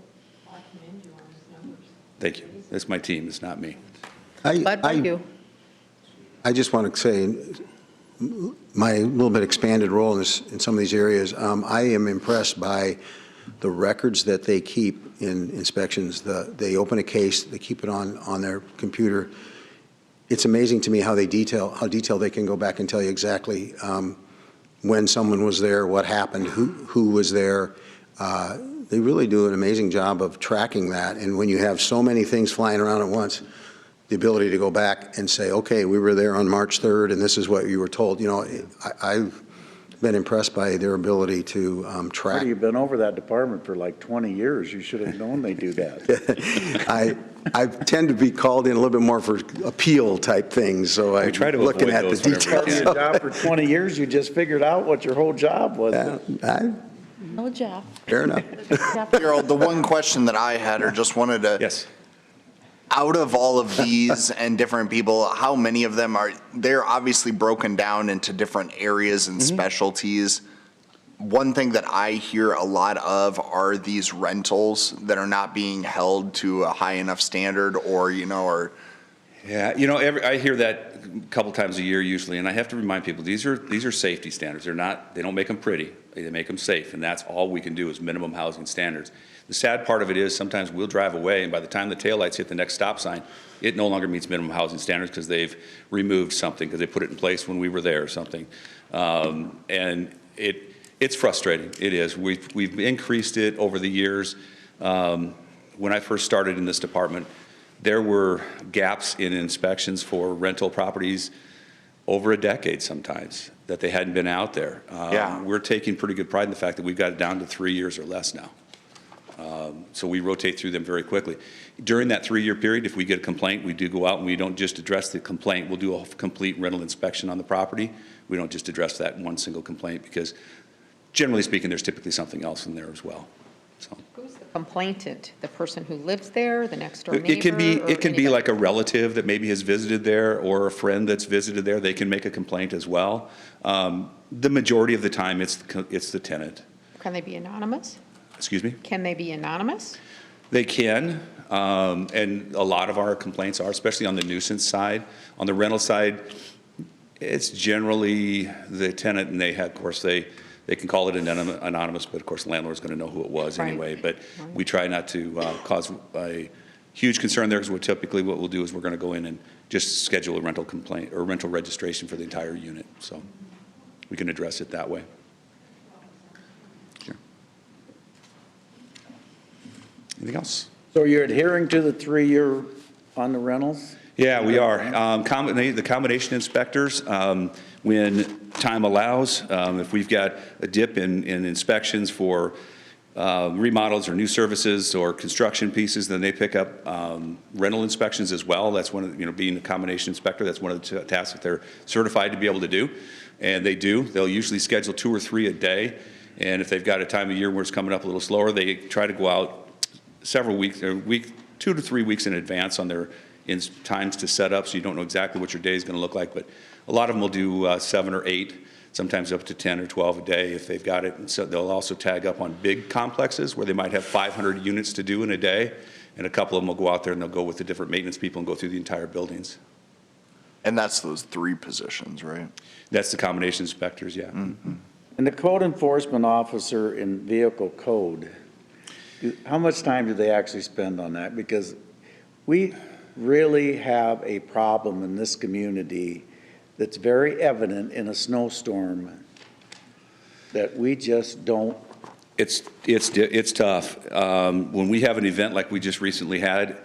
thank you. It's my team. It's not me. Thank you. I just want to say, my little bit expanded role in some of these areas, I am impressed by the records that they keep in inspections. They open a case, they keep it on their computer. It's amazing to me how detailed they can go back and tell you exactly when someone was there, what happened, who was there. They really do an amazing job of tracking that. And when you have so many things flying around at once, the ability to go back and say, okay, we were there on March 3rd, and this is what you were told. I've been impressed by their ability to track. You've been over that department for like 20 years. You should have known they do that. I tend to be called in a little bit more for appeal type things, so I'm looking at the details. Your job for 20 years, you just figured out what your whole job was. No job. Fair enough. Gerald, the one question that I had, or just wanted to. Yes. Out of all of these and different people, how many of them they're obviously broken down into different areas and specialties. One thing that I hear a lot of are these rentals that are not being held to a high enough standard Yeah, I hear that a couple times a year usually, and I have to remind people, these are safety standards. They don't make them pretty, they make them safe, and that's all we can do is minimum housing standards. The sad part of it is sometimes we'll drive away, and by the time the taillights hit the next stop sign, it no longer meets minimum housing standards because they've removed something, because they put it in place when we were there or something. And it's frustrating. It is. We've increased it over the years. When I first started in this department, there were gaps in inspections for rental properties over a decade sometimes that they hadn't been out there. We're taking pretty good pride in the fact that we've got it down to 3 years or less now. So we rotate through them very quickly. During that 3-year period, if we get a complaint, we do go out and we don't just address the complaint. We'll do a complete rental inspection on the property. We don't just address that one single complaint because, generally speaking, there's typically something else in there as well. So. Who's the complainant? The person who lives there, the next door neighbor? It can be like a relative that maybe has visited there or a friend that's visited there. They can make a complaint as well. The majority of the time, it's the tenant. Can they be anonymous? Excuse me? Can they be anonymous? They can, and a lot of our complaints are, especially on the nuisance side. On the rental side, it's generally the tenant, and of course, they can call it anonymous, but of course, the landlord's going to know who it was anyway. But we try not to cause a huge concern there, because typically what we'll do is we're going to go in and just schedule a rental complaint or rental registration for the entire unit. So we can address it that way. Anything else? So you're adhering to the 3-year on the rentals? Yeah, we are. The combination inspectors, when time allows, if we've got a dip in inspections for remodels or new services or construction pieces, then they pick up rental inspections as well. That's one of being a combination inspector, that's one of the tasks that they're certified to be able to do. And they do. They'll usually schedule 2 or 3 a day. And if they've got a time of year where it's coming up a little slower, they try to go out several weeks, 2 to 3 weeks in advance on their times to set up, so you don't know exactly what your day is going to look like. But a lot of them will do 7 or 8, sometimes up to 10 or 12 a day if they've got it. And so they'll also tag up on big complexes where they might have 500 units to do in a day, and a couple of them will go out there and they'll go with the different maintenance people and go through the entire buildings. And that's those 3 positions, right? That's the combination inspectors, yeah. And the code enforcement officer in vehicle code, How much time do they actually spend on that? Because we really have a problem in this community that's very evident in a snowstorm that we just don't. It's tough. When we have an event like we just recently had,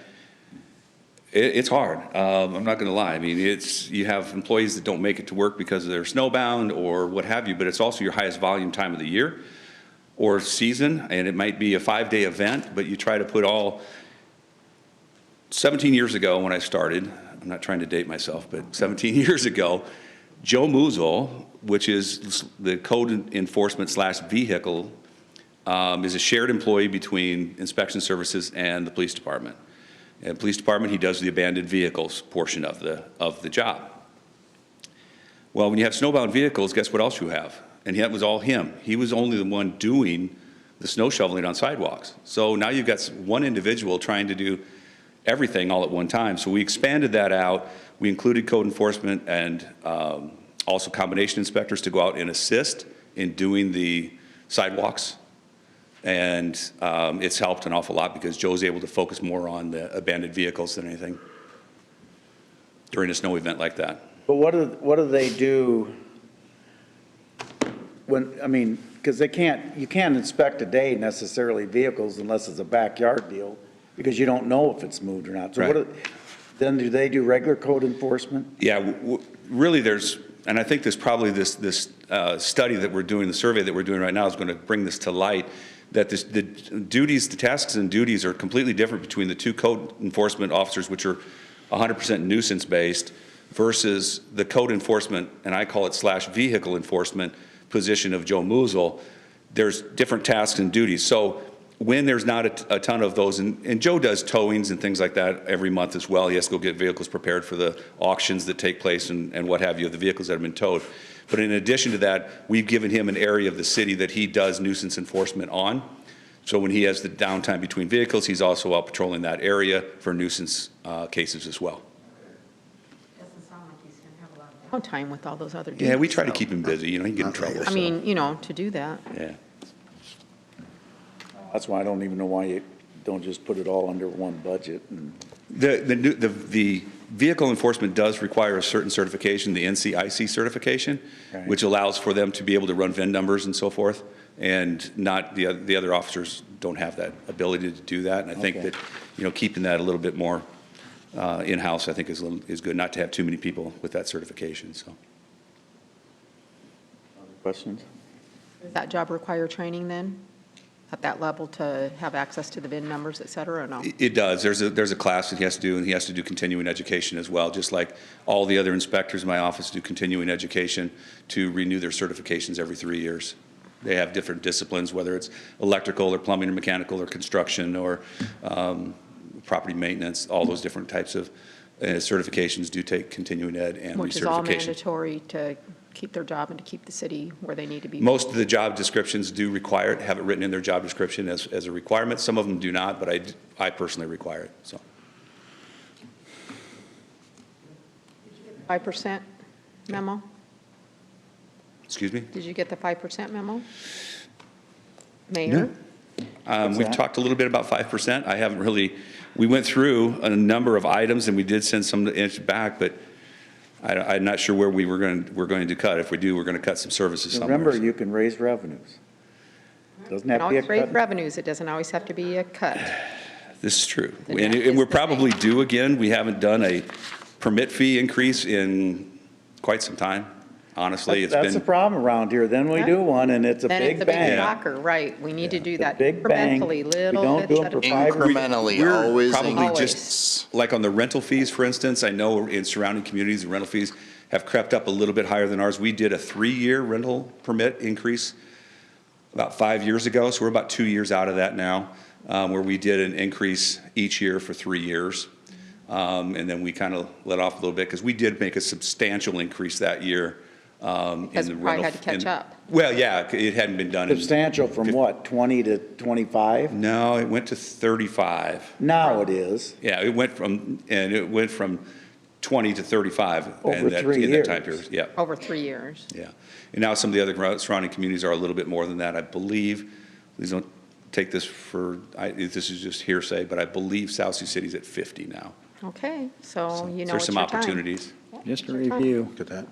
it's hard. I'm not going to lie. I mean, you have employees that don't make it to work because they're snowbound or what have you, but it's also your highest volume time of the year or season, and it might be a 5-day event, but you try to put all. 17 years ago when I started, I'm not trying to date myself, but 17 years ago, Joe Musil, which is the code enforcement / vehicle, is a shared employee between inspection services and the police department. And police department, he does the abandoned vehicles portion of the job. Well, when you have snowbound vehicles, guess what else you have? And that was all him. He was only the one doing the snow shoveling on sidewalks. So now you've got one individual trying to do everything all at one time. So we expanded that out. We included code enforcement and also combination inspectors to go out and assist in doing the sidewalks. And it's helped an awful lot because Joe's able to focus more on the abandoned vehicles than anything during a snow event like that. But what do they do when, I mean, because you can't inspect today necessarily vehicles unless it's a backyard deal, because you don't know if it's moved or not. So Right. Then do they do regular code enforcement? Yeah, really and I think there's probably this study that we're doing, the survey that we're doing right now is going to bring this to light, that the tasks and duties are completely different between the two code enforcement officers, which are 100% nuisance based, versus the code enforcement, and I call it / vehicle enforcement position of Joe Musil. There's different tasks and duties. So when there's not a ton of those, and Joe does towings and things like that every month as well. He has to go get vehicles prepared for the auctions that take place and what have you, the vehicles that have been towed. But in addition to that, we've given him an area of the city that he does nuisance enforcement on. So when he has the downtime between vehicles, he's also out patrolling that area for nuisance cases as well. Time with all those other duties. Yeah, we try to keep him busy. You know, he can get in trouble. I mean, to do that. Yeah. That's why I don't even know why you don't just put it all under one budget. The vehicle enforcement does require a certain certification, the NCIC certification, Right. which allows for them to be able to run VIN numbers and so forth. And not the other officers don't have that ability to do that. And I think that, keeping that a little bit more in-house, I think is good, not to have too many people with that certification, so. Other questions? Does that job require training then, at that level, to have access to the VIN numbers, et cetera, or no? It does. There's a class that he has to do, and he has to do continuing education as well, just like all the other inspectors in my office do continuing education to renew their certifications every 3 years. They have different disciplines, whether it's electrical or plumbing or mechanical or construction or property maintenance, all those different types of certifications do take continuing ed and recertification. Which is all mandatory to keep their job and to keep the city where they need to be. Most of the job descriptions do require it, have it written in their job description as a requirement. Some of them do not, but I personally require it, so. 5% memo? Excuse me? Did you get the 5% memo? Mayor? We've talked a little bit about 5%. I haven't really, we went through a number of items and we did send some back, but I'm not sure where we're going to cut. If we do, we're going to cut some services somewhere. Remember, you can raise revenues. Doesn't have to be a Always raise cut. revenues, it doesn't always have to be a cut. This is true. And we're probably due again. We haven't done a permit fee increase in quite some time. Honestly, That's the problem around here. Then we do one and it's a Then big it's a big bang. shocker, right, we need to do that big bang. incrementally, We little don't do bits them at a for time. Incrementally, We're always. probably Always. just, like on the rental fees, for instance, I know in surrounding communities, the rental fees have crept up a little bit higher than ours. We did a 3-year rental permit increase about 5 years ago, so we're about 2 years out of that now, where we did an increase each year for 3 years. And then we kind of let off a little bit because we did make a substantial increase that year. Because we probably had to catch up. Well, yeah, it hadn't been done. Substantial from what, 20 to 25? No, it went to 35. Now it is. Yeah, it went from 20 to 35. Over 3 in years. that time period, yeah. Over 3 years. Yeah. And now some of the other surrounding communities are a little bit more than that, I believe. Please don't take this for, this is just hearsay, but I believe South Sioux City's at 50 now. Okay, so you know There's it's some your time. opportunities. Just a review. Look at that.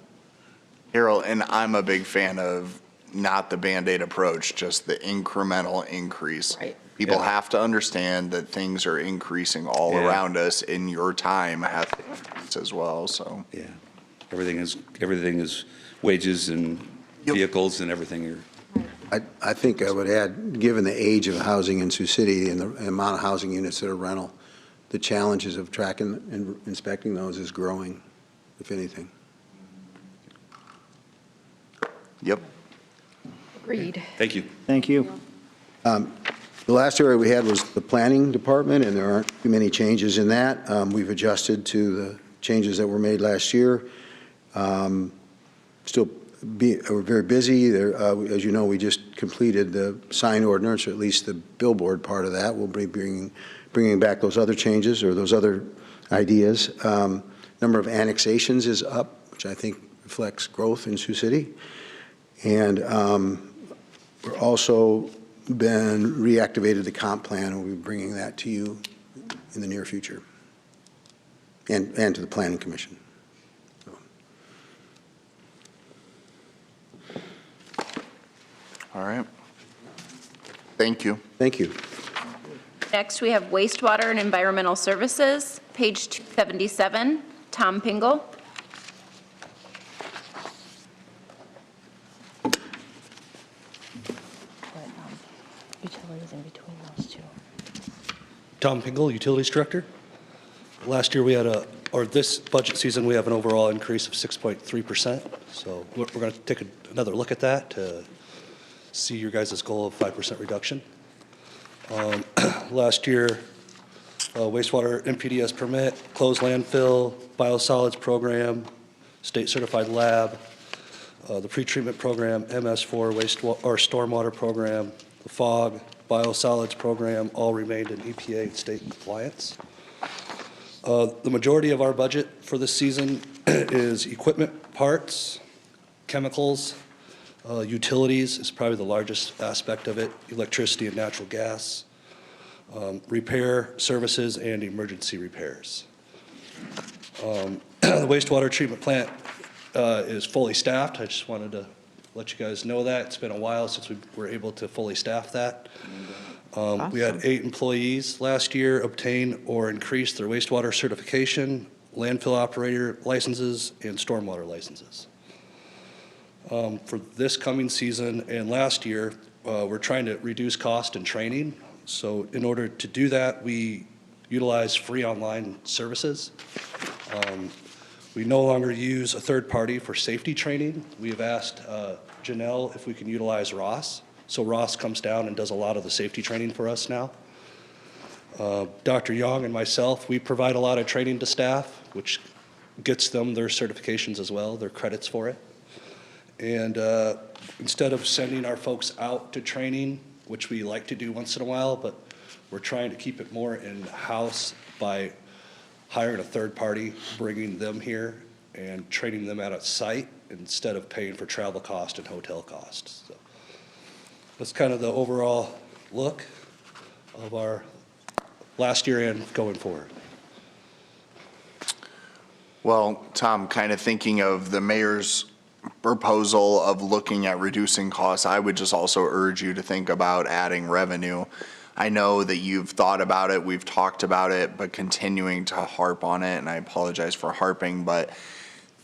Harold, and I'm a big fan of not the Band-Aid approach, just the incremental increase. Right. People Yeah. have to understand that things are increasing all Yeah. around us, and your time has to increase as well, so. Yeah. Everything is wages and vehicles and everything are. I think I would add, given the age of housing in Sioux City and the amount of housing units that are rental, the challenges of tracking and inspecting those is growing, if anything. Yep. Agreed. Thank you. Thank you. The last area we had was the planning department, and there aren't too many changes in that. We've adjusted to the changes that were made last year. We're very busy. As you know, we just completed the sign ordinance, or at least the billboard part of that. We'll be bringing back those other changes or those other ideas. Number of annexations is up, which I think reflects growth in Sioux City. And we're also been reactivated the comp plan, and we'll be bringing that to you in the near future, and to the Planning Commission. All right. Thank you. Thank you. Next, we have Wastewater and Environmental Services, page 277, Tom Pingle. Utilities in between those two. Tom Pingle, Utilities Director. Last year we had this budget season, we have an overall increase of 6.3%. So we're going to take another look at that to see your guys' goal of 5% reduction. Last year, wastewater NPDES permit, closed landfill, biosolids program, state certified lab, the pretreatment program, MS4 wastewater or stormwater program, the FOG, biosolids program, all remained in EPA and state compliance. The majority of our budget for this season is equipment, parts, chemicals, utilities is probably the largest aspect of it, electricity and natural gas, repair services, and emergency repairs. The wastewater treatment plant is fully staffed. I just wanted to let you guys know that. It's been a while since we were able to fully staff that. We had 8 employees last year obtain or increase their wastewater certification, landfill operator licenses, and stormwater licenses. For this coming season and last year, we're trying to reduce cost and training. So in order to do that, we utilize free online services. We no longer use a third party for safety training. We have asked Janelle if we can utilize Ross. So Ross comes down and does a lot of the safety training for us now. Dr. Young and myself, we provide a lot of training to staff, which gets them their certifications as well, their credits for it. And instead of sending our folks out to training, which we like to do once in a while, but we're trying to keep it more in-house by hiring a third party, bringing them here and training them at a site instead of paying for travel cost and hotel costs. So that's kind of the overall look of our last year and going forward. Well, Tom, kind of thinking of the mayor's proposal of looking at reducing costs, I would just also urge you to think about adding revenue. I know that you've thought about it, we've talked about it, but continuing to harp on it, and I apologize for harping, but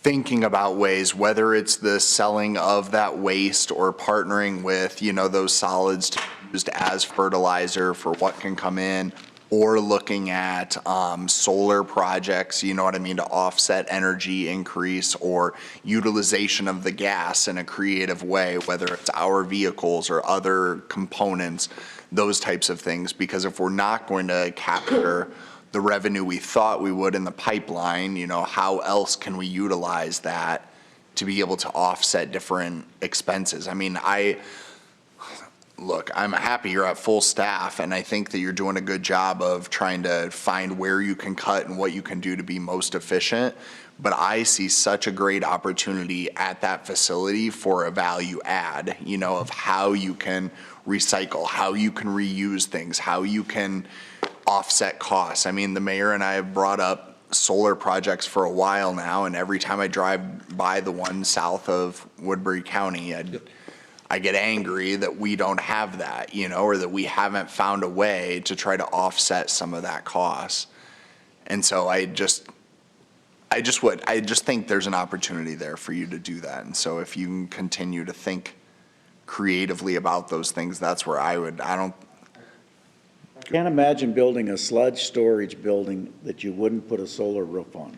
thinking about ways, whether it's the selling of that waste or partnering with, those solids to be used as fertilizer for what can come in, or looking at solar projects, you know what I mean, to offset energy increase or utilization of the gas in a creative way, whether it's our vehicles or other components, those types of things. Because if we're not going to capture the revenue we thought we would in the pipeline, how else can we utilize that to be able to offset different expenses? I mean, look, I'm happy you're at full staff, and I think that you're doing a good job of trying to find where you can cut and what you can do to be most efficient. But I see such a great opportunity at that facility for a value add, you know, of how you can recycle, how you can reuse things, how you can offset costs. I mean, the mayor and I have brought up solar projects for a while now, and every time I drive by the one south of Woodbury County, I get angry that we don't have that, you know, or that we haven't found a way to try to offset some of that cost. And so I just think there's an opportunity there for you to do that. And so if you can continue to think creatively about those things, that's where I can't imagine building a sludge storage building that you wouldn't put a solar roof on.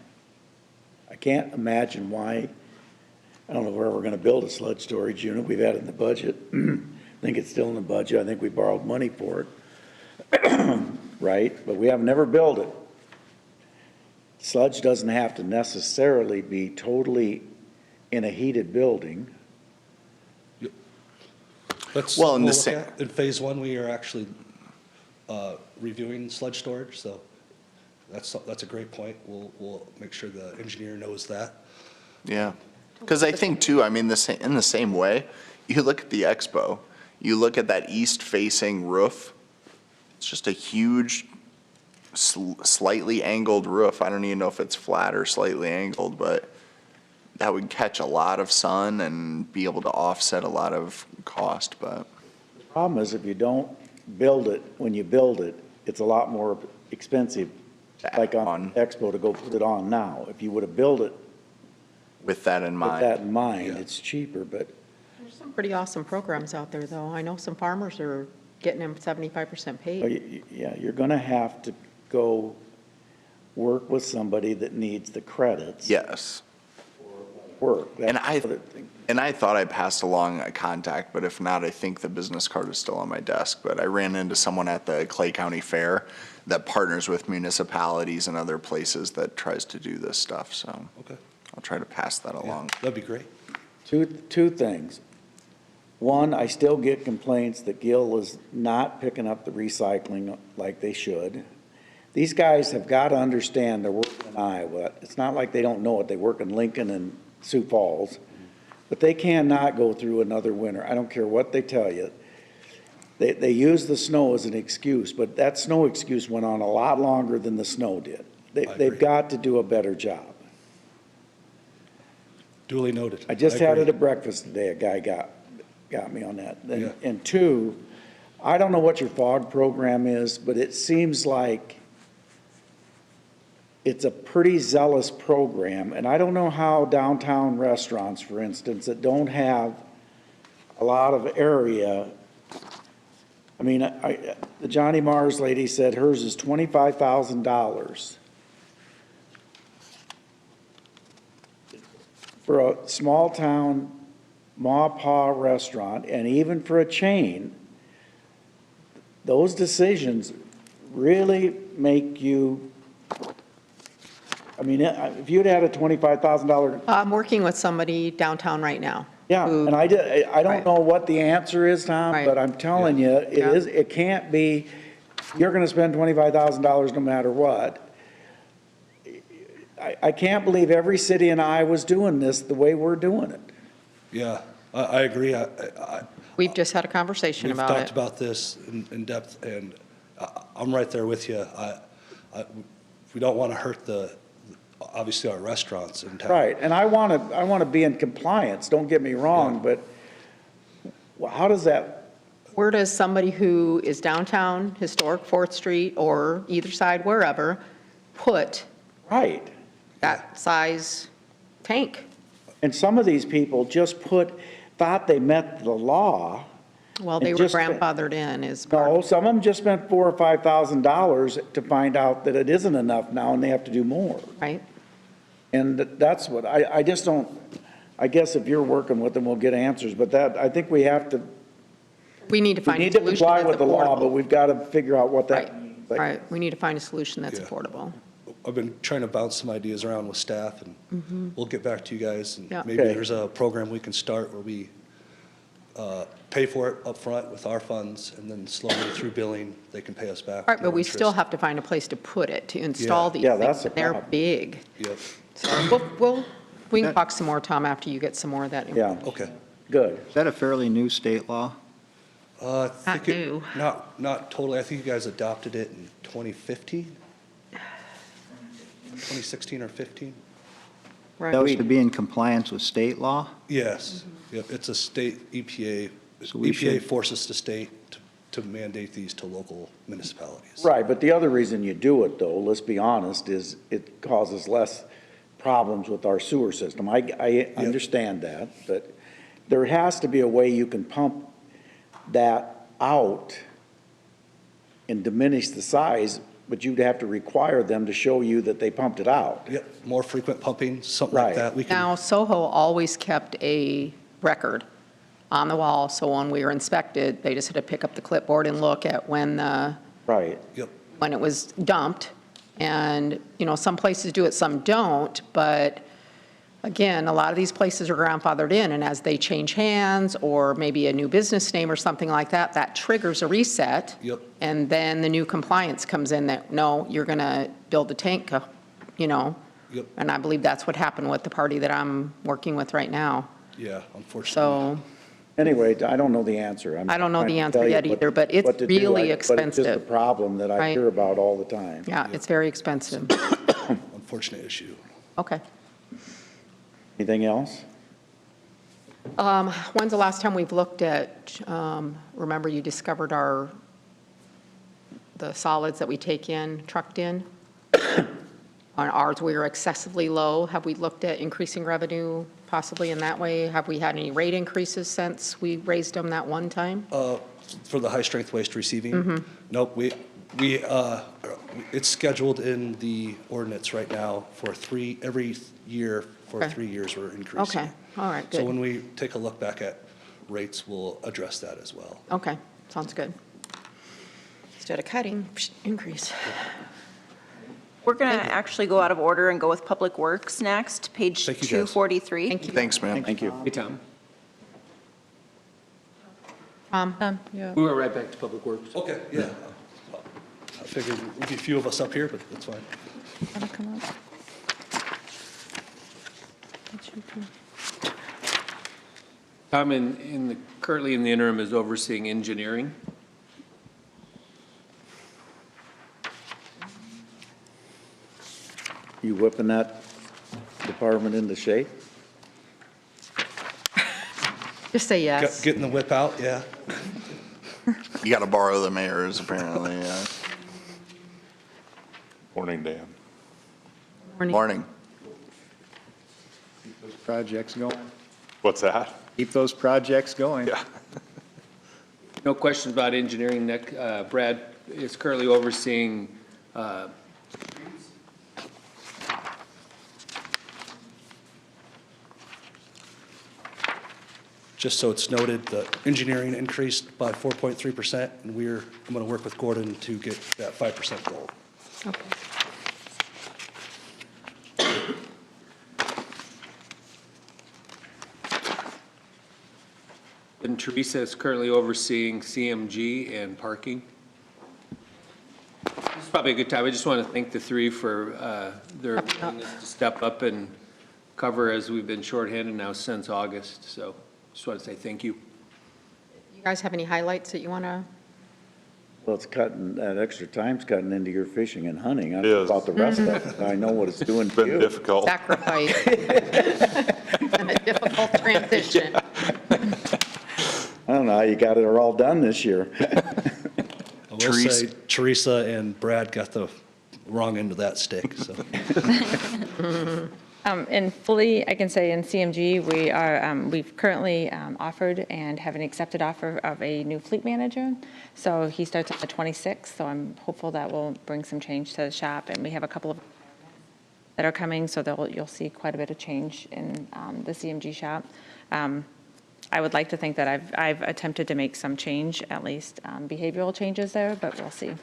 I can't imagine why. I don't know where we're going to build a sludge storage unit. We've had it in the budget. I think it's still in the budget. I think we borrowed money for it, right? But we have never built it. Sludge doesn't have to necessarily be totally in a heated building. Well, in the look same- at- in phase one, we are actually reviewing sludge storage, so that's a great point. We'll make sure the engineer knows that. Yeah, because I think too, I mean, in the same way, you look at the expo, you look at that east-facing roof, it's just a huge, slightly angled roof. I don't even know if it's flat or slightly angled, but that would catch a lot of sun and be able to offset a lot of cost, but. The problem is if you don't build it, when you build it, it's a lot more expensive, like on Expo, to go put it on now. If you would have built it with that in mind, it's cheaper, but. There's some pretty awesome programs out there, though. I know some farmers are getting them 75% paid. Yeah, you're going to have to go work with somebody that needs the credits. Yes. Work. And I thought I passed along a contact, but if not, I think the business card is still on my desk. But I ran into someone at the Clay County Fair that partners with municipalities and other places that tries to do this stuff. So okay, I'll try to pass that along. That'd be great. Two things. One, I still get complaints that Gill is not picking up the recycling like they should. These guys have got to understand they're working in Iowa. It's not like they don't know it. They work in Lincoln and Sioux Falls, but they cannot go through another winter. I don't care what they tell you. They use the snow as an excuse, but that snow excuse went on a lot longer than the snow did. They've got to do a better job. Duly noted. I just had it at breakfast today. A guy got me on that. And two, I don't know what your fog program is, but it seems like it's a pretty zealous program, and I don't know how downtown restaurants, for instance, that don't have a lot of area. I mean, the Johnny Mars lady said hers is $25,000 for a small town ma-pa restaurant, and even for a chain. Those decisions really make you. I mean, if you'd had a $25,000. I'm working with somebody downtown right now. Yeah, and I don't know what the answer is, Tom, but I'm telling you, it can't be, you're going to spend $25,000 no matter what. I can't believe every city in Iowa's doing this the way we're doing it. Yeah, I agree. We've just had a conversation about it. We've talked about this in depth, and I'm right there with you. We don't want to hurt obviously our restaurants in town. Right, and I want to be in compliance, don't get me wrong, but how does that? Where does somebody who is downtown, historic 4th Street, or either side, wherever, put that size tank? And some of these people just thought they met the law. Well, they were grandfathered in No, some of them just spent $4,000 or $5,000 to find out that it isn't enough now and they have to do more. Right. And that's what, I just don't, I guess if you're working with them, we'll get answers, but I think we have to. We need to find a solution that's affordable. We need to comply with the law, but we've got to figure out what that means. Right, we need to find a solution that's affordable. I've been trying to bounce some ideas around with staff, and we'll get back to you guys. And Yeah. maybe there's a program we can start where we pay for it upfront with our funds, and then slowly through billing, they can pay us back. Right, but no we interest. still have to find a place to put it, to install these Yeah, things. that's the They're problem. big. Yep. So we can talk some more, Tom, after you get some more of that. Yeah, Okay. good. Is that a fairly new state law? I Not think new. Not totally. I think you guys adopted it in 2015? 2016 or 15? Right. That was to be in compliance with state law? Yes. Yep, it's a state EPA. So we EPA should- forces the state to mandate these to local municipalities. Right, but the other reason you do it, though, let's be honest, is it causes less problems with our sewer system. I understand that, but there has to be a way you can pump that out and diminish the size, but you'd have to require them to show you that they pumped it out. Yep, more frequent pumping, something Right. like that. We can. Now, Soho always kept a record on the wall, so when we were inspected, they just had to pick up the clipboard and look at when Right. Yep. when it was dumped. And, some places do it, some don't, but again, a lot of these places are grandfathered in, and as they change hands, or maybe a new business name or something like that, that triggers a reset. Yep. And then the new compliance comes in that, no, you're going to build the tank, Yep. And I believe that's what happened with the party that I'm working with right now. Yeah, unfortunately. So, Anyway, I don't know the answer. I don't know the trying to answer tell you yet either, but it's what to do. really But it's just a expensive. problem that I Right. hear about all the time. Yeah, it's very expensive. Unfortunate issue. Okay. Anything else? When's the last time we've looked at, remember you discovered the solids that we take in, trucked in? On ours, we were excessively low. Have we looked at increasing revenue possibly in that way? Have we had any rate increases since we raised them that one time? For the high-strength waste receiving? Mm-hmm. Nope, it's scheduled in the ordinance right now for every year, for Okay. 3 years, we're increasing. Okay, all right, So good. when we take a look back at rates, we'll address that as well. Okay, sounds good. Instead of cutting, increase. We're going to actually go out of order and go with Public Works next, page Thank you, guys. 243. Thank you. Thanks, ma'am. Thank you. Hey, Tom. Yeah. We went right back to Public Works. Okay, yeah. I figured there'd be a few of us up here, but that's fine. Tom, currently in the interim is overseeing engineering. You whipping that department into shape? Just say yes. Getting the whip out, yeah. You got to borrow the mayor's, apparently, yeah. Morning, Dan. Morning. Keep those projects going. What's that? Keep those projects going. Yeah. No questions about engineering. Nick, Brad is currently overseeing Just so it's noted, the engineering increased by 4.3%, and I'm going to work with Gordon to get that 5% goal. Okay. and Teresa is currently overseeing CMG and parking. This is probably a good time. I just want to thank the three for their willingness to step up and cover as we've been shorthanded now since August. So just want to say thank you. You guys have any highlights that you want to? Well, it's cutting, that extra time's cutting into your fishing and hunting. I don't know about the rest of it. I know what it's doing to you. Difficult. Sacrifice. And a difficult transition. I don't know how you got it all done this year. I will say Teresa and Brad got the wrong end of that stick, so. And fully, I can say in CMG, we've currently offered and have an accepted offer of a new fleet manager. So he starts on the 26th, so I'm hopeful that will bring some change to the shop. And we have a couple of that are coming, so you'll see quite a bit of change in the CMG shop. I would like to think that I've attempted to make some change, at least behavioral changes there, but we'll see.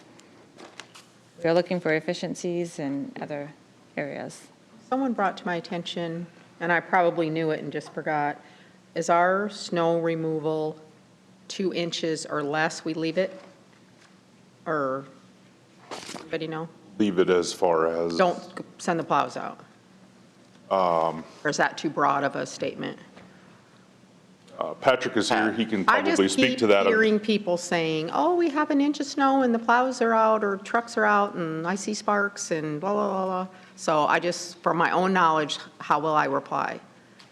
We're looking for efficiencies in other areas. Someone brought to my attention, and I probably knew it and just forgot, is our snow removal 2 inches or less, we leave it? Or, anybody know? Leave it as far as, Don't send the plows out? Or is that too broad of a statement? Patrick is here, he can I probably just speak keep to that. hearing people saying, oh, we have an inch of snow and the plows are out or trucks are out and I see sparks and blah, blah, blah, blah. So I just, for my own knowledge, how will I reply?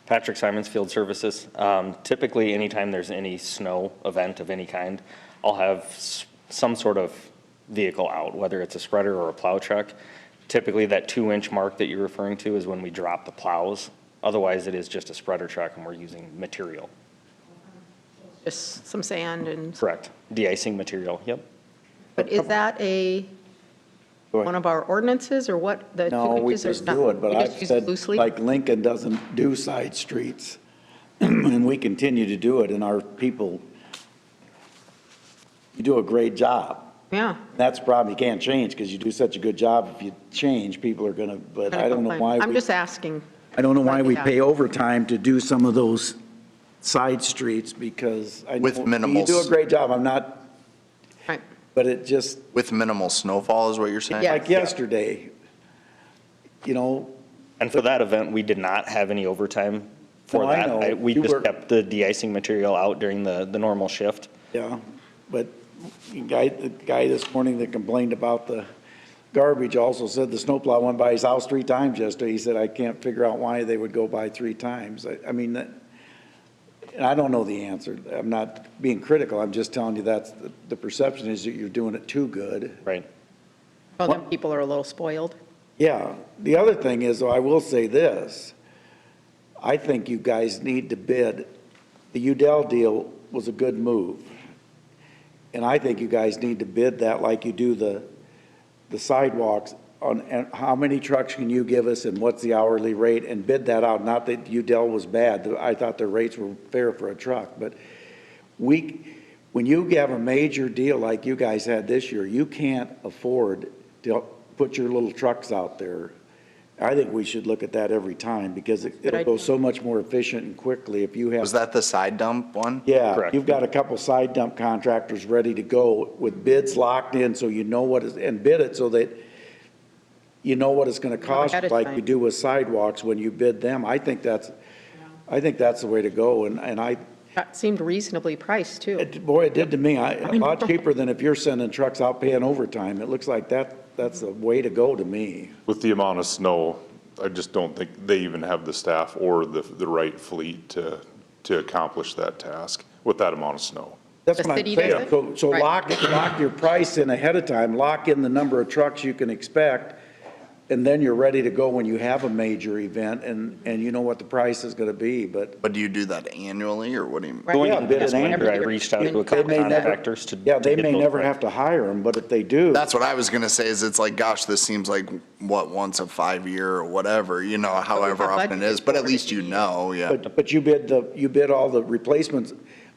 Patrick Simons, Field Services. Typically, anytime there's any snow event of any kind, I'll have some sort of vehicle out, whether it's a spreader or a plow truck. Typically, that 2-inch mark that you're referring to is when we drop the plows. Otherwise, it is just a spreader truck and we're using material. Just some sand and, Correct. De-icing material, yep. but is that one of our ordinances or what? The No, 2 we inches or just not? do it, but We I've just use it said, loosely? like Lincoln doesn't do side streets, and we continue to do it, and our people, you do a great job. Yeah. That's the problem, you can't change, because you do such a good job. If you change, people are gonna, but I don't know why. I'm just asking. I don't know why we Yeah. pay overtime to do some of those side streets, because I know With minimal you do a great job, I'm not, Right. but it just, With minimal snowfall is what you're saying? like yesterday, you know. And for that event, we did not have any overtime for No, I that. know. We You just were- kept the de-icing material out during the normal shift. Yeah, but the guy this morning that complained about the garbage also said the snowplow went by his house 3 times yesterday. He said, I can't figure out why they would go by 3 times. I mean, and I don't know the answer. I'm not being critical. I'm just telling you that's, the perception is that you're doing it too good. Right. Well, then people are a little spoiled. Yeah. The other thing is, though, I will say this. I think you guys need to bid. The Udell deal was a good move. And I think you guys need to bid that like you do the sidewalks on, and how many trucks can you give us and what's the hourly rate, and bid that out. Not that Udell was bad. I thought the rates were fair for a truck, but when you have a major deal like you guys had this year, you can't afford to put your little trucks out there. I think we should look at that every time, because it'll go so much more efficient and quickly if you have. Was that the side dump one? Yeah, Correct. you've got a couple side dump contractors ready to go with bids locked in, so you know what is, and bid it so that you know what it's gonna cost, ahead of like time. we do with sidewalks when you bid them. I think that's the way to go, and That seemed reasonably priced, too. boy, it did to me. A lot cheaper than if you're sending trucks out paying overtime. It looks like that's the way to go to me. With the amount of snow, I just don't think they even have the staff or the right fleet to accomplish that task with that amount of snow. That's The what I'm city does saying. it? So Right. lock your price in ahead of time, lock in the number of trucks you can expect, and then you're ready to go when you have a major event, and you know what the price is gonna be, but. But do you do that annually, or what do you? Going Yeah, into bid this it winter, I annually. reached out to a They couple may never- contractors to. Yeah, they to get may those never prices. have to hire them, but if they do. That's what I was gonna say, is it's like, gosh, this seems like, once a 5-year or whatever, however have often it is, but at budgeted least you know, yeah. But you bid all the replacements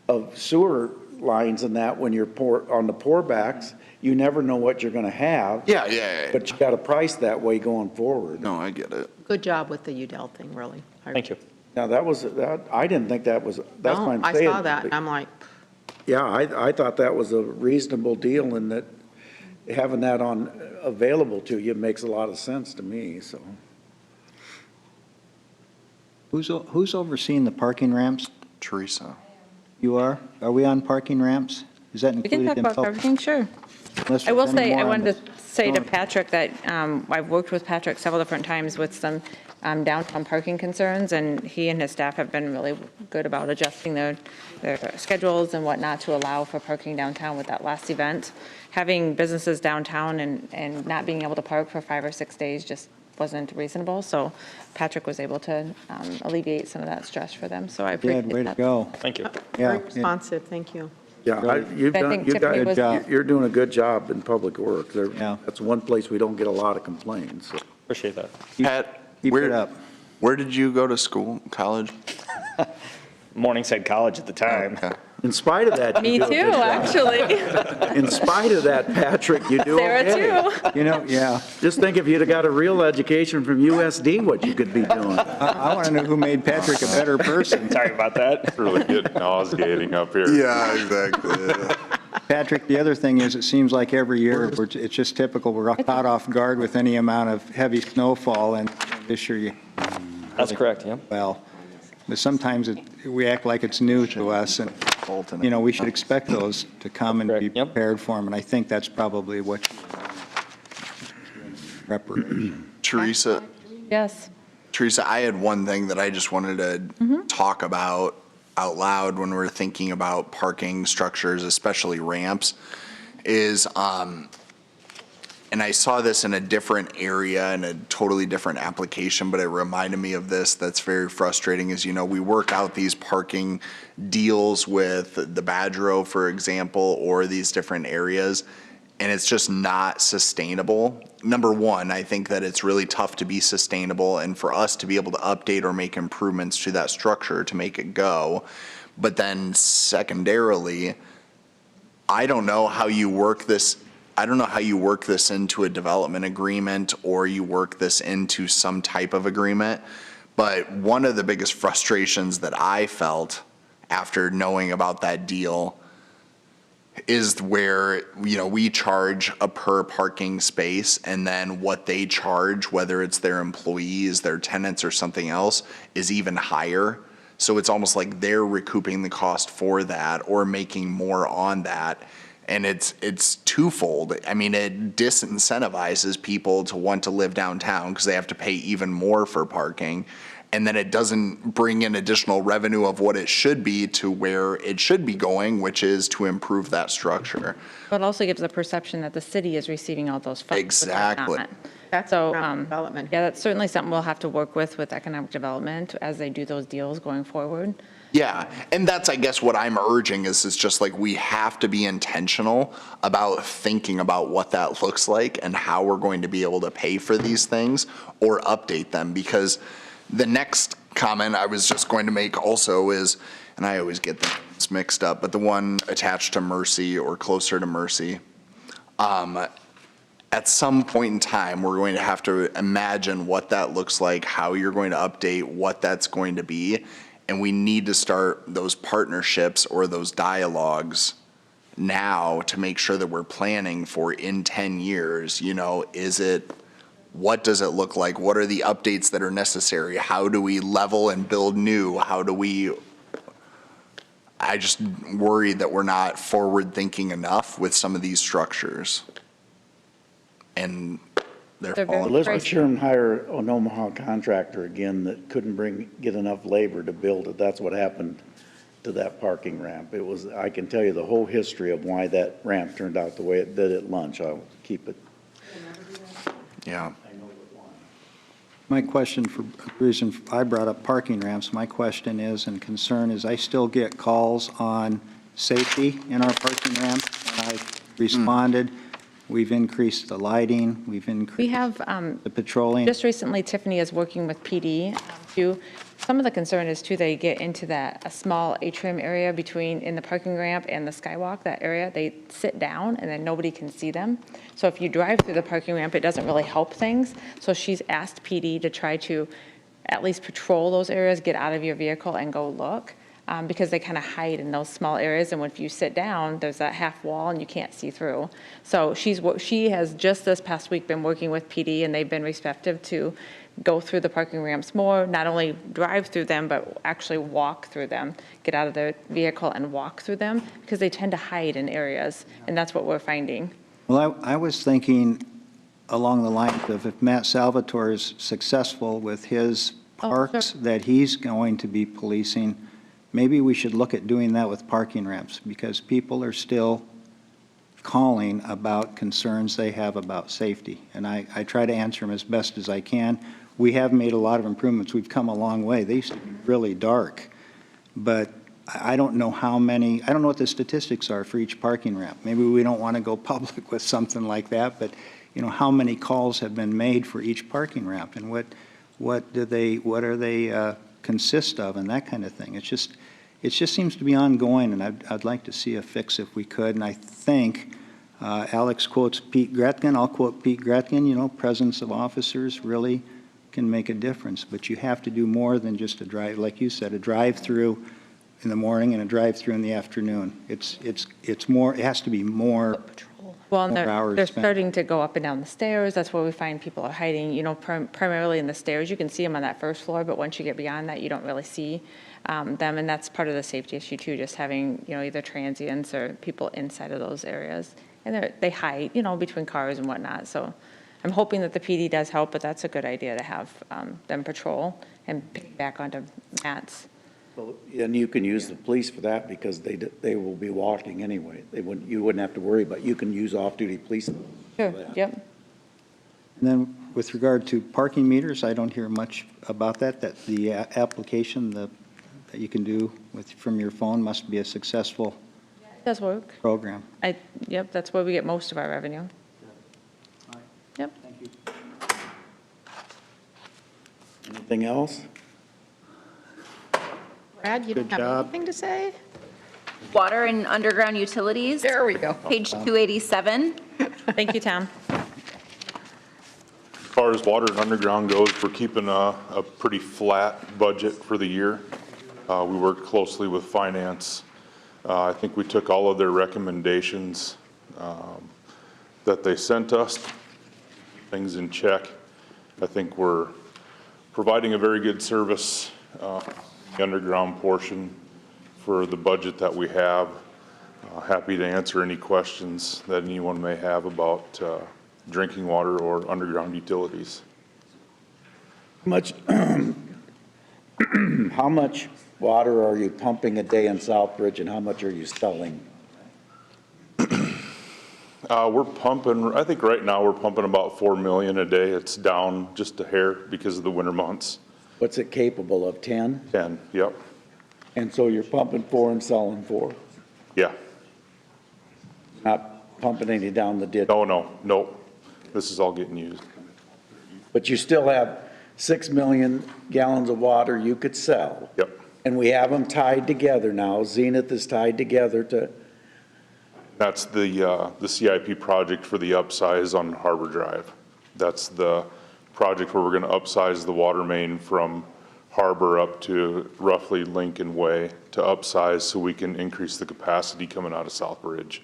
of sewer lines and that when you're on the pourbacks. You never know what you're gonna have. Yeah. But you gotta price that way going forward. No, I get it. Good job with the Udell thing, really. Thank you. Now, I didn't think that's what I'm I saying. saw that, and I'm like, Yeah, I thought that was a reasonable deal, and that having that available to you makes a lot of sense to me, so. Who's overseeing the parking ramps? Teresa. You are? Are we on parking ramps? Is that We can included talk in about public? parking, sure. Unless I will there's any say, I more on wanted this. to say to Go on. Patrick that I've worked with Patrick several different times with some downtown parking concerns, and he and his staff have been really good about adjusting their schedules and whatnot to allow for parking downtown with that last event. Having businesses downtown and not being able to park for 5 or 6 days just wasn't reasonable, so Patrick was able to alleviate some of that stress for them, so I appreciate Good, that. way to go. Thank you. Yeah, very responsive, thank you. Yeah, I think Tiffany was- you're doing a good job in public work. Yeah. That's one place we don't get a lot of complaints. So. Appreciate that. Pat, Keep it up. where did you go to school, college? Morningside College at the time. Okay. In spite of that, Me you do a too, good job. actually. In spite of that, Patrick, you do Sarah, okay. too. You know, yeah. Just think if you'd have got a real education from USD, what you could be doing. I want to know who made Patrick a better person. Sorry about that. It's really getting nauseating up here. Yeah, exactly. Patrick, the other thing is, it seems like every year, it's just typical, we're caught off guard with any amount of heavy snowfall, and this year That's correct, yeah. well, but sometimes we act like it's new to us, and, you know, we should expect those to come and be prepared for them, and I think that's probably what preparation. Teresa, Yes. Teresa, I had one thing that I just wanted to talk about out loud when we're thinking about parking structures, especially ramps, is, and I saw this in a different area in a totally different application, but it reminded me of this that's very frustrating is, you know, we work out these parking deals with the Badgero, for example, or these different areas, and it's just not sustainable. Number one, I think that it's really tough to be sustainable and for us to be able to update or make improvements to that structure to make it go. But then secondarily, I don't know how you work this. I don't know how you work this into a development agreement or you work this into some type of agreement. But one of the biggest frustrations that I felt after knowing about that deal is where, you know, we charge a per parking space, and then what they charge, whether it's their employees, their tenants, or something else, is even higher. So it's almost like they're recouping the cost for that or making more on that. And it's twofold. I mean, it disincentivizes people to want to live downtown because they have to pay even more for parking. And then it doesn't bring in additional revenue of what it should be to where it should be going, which is to improve that structure. But it also gives a perception that the city is receiving all those funds. which they're Exactly. not. That's So, economic development. yeah, that's certainly something we'll have to work with economic development as they do those deals going forward. Yeah, and that's, I guess, what I'm urging is just like we have to be intentional about thinking about what that looks like and how we're going to be able to pay for these things or update them. Because the next comment I was just going to make also is, and I always get this mixed up, but the one attached to Mercy or closer to Mercy, at some point in time, we're going to have to imagine what that looks like, how you're going to update, what that's going to be. And we need to start those partnerships or those dialogues now to make sure that we're planning for in 10 years, you know, what does it look like? What are the updates that are necessary? How do we level and build new? I just worry that we're not forward thinking enough with some of these structures. And They're very Elizabeth Sherman hired an Omaha contractor again that couldn't get enough labor to build it. That's what happened to that parking ramp. I can tell you the whole history of why that ramp turned out the way it did at lunch. I'll keep it. Yeah. My question, for the reason I brought up parking ramps, my question is and concern is I still get calls on safety in our parking ramp, and I responded. We've increased the lighting, we've increased We have, the patrolling. just recently Tiffany is working with PD too. Some of the concern is too, they get into a small atrium area in the parking ramp and the skywalk, that area, they sit down and then nobody can see them. So if you drive through the parking ramp, it doesn't really help things. So she's asked PD to try to at least patrol those areas, get out of your vehicle and go look. Because they kind of hide in those small areas, and if you sit down, there's that half wall and you can't see through. So she has just this past week been working with PD, and they've been receptive to go through the parking ramps more, not only drive through them, but actually walk through them, get out of their vehicle and walk through them, because they tend to hide in areas, and that's what we're finding. Well, I was thinking along the lines of if Matt Salvatore is successful with his parks that he's going to be policing, maybe we should look at doing that with parking ramps, because people are still calling about concerns they have about safety. And I try to answer them as best as I can. We have made a lot of improvements. We've come a long way. They used to be really dark. But I don't know I don't know what the statistics are for each parking ramp. Maybe we don't want to go public with something like that, but you know, how many calls have been made for each parking ramp, and what are they consist of, and that kind of thing. It's just, it just seems to be ongoing, and I'd like to see a fix if we could. And I think Alex quotes Pete Gretkin, I'll quote Pete Gretkin, you know, presence of officers really can make a difference. But you have to do more than just a drive, like you said, a drive-through in the morning and a drive-through in the afternoon. It's more, it has to be more. Well, more hours they're spent. starting to go up and down the stairs. That's where we find people are hiding, you know, primarily in the stairs. You can see them on that first floor, but once you get beyond that, you don't really see them. And that's part of the safety issue too, just having, you know, either transients or people inside of those areas. And they hide, you know, between cars and whatnot. So I'm hoping that the PD does help, but that's a good idea to have them patrol and pick back onto mats. Well, and you can use the police for that because they will be walking anyway. You wouldn't have to worry, but you can use off-duty police. Sure, yep. And then with regard to parking meters, I don't hear much about that the application that you can do from your phone must be a successful It does work. program. Yep, that's where we get most of our revenue. Yep. Thank you. Anything else? Brad, you don't Good have job. anything to say? Water and underground utilities. There we go. Page 287. Thank you, Tom. As far as water and underground goes, we're keeping a pretty flat budget for the year. We worked closely with finance. I think we took all of their recommendations that they sent us, things in check. I think we're providing a very good service, the underground portion for the budget that we have. Happy to answer any questions that anyone may have about drinking water or underground utilities. How much water are you pumping a day in Southbridge and how much are you selling? We're pumping, I think right now we're pumping about 4 million a day. It's down just a hair because of the winter months. What's it capable of, 10? 10, yep. And so you're pumping 4 and selling 4? Yeah. Not pumping any down the ditch? No. This is all getting used. But you still have 6 million gallons of water you could sell. Yep. And we have them tied together now. Zenith is tied together to, That's the CIP project for the upsize on Harbor Drive. That's the project where we're going to upsize the water main from Harbor up to roughly Lincoln Way to upsize so we can increase the capacity coming out of Southbridge.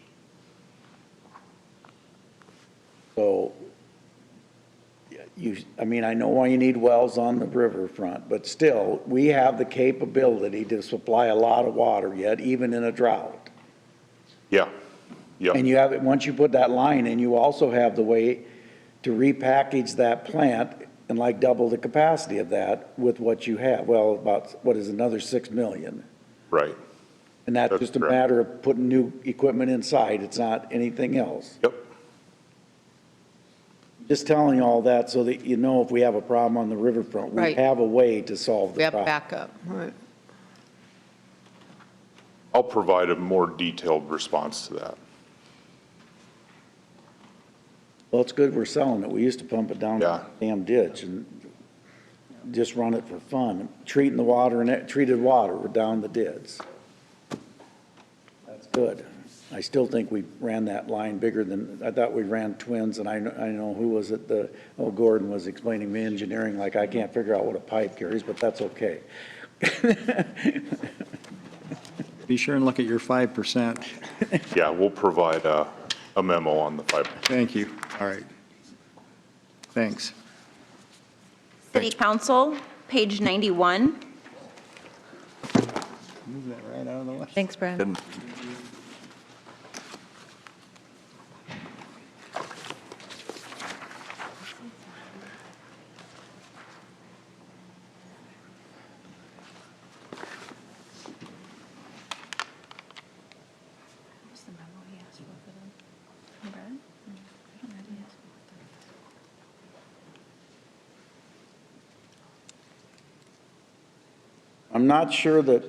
so I know why you need wells on the riverfront, but still, we have the capability to supply a lot of water yet, even in a drought. Yeah. Yep. And you have it, once you put that line in, you also have the way to repackage that plant and like double the capacity of that with what you have. Well, about, what is another 6 million? Right. And that's just a correct. matter of putting new equipment inside. It's not anything else. Yep. Just telling you all that so that you know if we have a problem on the riverfront, we Right. have a way to solve We the have problem. backup. Right. I'll provide a more detailed response to that. Well, it's good we're selling it. We used to pump it down the damn ditch and just run it for fun. Treating the water and treated water, we're down the ditch. That's good. I still think we ran that line bigger than, I thought we ran twins, and I know who was it, Gordon was explaining me engineering like I can't figure out what a pipe carries, but that's okay. Be sure and look at your 5%. Yeah, we'll provide a memo on the 5%. Thank you. All right. Thanks. City Council, page 91. Move that right out of the way. Thanks, Brad. I'm not sure that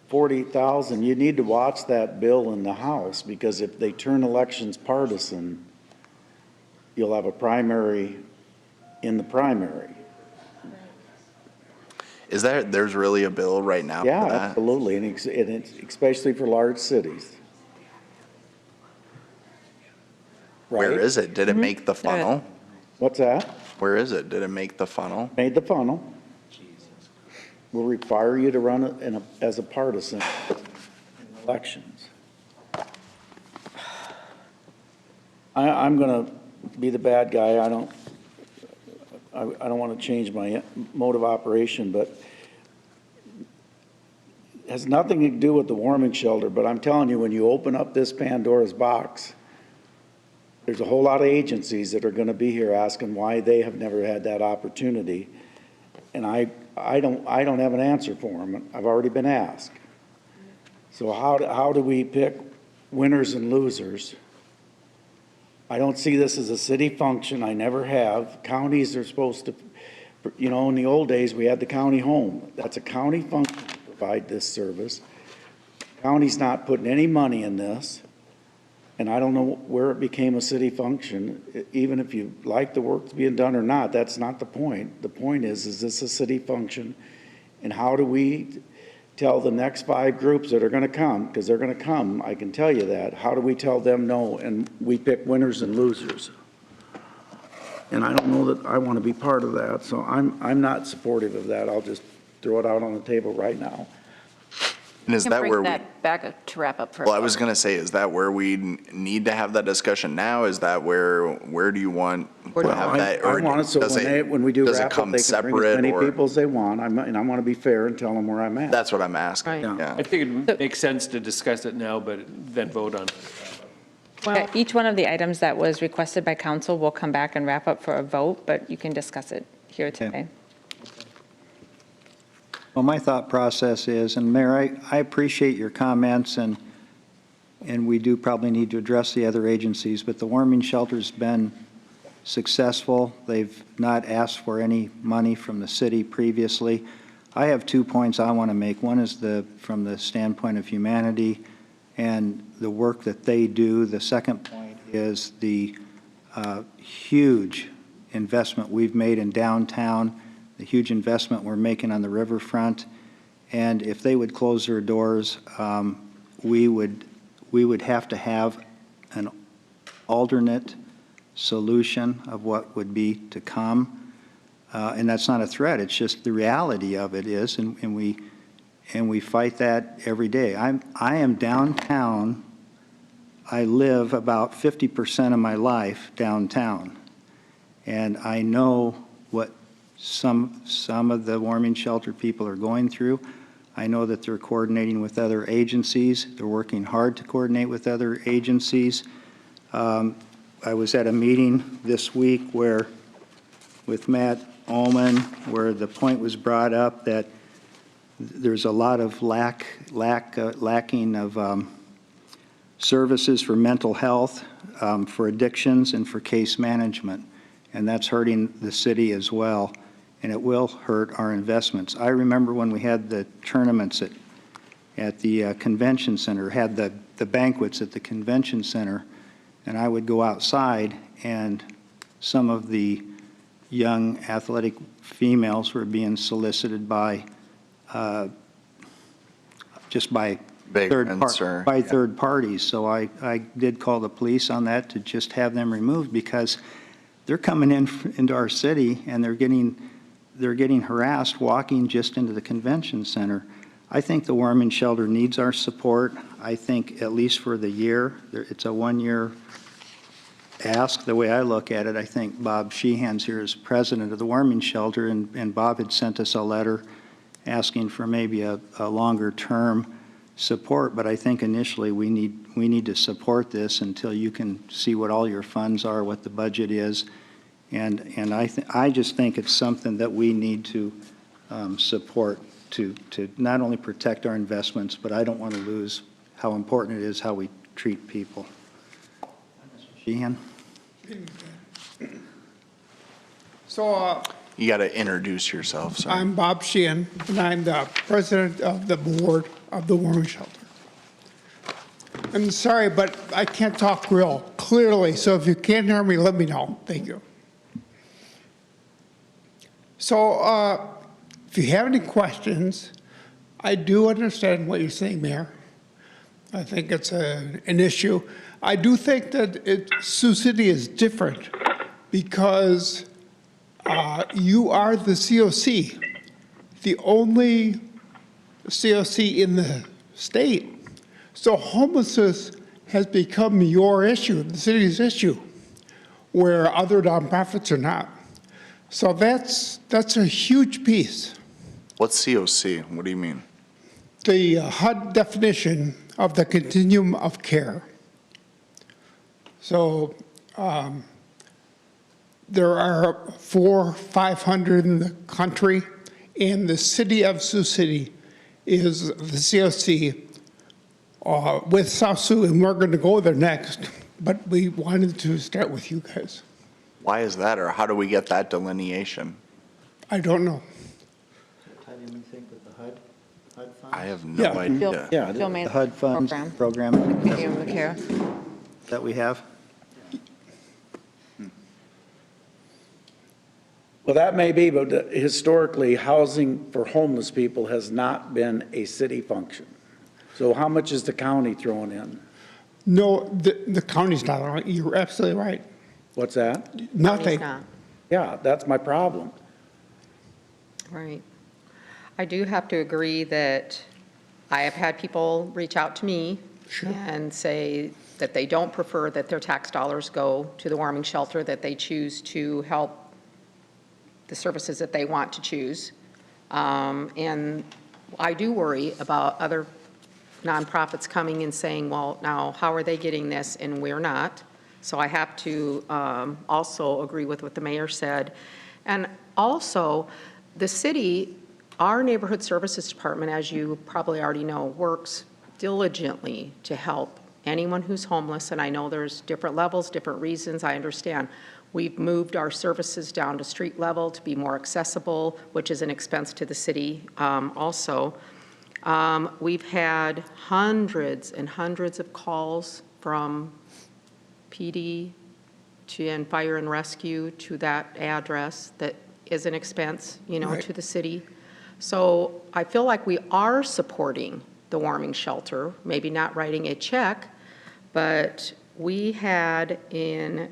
40,000, you need to watch that bill in the House, because if they turn elections partisan, you'll have a primary in the primary. there's really a bill right now Yeah, for that? absolutely, and it's especially for large cities. Where Right? is it? Did it make the funnel? What's that? Where is it? Did it make the funnel? Made the funnel. Will require you to run it as a partisan in elections. I'm going to be the bad guy. I don't want to change my mode of operation, but it has nothing to do with the warming shelter. But I'm telling you, when you open up this Pandora's box, there's a whole lot of agencies that are going to be here asking why they have never had that opportunity. And I don't have an answer for them. I've already been asked. So how do we pick winners and losers? I don't see this as a city function. I never have. Counties are supposed to, you know, in the old days, we had the county home. That's a county function to provide this service. County's not putting any money in this. And I don't know where it became a city function. Even if you like the work being done or not, that's not the point. The point is this a city function? And how do we tell the next 5 groups that are going to come, because they're going to come, I can tell you that, how do we tell them no and we pick winners and losers? And I don't know that I want to be part of that, so I'm not supportive of that. I'll just throw it out on the table right now. And is that where we? Back to wrap up for. Well, I was going to say, is that where we need to have that discussion now? Is that where do you want to have that? I want it so when we do does it wrap up, come they can bring as separate, many or? people as they want. And I want to be fair and tell them where I'm at. That's what I'm asking. Right. Yeah. I think it makes sense to discuss it now, but then vote on it. Yeah, each one of the items that was requested by council will come back and wrap up for a vote, but you can discuss it here today. Well, my thought process is, and Mayor, I appreciate your comments, and we do probably need to address the other agencies, but the warming shelter's been successful. They've not asked for any money from the city previously. I have 2 points I want to make. One is from the standpoint of humanity and the work that they do. The second point is the huge investment we've made in downtown, the huge investment we're making on the riverfront. And if they would close their doors, we would have to have an alternate solution of what would be to come. And that's not a threat, it's just the reality of it is, and we fight that every day. I am downtown. I live about 50% of my life downtown. And I know what some of the warming shelter people are going through. I know that they're coordinating with other agencies. They're working hard to coordinate with other agencies. I was at a meeting this week with Matt Ullman, where the point was brought up that there's a lot of lacking of services for mental health, for addictions, and for case management. And that's hurting the city as well, and it will hurt our investments. I remember when we had the tournaments at the convention center, had the banquets at the convention center, and I would go outside, and some of the young athletic females were being solicited by just by third parties. So I did call the police on that to just have them removed, because they're coming into our city and they're getting harassed walking just into the convention center. I think the warming shelter needs our support. I think at least for the year, it's a 1-year ask. The way I look at it, I think Bob Sheehan's here as president of the warming shelter, and Bob had sent us a letter asking for maybe a longer term support, but I think initially we need to support this until you can see what all your funds are, what the budget is, and I just think it's something that we need to support to not only protect our investments, but I don't want to lose how important it is how we treat people. Mr. Sheehan. So you got to introduce yourself. Sorry. I'm Bob Sheehan, and I'm the president of the board of the warming shelter. I'm sorry, but I can't talk real clearly, so if you can't hear me, let me know. Thank you. So If you have any questions, I do understand what you're saying, Mayor. I think it's an issue. I do think that Sioux City is different because you are the COC, the only COC in the state. So homelessness has become your issue, the city's issue, where other nonprofits are not. So that's a huge piece. What's COC? What do you mean? The HUD definition of the continuum of care. So there are 400-500 in the country, and the city of Sioux City is the COC with South Sioux, and we're going to go there next. But we wanted to start with you guys. Why is that, or how do we get that delineation? I don't know. Tie anything with the HUD funds? I have no idea. Yeah, Bill the made HUD funds program Continuum of care. that we have. Well, that may be, but historically, housing for homeless people has not been a city function. So how much is the county throwing in? No, the county's not on it. You're absolutely right. What's that? Nothing. Yeah, that's my problem. Right. I do have to agree that I have had people reach out to me and say that they don't prefer that their tax dollars go to the warming shelter, that they choose to help the services that they want to choose. And I do worry about other nonprofits coming and saying, well, now, how are they getting this and we're not? So I have to also agree with what the mayor said. And also, the city, our neighborhood services department, as you probably already know, works diligently to help anyone who's homeless. And I know there's different levels, different reasons, I understand. We've moved our services down to street level to be more accessible, which is an expense to the city also. We've had hundreds and hundreds of calls from PD and fire and rescue to that address that is an expense, to the city. So I feel like we are supporting the warming shelter, maybe not writing a check, but we had in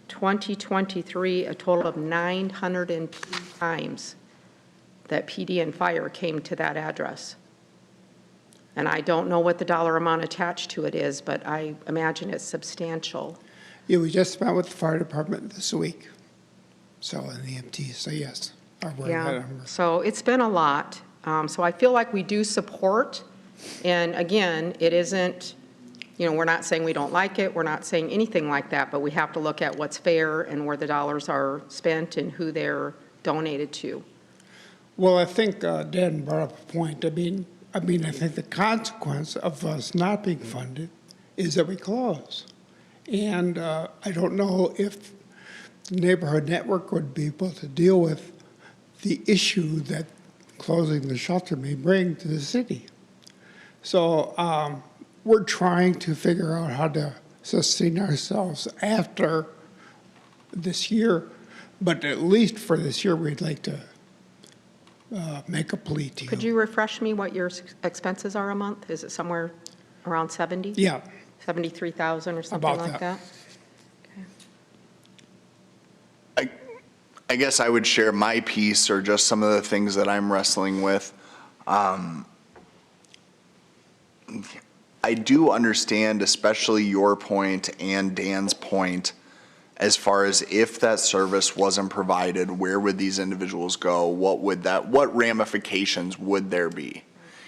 2023 a total of 902 times that PD and fire came to that address. And I don't know what the dollar amount attached to it is, but I imagine it's substantial. Yeah, we just met with the fire department this week. So, in the EMT, so yes. Yeah, so it's been a lot. So I feel like we do support, and again, it isn't, we're not saying we don't like it, we're not saying anything like that, but we have to look at what's fair and where the dollars are spent and who they're donated to. Well, I think Dan brought up a point. I mean, I think the consequence of us not being funded is that we close. And I don't know if the neighborhood network would be able to deal with the issue that closing the shelter may bring to the city. So we're trying to figure out how to sustain ourselves after this year, but at least for this year, we'd like to make a plea to you. Could you refresh me what your expenses are a month? Is it somewhere around 70? Yeah. 73,000 or something About like that? I guess I would share my piece or just some of the things that I'm wrestling with. I do understand, especially your point and Dan's point, as far as if that service wasn't provided, where would these individuals go? What ramifications would there be?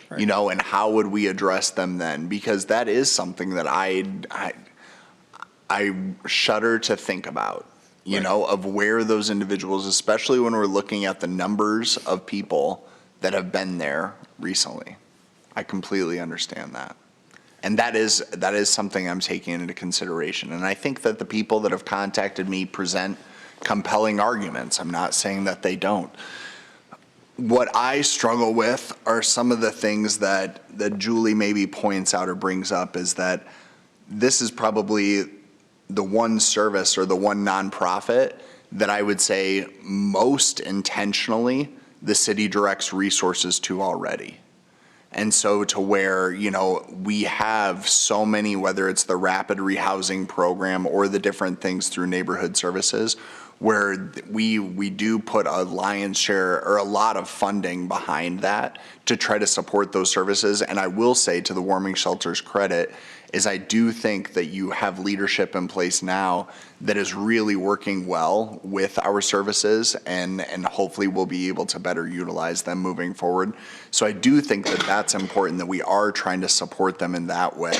Right. And how would we address them then? Because that is something that I shudder to think about. Of where those individuals, especially when we're looking at the numbers of people that have been there recently. I completely understand that. And that is something I'm taking into consideration. And I think that the people that have contacted me present compelling arguments. I'm not saying that they don't. What I struggle with are some of the things that Julie maybe points out or brings up, is that this is probably the one service or the one nonprofit that I would say most intentionally the city directs resources to already. And so to where, you know, we have so many, whether it's the rapid rehousing program or the different things through neighborhood services, where we do put a lion's share or a lot of funding behind that to try to support those services. And I will say, to the warming shelter's credit, is I do think that you have leadership in place now that is really working well with our services, and hopefully we'll be able to better utilize them moving forward. So I do think that that's important, that we are trying to support them in that way.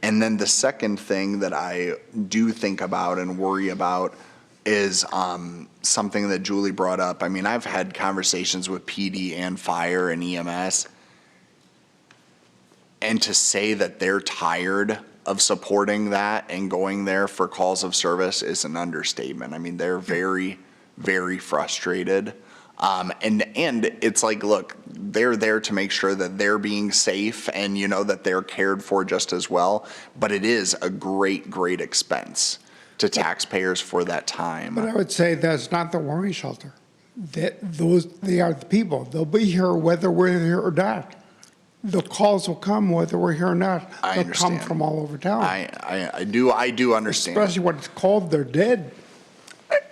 And then the second thing that I do think about and worry about is something that Julie brought up. I mean, I've had conversations with PD and fire and EMS, and to say that they're tired of supporting that and going there for calls of service is an understatement. I mean, they're very, very frustrated. And it's like, look, they're there to make sure that they're being safe and, you know, that they're cared for just as well. But it is a great, great expense to taxpayers for that time. But I would say that's not the warming shelter. They are the people. They'll be here whether we're here or not. The calls will come whether we're here or not. I They'll understand. come from all over town. I do understand. Especially when it's cold, they're dead.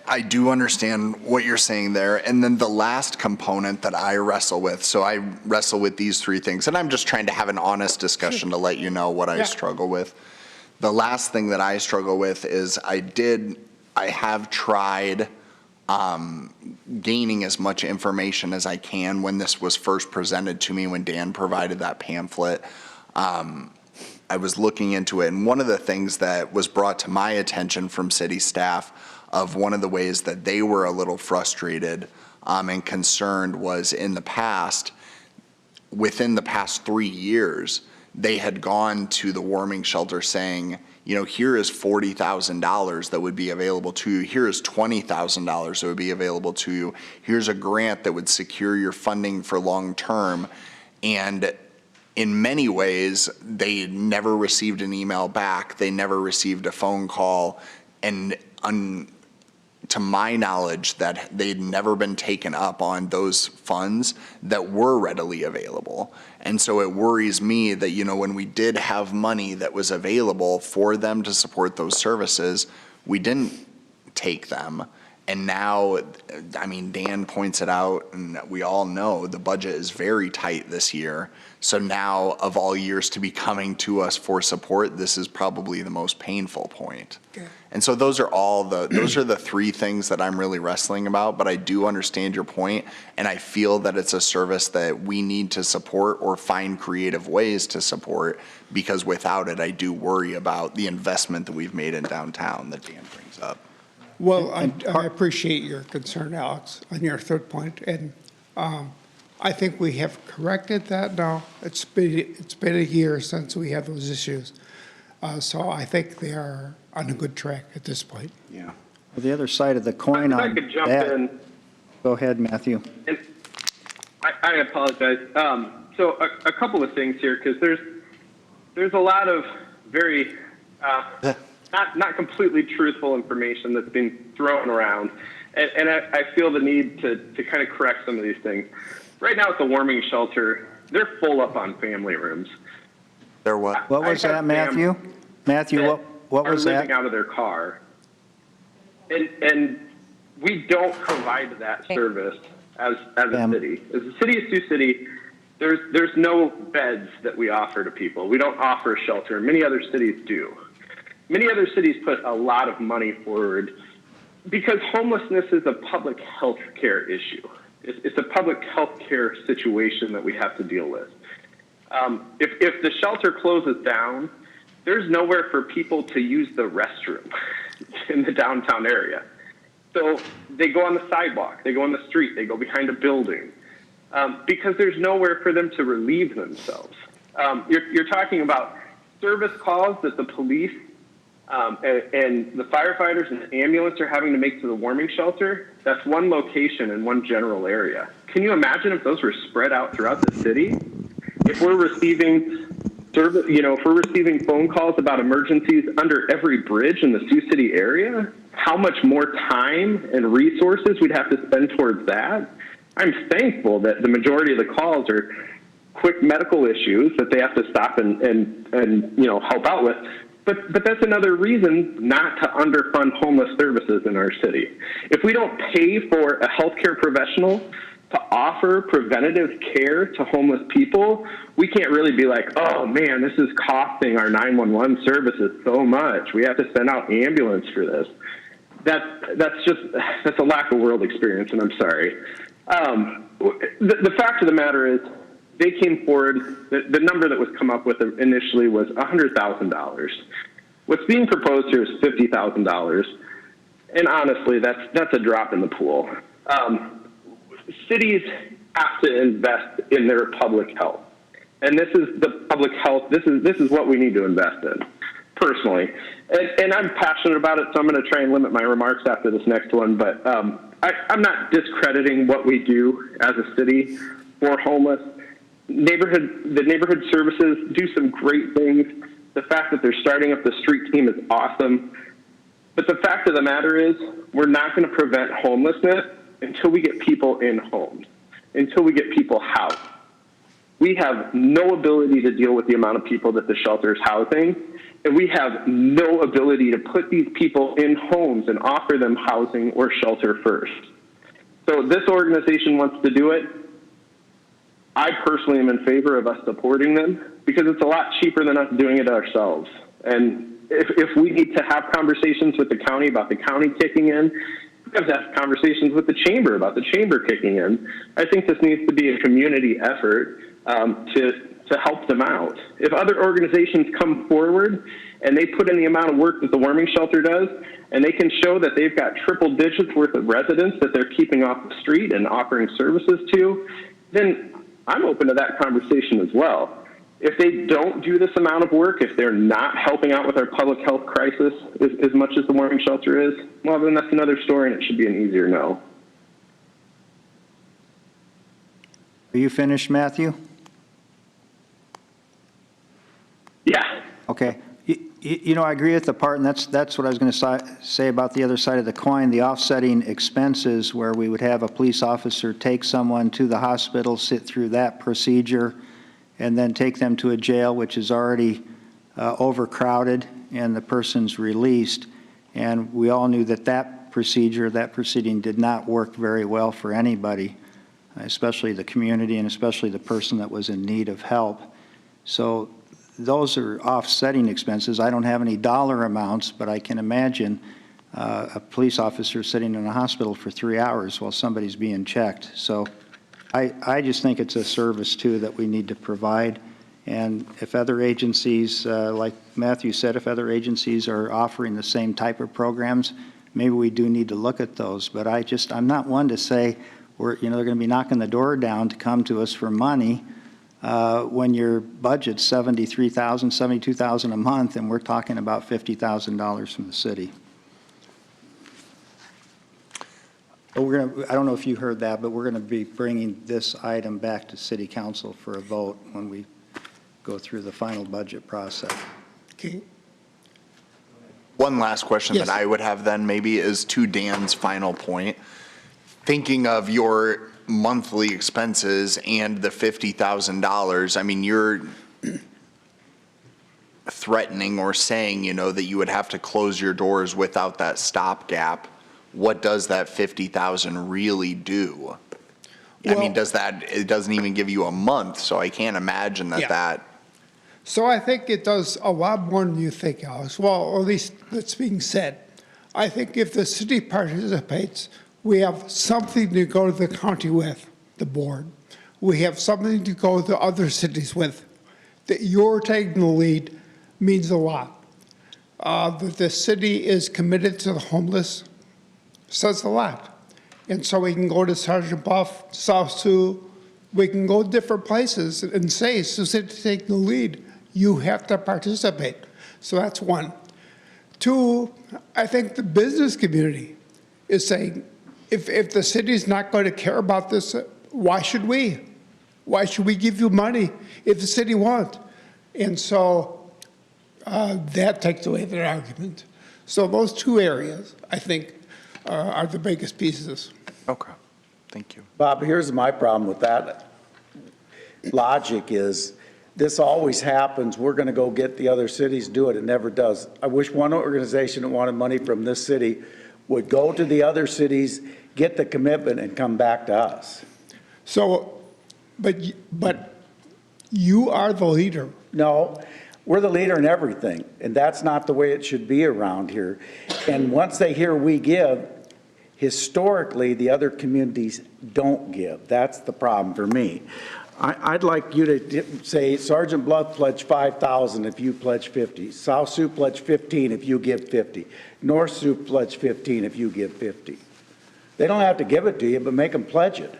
I do understand what you're saying there. And then the last component that I wrestle with, so I wrestle with these three things, and I'm just trying to have an honest discussion to let you know what I struggle with. The last thing that I struggle with is I have tried gaining as much information as I can when this was first presented to me, when Dan provided that pamphlet. I was looking into it, and one of the things that was brought to my attention from city staff of one of the ways that they were a little frustrated and concerned was in the past, within the past 3 years, they had gone to the warming shelter saying, you know, here is $40,000 that would be available to you. Here is $20,000 that would be available to you. Here's a grant that would secure your funding for long term. And in many ways, they never received an email back. They never received a phone call. And to my knowledge, that they'd never been taken up on those funds that were readily available. And so it worries me that, you know, when we did have money that was available for them to support those services, we didn't take them. And now, I mean, Dan points it out, and we all know the budget is very tight this year. So now, of all years to be coming to us for support, this is probably the most painful point. Okay. And so those are the three things that I'm really wrestling about, but I do understand your point, and I feel that it's a service that we need to support or find creative ways to support, because without it, I do worry about the investment that we've made in downtown that Dan brings up. Well, I appreciate your concern, Alex, on your third point, and I think we have corrected that now. It's been a year since we had those issues, so I think they are on a good track at this point. Yeah. Well, the other side of the coin If I on could jump that. in. Go ahead, Matthew. And I apologize. So a couple of things here, because there's a lot of very not completely truthful information that's being thrown around, and I feel the need to kind of correct some of these things. Right now at the warming shelter, they're full up on family rooms. They're what? What was that, Matthew? Matthew, what was are that? living out of their car, and we don't provide that service as a city. As the city of Sioux City, there's no beds that we offer to people. We don't offer shelter. Many other cities do. Many other cities put a lot of money forward because homelessness is a public health care issue. It's a public health care situation that we have to deal with. If the shelter closes down, there's nowhere for people to use the restroom in the downtown area. So they go on the sidewalk, they go on the street, they go behind a building because there's nowhere for them to relieve themselves. You're talking about service calls that the police and the firefighters and the ambulance are having to make to the warming shelter. That's one location in one general area. Can you imagine if those were spread out throughout the city? If we're receiving service, if we're receiving phone calls about emergencies under every bridge in the Sioux City area, how much more time and resources we'd have to spend towards that I'm thankful that the majority of the calls are quick medical issues that they have to stop and help out with. But that's another reason not to underfund homeless services in our city. If we don't pay for a healthcare professional to offer preventative care to homeless people, we can't really be like, oh man, this is costing our 911 services so much. We have to send out ambulance for this. That's a lack of world experience, and I'm sorry. The fact of the matter is, they came forward, the number that was come up with initially was $100,000. What's being proposed here is $50,000. And honestly, that's a drop in the pool. Cities have to invest in their public health. And this is the public health, this is what we need to invest in, personally. And I'm passionate about it, so I'm going to try and limit my remarks after this next one. But I'm not discrediting what we do as a city for homeless. The neighborhood services do some great things. The fact that they're starting up the street team is awesome. But the fact of the matter is, we're not going to prevent homelessness until we get people in homes, until we get people housed. We have no ability to deal with the amount of people that the shelter is housing, and we have no ability to put these people in homes and offer them housing or shelter first. So this organization wants to do it. I personally am in favor of us supporting them because it's a lot cheaper than us doing it ourselves. And if we need to have conversations with the county about the county kicking in, we have to have conversations with the chamber about the chamber kicking in. I think this needs to be a community effort to help them out. If other organizations come forward and they put in the amount of work that the warming shelter does, and they can show that they've got triple digits worth of residents that they're keeping off the street and offering services to, then I'm open to that conversation as well. If they don't do this amount of work, if they're not helping out with our public health crisis as much as the warming shelter is, well, then that's another story, and it should be an easier no. Are you finished, Matthew? Yeah. Okay. I agree with the part, and that's what I was going to say about the other side of the coin, the offsetting expenses where we would have a police officer take someone to the hospital, sit through that procedure, and then take them to a jail which is already overcrowded and the person's released. And we all knew that proceeding did not work very well for anybody, especially the community and especially the person that was in need of help. So those are offsetting expenses. I don't have any dollar amounts, but I can imagine a police officer sitting in a hospital for 3 hours while somebody's being checked. So I just think it's a service, too, that we need to provide. And if other agencies, like Matthew said, if other agencies are offering the same type of programs, maybe we do need to look at those. But I'm not one to say they're going to be knocking the door down to come to us for money when your budget's $73,000, $72,000 a month, and we're talking about $50,000 from the city. But I don't know if you heard that, but we're going to be bringing this item back to City Council for a vote when we go through the final budget process. Okay. One last question Yes. that I would have then maybe is to Dan's final point. Thinking of your monthly expenses and the $50,000, I mean, you're threatening or saying, that you would have to close your doors without that stopgap. What does that $50,000 really do? I mean, it doesn't even give you a month, so I can't imagine that. So I think it does a lot more than you think, Alex. Well, or at least that's being said. I think if the city participates, we have something to go to the county with, the board. We have something to go to other cities with. That you're taking the lead means a lot. That the city is committed to the homeless says a lot. And so we can go to Sergeant Bluff, South Sioux, we can go different places and say, so city take the lead, you have to participate. So that's one. Two, I think the business community is saying, if the city's not going to care about this, why should we? Why should we give you money if the city won't? And so that takes away their argument. So those two areas, I think, are the biggest pieces. Okay. Thank you. Bob, here's my problem with that logic is, this always happens, we're gonna go get the other cities to do it, it never does. I wish one organization that wanted money from this city would go to the other cities, get the commitment, and come back to us. So, but you are the leader. No, we're the leader in everything, and that's not the way it should be around here. And once they hear we give, historically, the other communities don't give. That's the problem for me. I'd like you to say Sergeant Bluff pledged 5,000 if you pledge 50. South Sioux pledged 15 if you give 50. North Sioux pledged 15 if you give 50. They don't have to give it to you, but make them pledge it.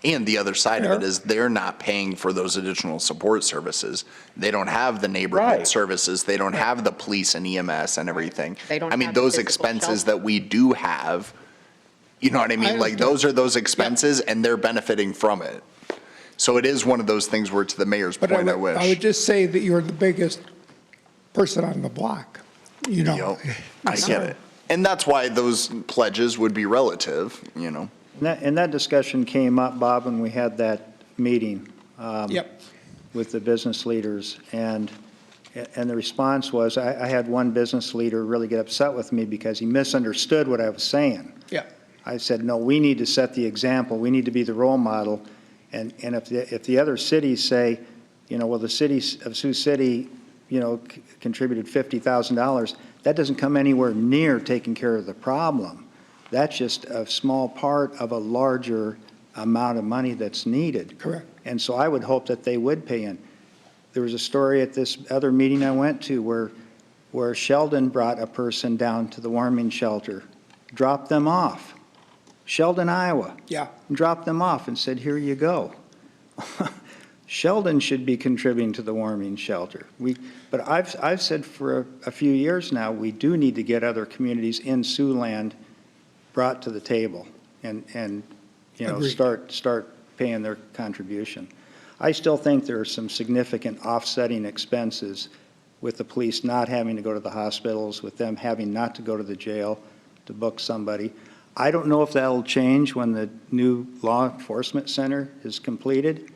And the other side of it is they're not paying for those additional support services. They don't have the neighborhood services. They don't have the police and EMS and everything. They don't I mean, have those physical expenses shelter. that we do have, you know what I mean? Like, those are those expenses and they're benefiting from it. So it is one of those things where, to the mayor's But point, I wish. I would just say that you're the biggest person on the block, you know. I get it. And that's why those pledges would be relative, you know. And that discussion came up, Bob, when we had that meeting with the business leaders. And the response was, I had one business leader really get upset with me because he misunderstood what I was saying. Yeah. I said, no, we need to set the example. We need to be the role model. And if the other cities say, you know, well, the city of Sioux City, you know, contributed $50,000, that doesn't come anywhere near taking care of the problem. That's just a small part of a larger amount of money that's needed. Correct. And so I would hope that they would pay in. There was a story at this other meeting I went to where Sheldon brought a person down to the warming shelter, dropped them off. Sheldon, Iowa. Yeah. Dropped them off and said, here you go. Sheldon should be contributing to the warming shelter. But I've said for a few years now, we do need to get other communities in Siouxland brought to the table and you know, start paying their contribution. I still think there are some significant offsetting expenses with the police not having to go to the hospitals, with them having not to go to the jail to book somebody. I don't know if that'll change when the new law enforcement center is completed.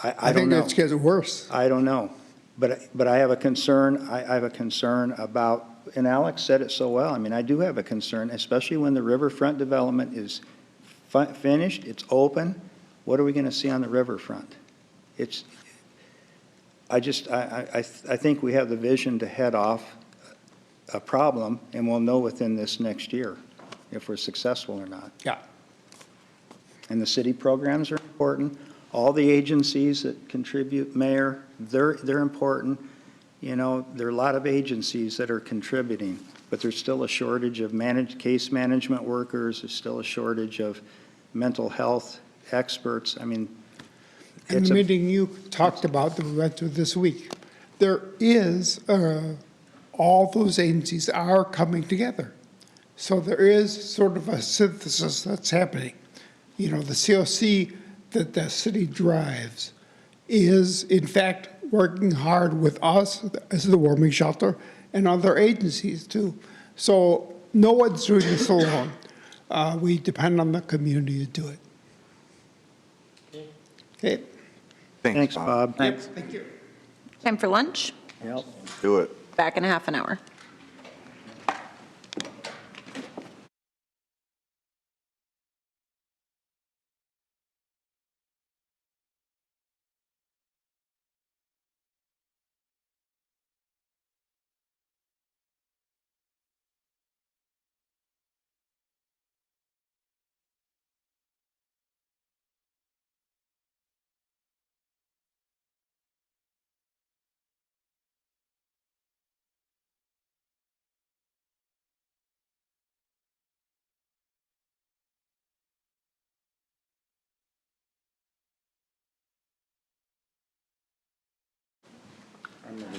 I don't know. think it's getting worse. I don't know. But I have a concern. I have a concern about, and Alex said it so well, I mean, I do have a concern, especially when the riverfront development is finished, it's open. What are we going to see on the riverfront? I think we have the vision to head off a problem, and we'll know within this next year if we're successful or not. Yeah. And the city programs are important. All the agencies that contribute, Mayor, they're important. You know, there are a lot of agencies that are contributing, but there's still a shortage of case management workers. There's still a shortage of mental health experts. I mean, In the meeting you talked about that we went through this week, there is, all those agencies are coming together. So there is sort of a synthesis that's happening. You know, the COC that the city drives is, in fact, working hard with us as the warming shelter and other agencies too. So no one's doing this alone. We depend on the community to do it. Okay. Thanks, Bob. Thanks. Thank you. Time for lunch? Yep. Do it. Back in a half an hour.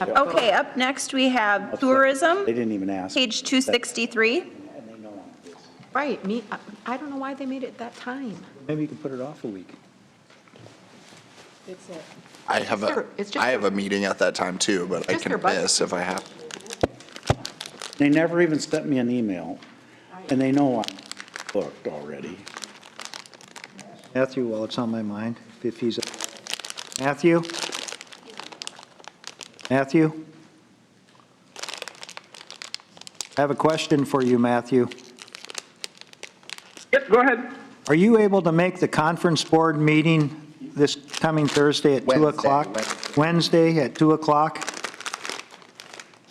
Okay, up next we have tourism, They didn't even ask. page 263. Right, I don't know why they made it that time. Maybe you can put it off a week. It's a, I have a meeting at that time too, but I just can their budget. miss if I have. They never even sent me an email, and they know I'm booked already. Matthew, well, it's on my mind, if he's, Matthew? Matthew? I have a question for you, Matthew. Yep, go ahead. Are you able to make the conference board meeting this coming Thursday at 2 o'clock? Wednesday at 2 o'clock?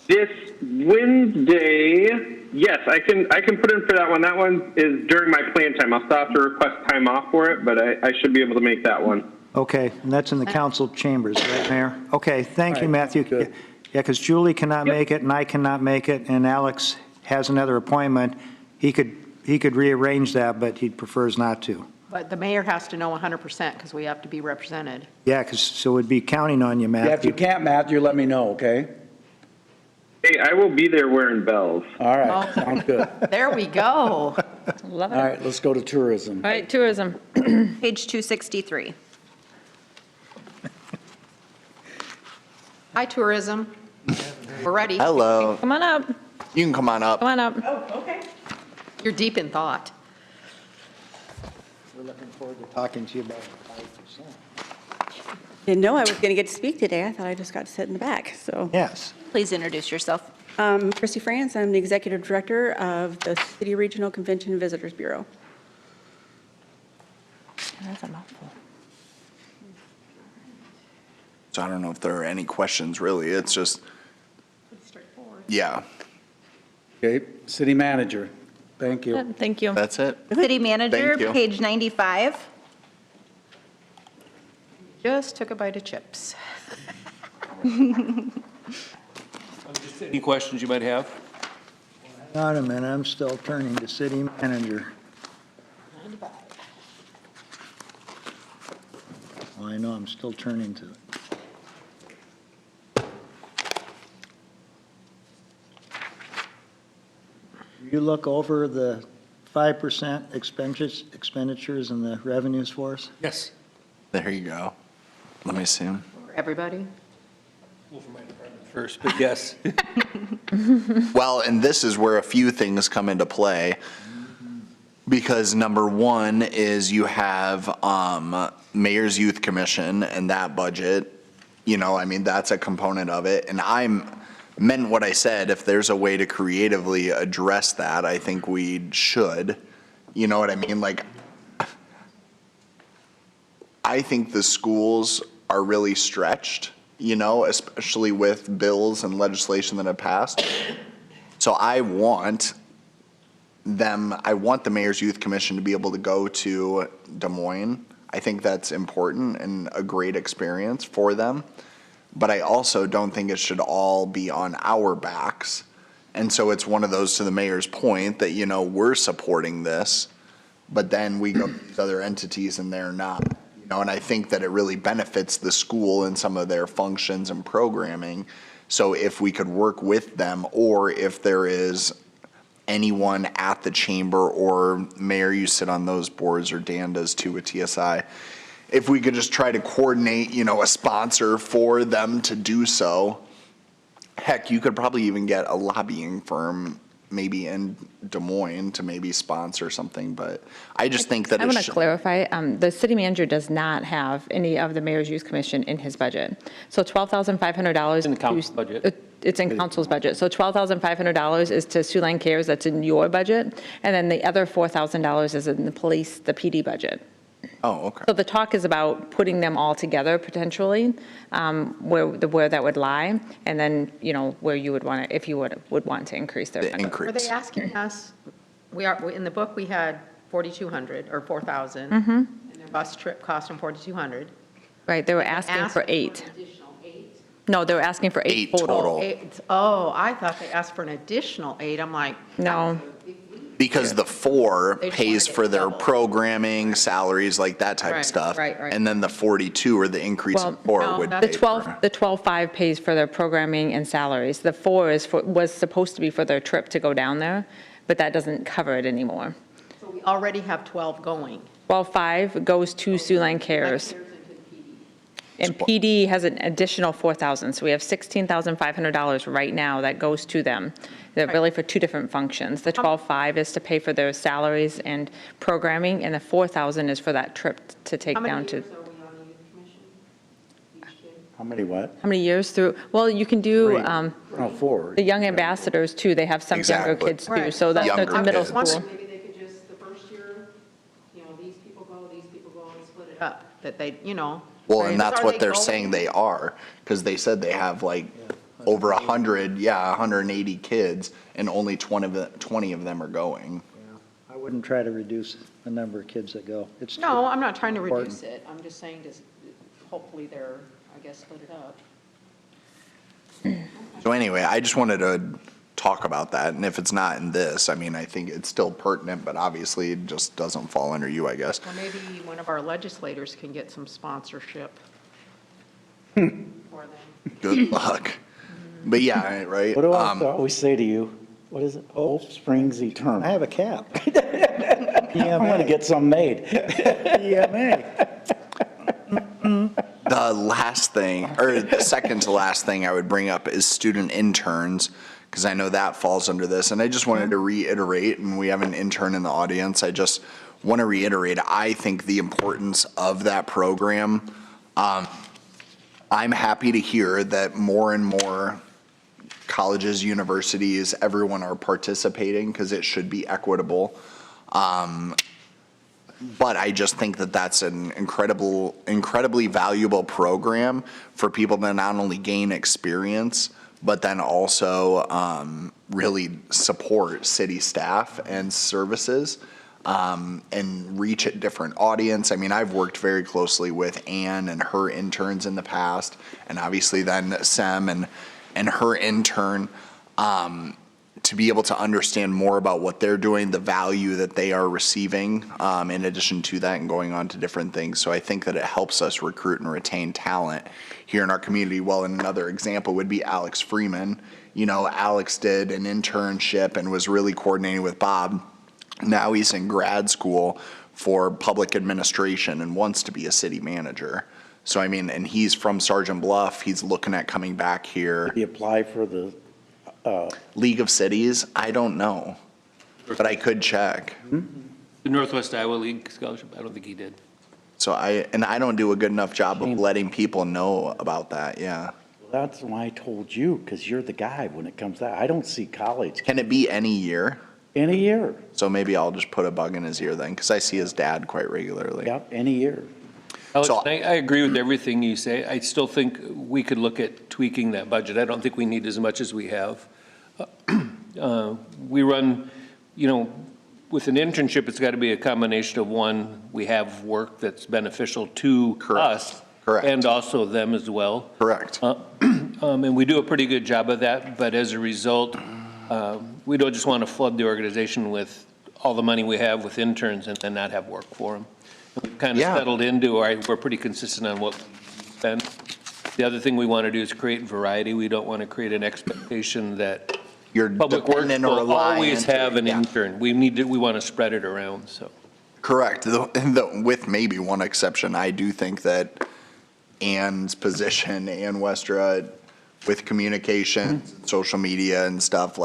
This Wednesday, yes, I can put in for that one. That one is during my plan time. I'll still have to request time off for it, but I should be able to make that one. Okay, and that's in the council chambers, right, Mayor? Okay, thank you, Matthew. Yeah, because Julie cannot make it, and I cannot make it, and Alex has another appointment. He could rearrange that, but he prefers not to. But the mayor has to know 100% because we have to be represented. Yeah, because, so we'd be counting on you, Matthew. Yeah, if you can't, Matthew, let me know, okay? Hey, I will be there wearing bells. All right, sounds good. There we go. Love it. All right, let's go to tourism. All right, tourism. Page 263. Hi, tourism. We're ready. Hello. Come on up. You can come on up. Come on up. Oh, okay. You're deep in thought. We're looking forward to talking to you about 5%. Didn't know I was going to get to speak today. I thought I just got to sit in the back, so. Yes. Please introduce yourself. Christy France, I'm the Executive Director of the City Regional Convention and Visitors Bureau. That's a mouthful. So I don't know if there are any questions, really. It's just, yeah, Okay, city manager, thank you. Thank you. that's it. City Manager, Thank you. page 95. Just took a bite of chips. Any questions you might have? Hang on a minute, I'm still turning to city manager. Well, I know I'm still turning to it. You look over the 5% expenditures and the revenues for us? Yes. There you go. Let me see. For everybody. Well, for my department first, but yes. Well, and this is where a few things come into play. Because number one is you have Mayor's Youth Commission and that budget. You know, I mean, that's a component of it. And meant what I said. If there's a way to creatively address that, I think we should. You know what I mean? Like, I think the schools are really stretched, you know, especially with bills and legislation that have passed. So I want the Mayor's Youth Commission to be able to go to Des Moines. I think that's important and a great experience for them. But I also don't think it should all be on our backs. And so it's one of those, to the mayor's point, that, you know, we're supporting this, but then we go to these other entities and they're not. You know, and I think that it really benefits the school and some of their functions and programming. So if we could work with them, or if there is anyone at the chamber, or Mayor, you sit on those boards, or Dan does too with TSI, if we could just try to coordinate, you know, a sponsor for them to do so. Heck, you could probably even get a lobbying firm maybe in Des Moines to maybe sponsor something, but I just think that I want to clarify, the city manager does not have any of the Mayor's Youth Commission in his budget. So $12,500. In the council budget. It's in council's budget. So $12,500 is to Siouxland Cares, that's in your budget. And then the other $4,000 is in the police, the PD budget. Oh, okay. So the talk is about putting them all together potentially, where that would lie, and then, you know, where you would want to, if you would want to increase their budget. Were they asking us, in the book, we had 4,200 or 4,000. Mm-hmm. And their bus trip cost them 4,200. Right, they were asking for 8. No, they were asking for 8 total. Oh, I thought they asked for an additional 8. I'm like. No. Because the 4 They just pays wanted it for their doubled. programming, salaries, like that type of Right, stuff. right. And then the 42, or the increase in Well, 4 no, would that's- pay The for. 12.5 pays for their programming and salaries. The 4 was supposed to be for their trip to go down there, but that doesn't cover it anymore. So we already have 12 going. 12.5 goes to Siouxland Cares. And PD has an additional $4,000, so we have $16,500 right now that goes to them. They're really for two different functions. The 12.5 is to pay for their salaries and programming, and the 4,000 is for that trip to take down to. How many what? How many years through? Well, you can do, Oh, 4. the young ambassadors too, they have some younger Exactly. kids too, so that's Younger the middle kids. school. Maybe they could just, the first year, these people go, and split it up, that they, Well, Right. and that's Are what they they're going? saying they are, because they said they have like over 180 kids, and only 20 of them are going. I wouldn't try to reduce the number of kids that go. It's No, I'm not trying to important. reduce it. I'm just saying, hopefully they're, I guess, split it up. So anyway, I just wanted to talk about that, and if it's not in this, I mean, I think it's still pertinent, but obviously it just doesn't fall under you, I guess. Or maybe one of our legislators can get some sponsorship for them. Good luck. But yeah, right? What do I always say to you? What is it? Hope springs eternal. I have a cap. I'm going to get some made. The last thing, or the second to last thing I would bring up is student interns, because I know that falls under this. And I just wanted to reiterate, and we have an intern in the audience, I just want to reiterate, I think the importance of that program. I'm happy to hear that more and more colleges, universities, everyone are participating, because it should be equitable. But I just think that that's an incredibly valuable program for people to not only gain experience, but then also really support city staff and services and reach a different audience. I mean, I've worked very closely with Ann and her interns in the past, and obviously then Sem and her intern, to be able to understand more about what they're doing, the value that they are receiving, in addition to that, and going on to different things. So I think that it helps us recruit and retain talent here in our community. Well, another example would be Alex Freeman. Alex did an internship and was really coordinating with Bob. Now he's in grad school for public administration and wants to be a city manager. So, I mean, and he's from Sergeant Bluff. He's looking at coming back here. Did he apply for the League of Cities? I don't know, but I could check. The Northwest Iowa League Scholarship, I don't think he did. So I don't do a good enough job of letting people know about that, yeah. That's why I told you, because you're the guy when it comes to that. I don't see college. Can it be any year? Any year. So maybe I'll just put a bug in his ear then, because I see his dad quite regularly. Yep, any year. Alex, I agree with everything you say. I still think we could look at tweaking that budget. I don't think we need as much as we have. We run, with an internship, it's got to be a combination of one, we have work that's beneficial to us. Correct. And also them as well. Correct. And we do a pretty good job of that, but as a result, we don't just want to flood the organization with all the money we have with interns and then not have work for them. We've kind of settled into, we're pretty consistent on what we spend. The other thing we want to do is create variety. We don't want to create an expectation that You're public works dependent or will reliant. always have an intern. We want to spread it around, so. Correct. With maybe one exception, I do think that Ann's position, Ann Westra, with communications, social media and stuff,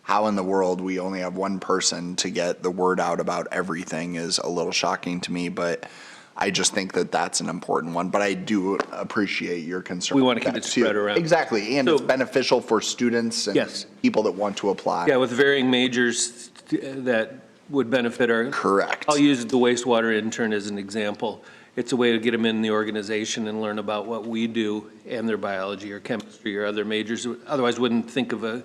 how in the world we only have one person to get the word out about everything is a little shocking to me, but I just think that that's an important one. But I do appreciate your concern. We want to keep it spread around. Exactly, and it's beneficial for students and people that want to apply. Yeah, with varying majors that would benefit our. Correct. I'll use the wastewater intern as an example. It's a way to get them in the organization and learn about what we do and their biology or chemistry or other majors. Otherwise wouldn't think of a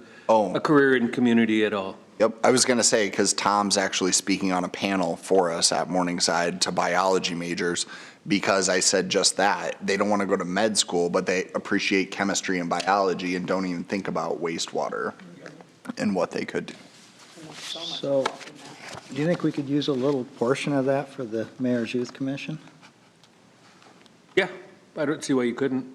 career in community at all. Yep, I was going to say, because Tom's actually speaking on a panel for us at Morningside to biology majors, because I said just that. They don't want to go to med school, but they appreciate chemistry and biology and don't even think about wastewater and what they could do. So, do you think we could use a little portion of that for the Mayor's Youth Commission? Yeah, I don't see why you couldn't.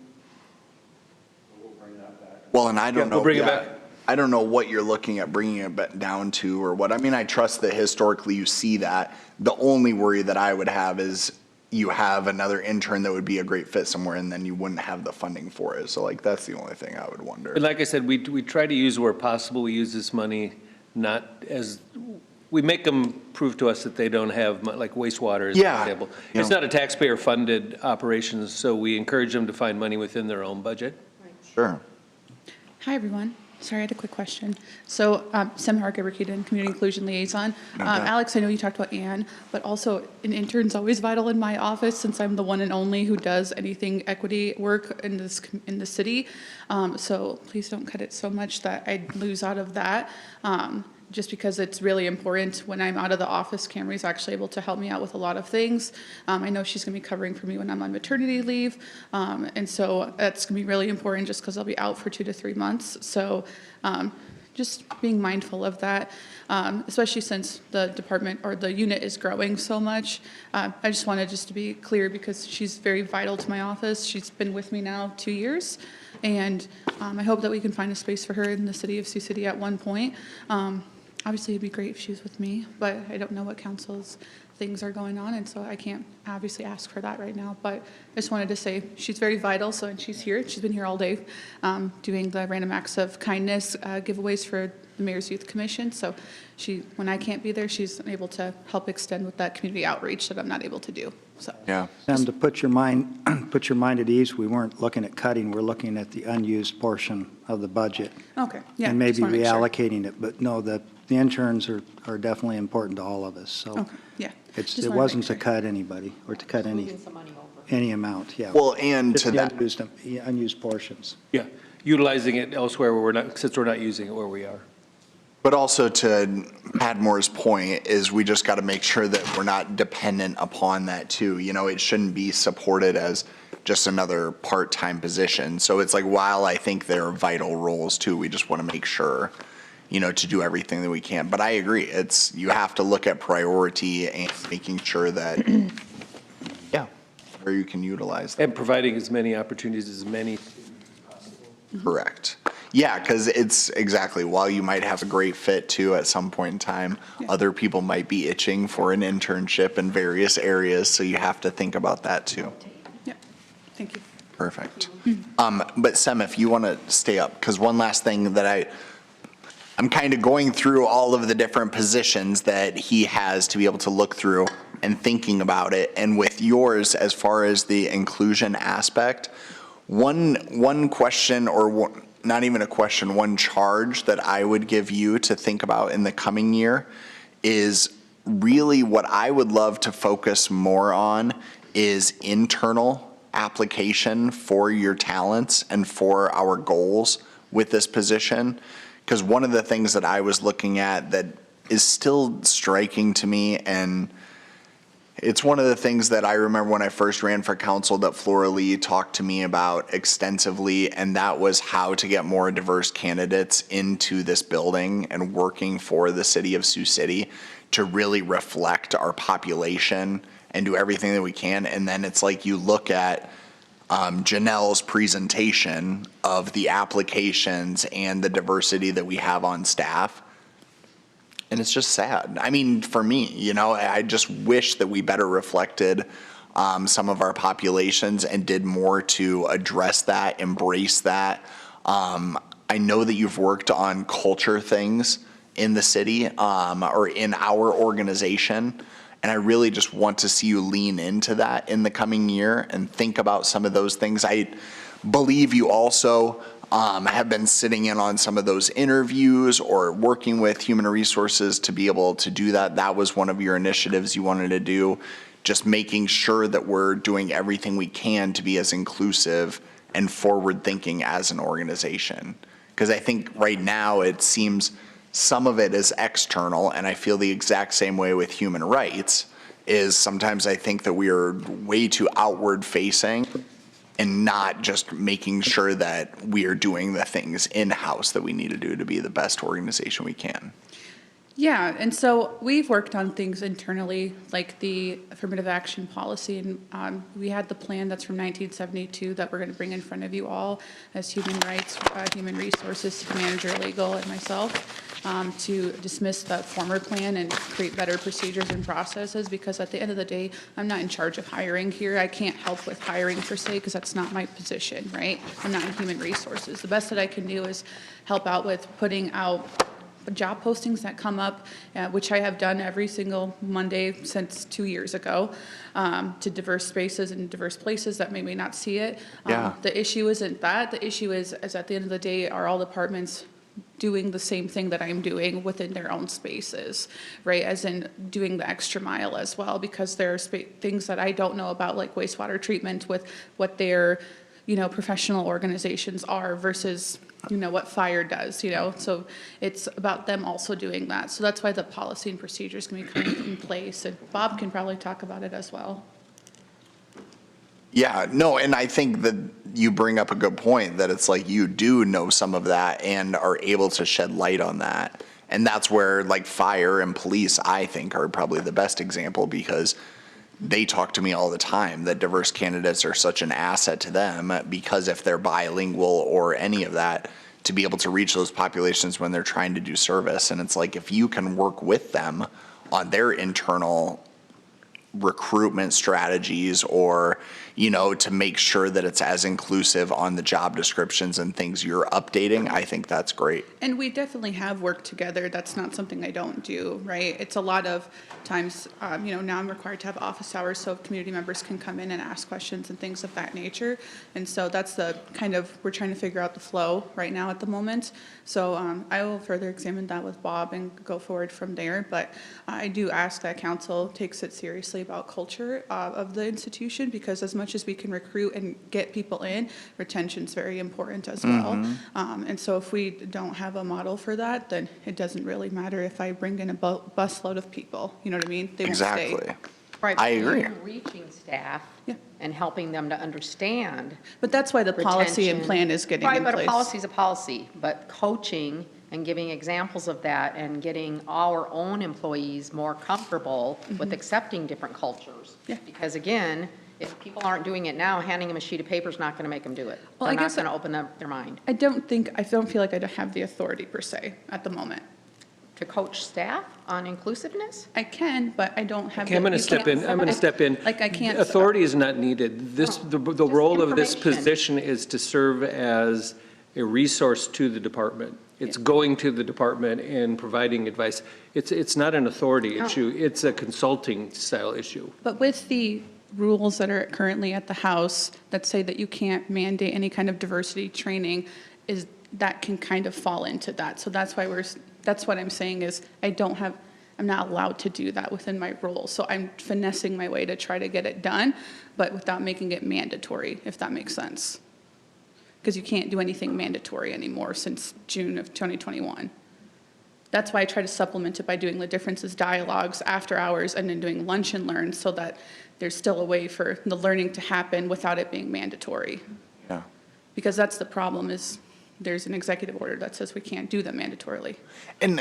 Well, and I don't know. We'll bring it back. I don't know what you're looking at bringing it down to or what. I mean, I trust that historically you see that. The only worry that I would have is you have another intern that would be a great fit somewhere, and then you wouldn't have the funding for it. So like, that's the only thing I would wonder. But like I said, we try to use where possible, we use this money not as, we make them prove to us that they don't have, like wastewater is an example. It's not a taxpayer-funded operation, so we encourage them to find money within their own budget. Sure. Hi, everyone. Sorry, I had a quick question. So, Sam Harker-Rakuten, Community Inclusion Liaison. Alex, I know you talked about Ann, but also an intern's always vital in my office since I'm the one and only who does anything equity work in the city. So please don't cut it so much that I lose out of that. Just because it's really important when I'm out of the office, Camry's actually able to help me out with a lot of things. I know she's gonna be covering for me when I'm on maternity leave. And so that's gonna be really important just because I'll be out for 2 to 3 months. So just being mindful of that, especially since the department or the unit is growing so much. I just wanted just to be clear because she's very vital to my office. She's been with me now 2 years. And I hope that we can find a space for her in the city of Sioux City at one point. Obviously, it'd be great if she was with me, but I don't know what council's things are going on, and so I can't obviously ask for that right now. But I just wanted to say she's very vital, and she's here. She's been here all day doing the random acts of kindness giveaways for the Mayor's Youth Commission. So when I can't be there, she's able to help extend with that community outreach that I'm not able to do. So yeah. Sam, to put your mind at ease, we weren't looking at cutting. We're looking at the unused portion of the budget. Okay. Yeah. And maybe just wanna make sure. reallocating it. But no, the interns are definitely important to all of us. So Okay. Yeah. it wasn't to cut anybody or to cut any amount. Yeah. Well, and Just to the that, unused portions. Yeah, utilizing it elsewhere where we're not, since we're not using it where we are. but also to Padmore's point is we just got to make sure that we're not dependent upon that too. You know, it shouldn't be supported as just another part-time position. So it's like, while I think they're vital roles too, we just want to make sure, you know, to do everything that we can. But I agree, you have to look at priority and making sure that, yeah, where you can utilize that. And providing as many opportunities as many. Correct. Yeah, because it's exactly, while you might have a great fit too at some point in time, other people might be itching for an internship in various areas, so you have to think about that too. Yeah, thank you. Perfect. But Sem, if you want to stay up, because one last thing that I'm kind of going through all of the different positions that he has to be able to look through and thinking about it. And with yours, as far as the inclusion aspect, one question, or not even a question, one charge that I would give you to think about in the coming year is really what I would love to focus more on is internal application for your talents and for our goals with this position. Because one of the things that I was looking at that is still striking to me, and it's one of the things that I remember when I first ran for council that Flora Lee talked to me about extensively, and that was how to get more diverse candidates into this building and working for the city of Sioux City to really reflect our population and do everything that we can. And then it's like you look at Janelle's presentation of the applications and the diversity that we have on staff. And it's just sad. I mean, for me, you know, I just wish that we better reflected some of our populations and did more to address that, embrace that. I know that you've worked on culture things in the city or in our organization. And I really just want to see you lean into that in the coming year and think about some of those things. I believe you also have been sitting in on some of those interviews or working with human resources to be able to do that. That was one of your initiatives you wanted to do, just making sure that we're doing everything we can to be as inclusive and forward thinking as an organization. Because I think right now it seems some of it is external, and I feel the exact same way with human rights, is sometimes I think that we are way too outward facing and not just making sure that we are doing the things in-house that we need to do to be the best organization we can. Yeah, and so we've worked on things internally, like the affirmative action policy, and we had the plan that's from 1972 that we're going to bring in front of you all as human rights, human resources, city manager, legal, and myself. to dismiss the former plan and create better procedures and processes, because at the end of the day, I'm not in charge of hiring here. I can't help with hiring per se, because that's not my position, right? I'm not in human resources. The best that I can do is help out with putting out job postings that come up, which I have done every single Monday since 2 years ago, to diverse spaces and diverse places that may not see it. Yeah. The issue isn't that. The issue is at the end of the day, are all departments doing the same thing that I'm doing within their own spaces, right? As in doing the extra mile as well, because there are things that I don't know about, like wastewater treatment, with what their, professional organizations are versus what fire does, so it's about them also doing that. So that's why the policy and procedures can be coming in place, and Bob can probably talk about it as well. Yeah, no, and I think that you bring up a good point, that it's like you do know some of that and are able to shed light on that. And that's where like fire and police, I think, are probably the best example, because they talk to me all the time that diverse candidates are such an asset to them, because if they're bilingual or any of that, to be able to reach those populations when they're trying to do service. And it's like, if you can work with them on their internal recruitment strategies, or to make sure that it's as inclusive on the job descriptions and things you're updating, I think that's great. And we definitely have worked together. That's not something I don't do, right? It's a lot of times, now I'm required to have office hours so community members can come in and ask questions and things of that nature. And so that's the we're trying to figure out the flow right now at the moment. So I will further examine that with Bob and go forward from there. But I do ask that council takes it seriously about culture of the institution, because as much as we can recruit and get people in, retention is very important as well. And so if we don't have a model for that, then it doesn't really matter if I bring in a busload of people. You know what I mean? They won't stay. Exactly. Right. I agree. Reaching staff and helping them to understand. But that's why the policy and retention. plan is getting in Right, but place. a policy is a policy, but coaching and giving examples of that and getting our own employees more comfortable with accepting different cultures. Because again, if people aren't doing it now, handing them a sheet of paper is not going to make them do it. Well, They're I not guess going to open up their mind. I don't feel like I have the authority per se at the moment. To coach staff on inclusiveness? I can, but I don't have. Okay, I'm going to step in. Like, I can't. Authority is not needed. The role of this position is to serve as a resource to the department. It's going to the department and providing advice. It's not an authority issue. It's a consulting style issue. But with the rules that are currently at the House that say that you can't mandate any kind of diversity training, that can kind of fall into that. So that's why that's what I'm saying is I'm not allowed to do that within my role. So I'm finessing my way to try to get it done, but without making it mandatory, if that makes sense. Because you can't do anything mandatory anymore since June of 2021. That's why I try to supplement it by doing the differences dialogues after hours and then doing lunch and learn, so that there's still a way for the learning to happen without it being mandatory. Yeah. Because that's the problem, is there's an executive order that says we can't do them mandatorily. And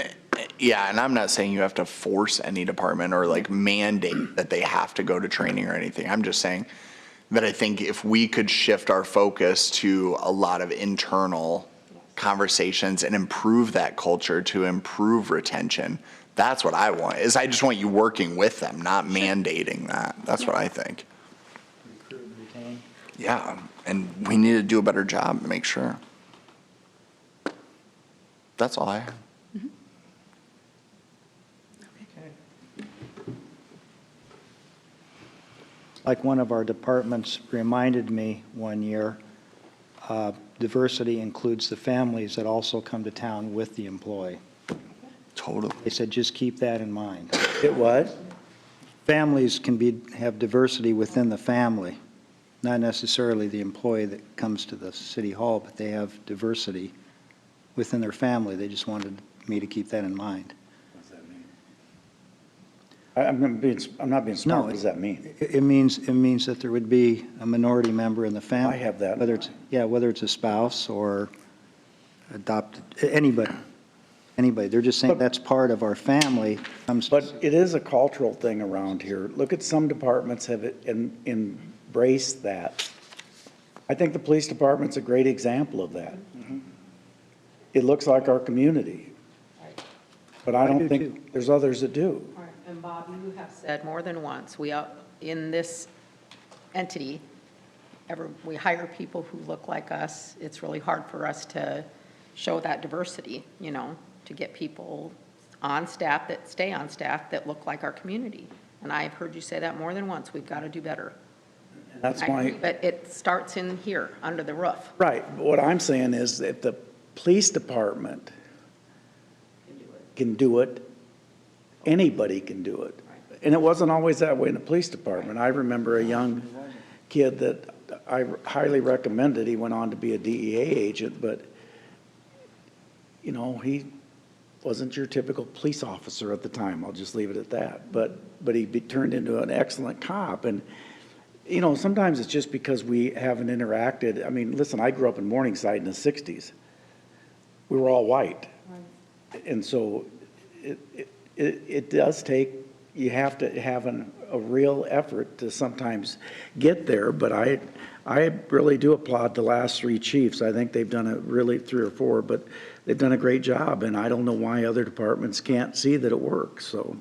and I'm not saying you have to force any department or like mandate that they have to go to training or anything. I'm just saying that I think if we could shift our focus to a lot of internal conversations and improve that culture to improve retention, that's what I want. I just want you working with them, not mandating that. That's what I think. Recruit, retain. Yeah, and we need to do a better job to make sure. That's all I have. Like one of our departments reminded me one year, diversity includes the families that also come to town with the employee. Totally. They said, just keep that in mind. It what? Families can have diversity within the family, not necessarily the employee that comes to the city hall, but they have diversity within their family. They just wanted me to keep that in mind. What does that mean? I'm not being smart. What does that mean? It means that there would be a minority member in the family. I have that. Whether it's a spouse or adopted, anybody. They're just saying that's part of our family. But it is a cultural thing around here. Look at some departments have embraced that. I think the police department's a great example of that. It looks like our community. But I don't think there's others that do. And Bob, you have said more than once, in this entity, we hire people who look like us. It's really hard for us to show that diversity, to get people on staff that stay on staff that look like our community. And I've heard you say that more than once. We've got to do better. That's why. But it starts in here, under the roof. Right. But what I'm saying is if the police department can do it, anybody can do it. And it wasn't always that way in the police department. I remember a young kid that I highly recommended. He went on to be a DEA agent, but, he wasn't your typical police officer at the time. I'll just leave it at that. But he turned into an excellent cop. And, sometimes it's just because we haven't interacted. I mean, listen, I grew up in Morningside in the 60s. We were all white. And so it does take, you have to have a real effort to sometimes get there. But I really do applaud the last three chiefs. I think they've done three or four, but they've done a great job. And I don't know why other departments can't see that it works. So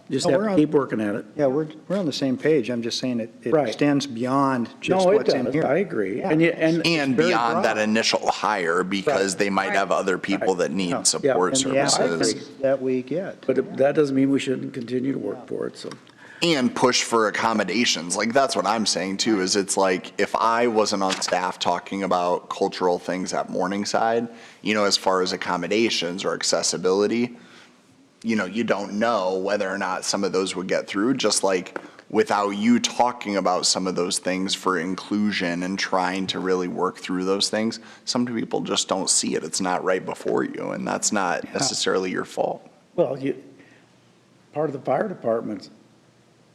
just have to keep working at it. Yeah, we're on the same page. I'm just saying it extends beyond just No, it what's in does. here. I agree. Yeah. And beyond that initial hire, because they might have other people that need support services. That we get. But that doesn't mean we shouldn't continue to work for it, so. And push for accommodations. Like, that's what I'm saying too, is it's like, if I wasn't on staff talking about cultural things at Morningside, as far as accommodations or accessibility, you don't know whether or not some of those would get through, just like without you talking about some of those things for inclusion and trying to really work through those things, some people just don't see it. It's not right before you, and that's not necessarily your fault. Well, part of the fire department's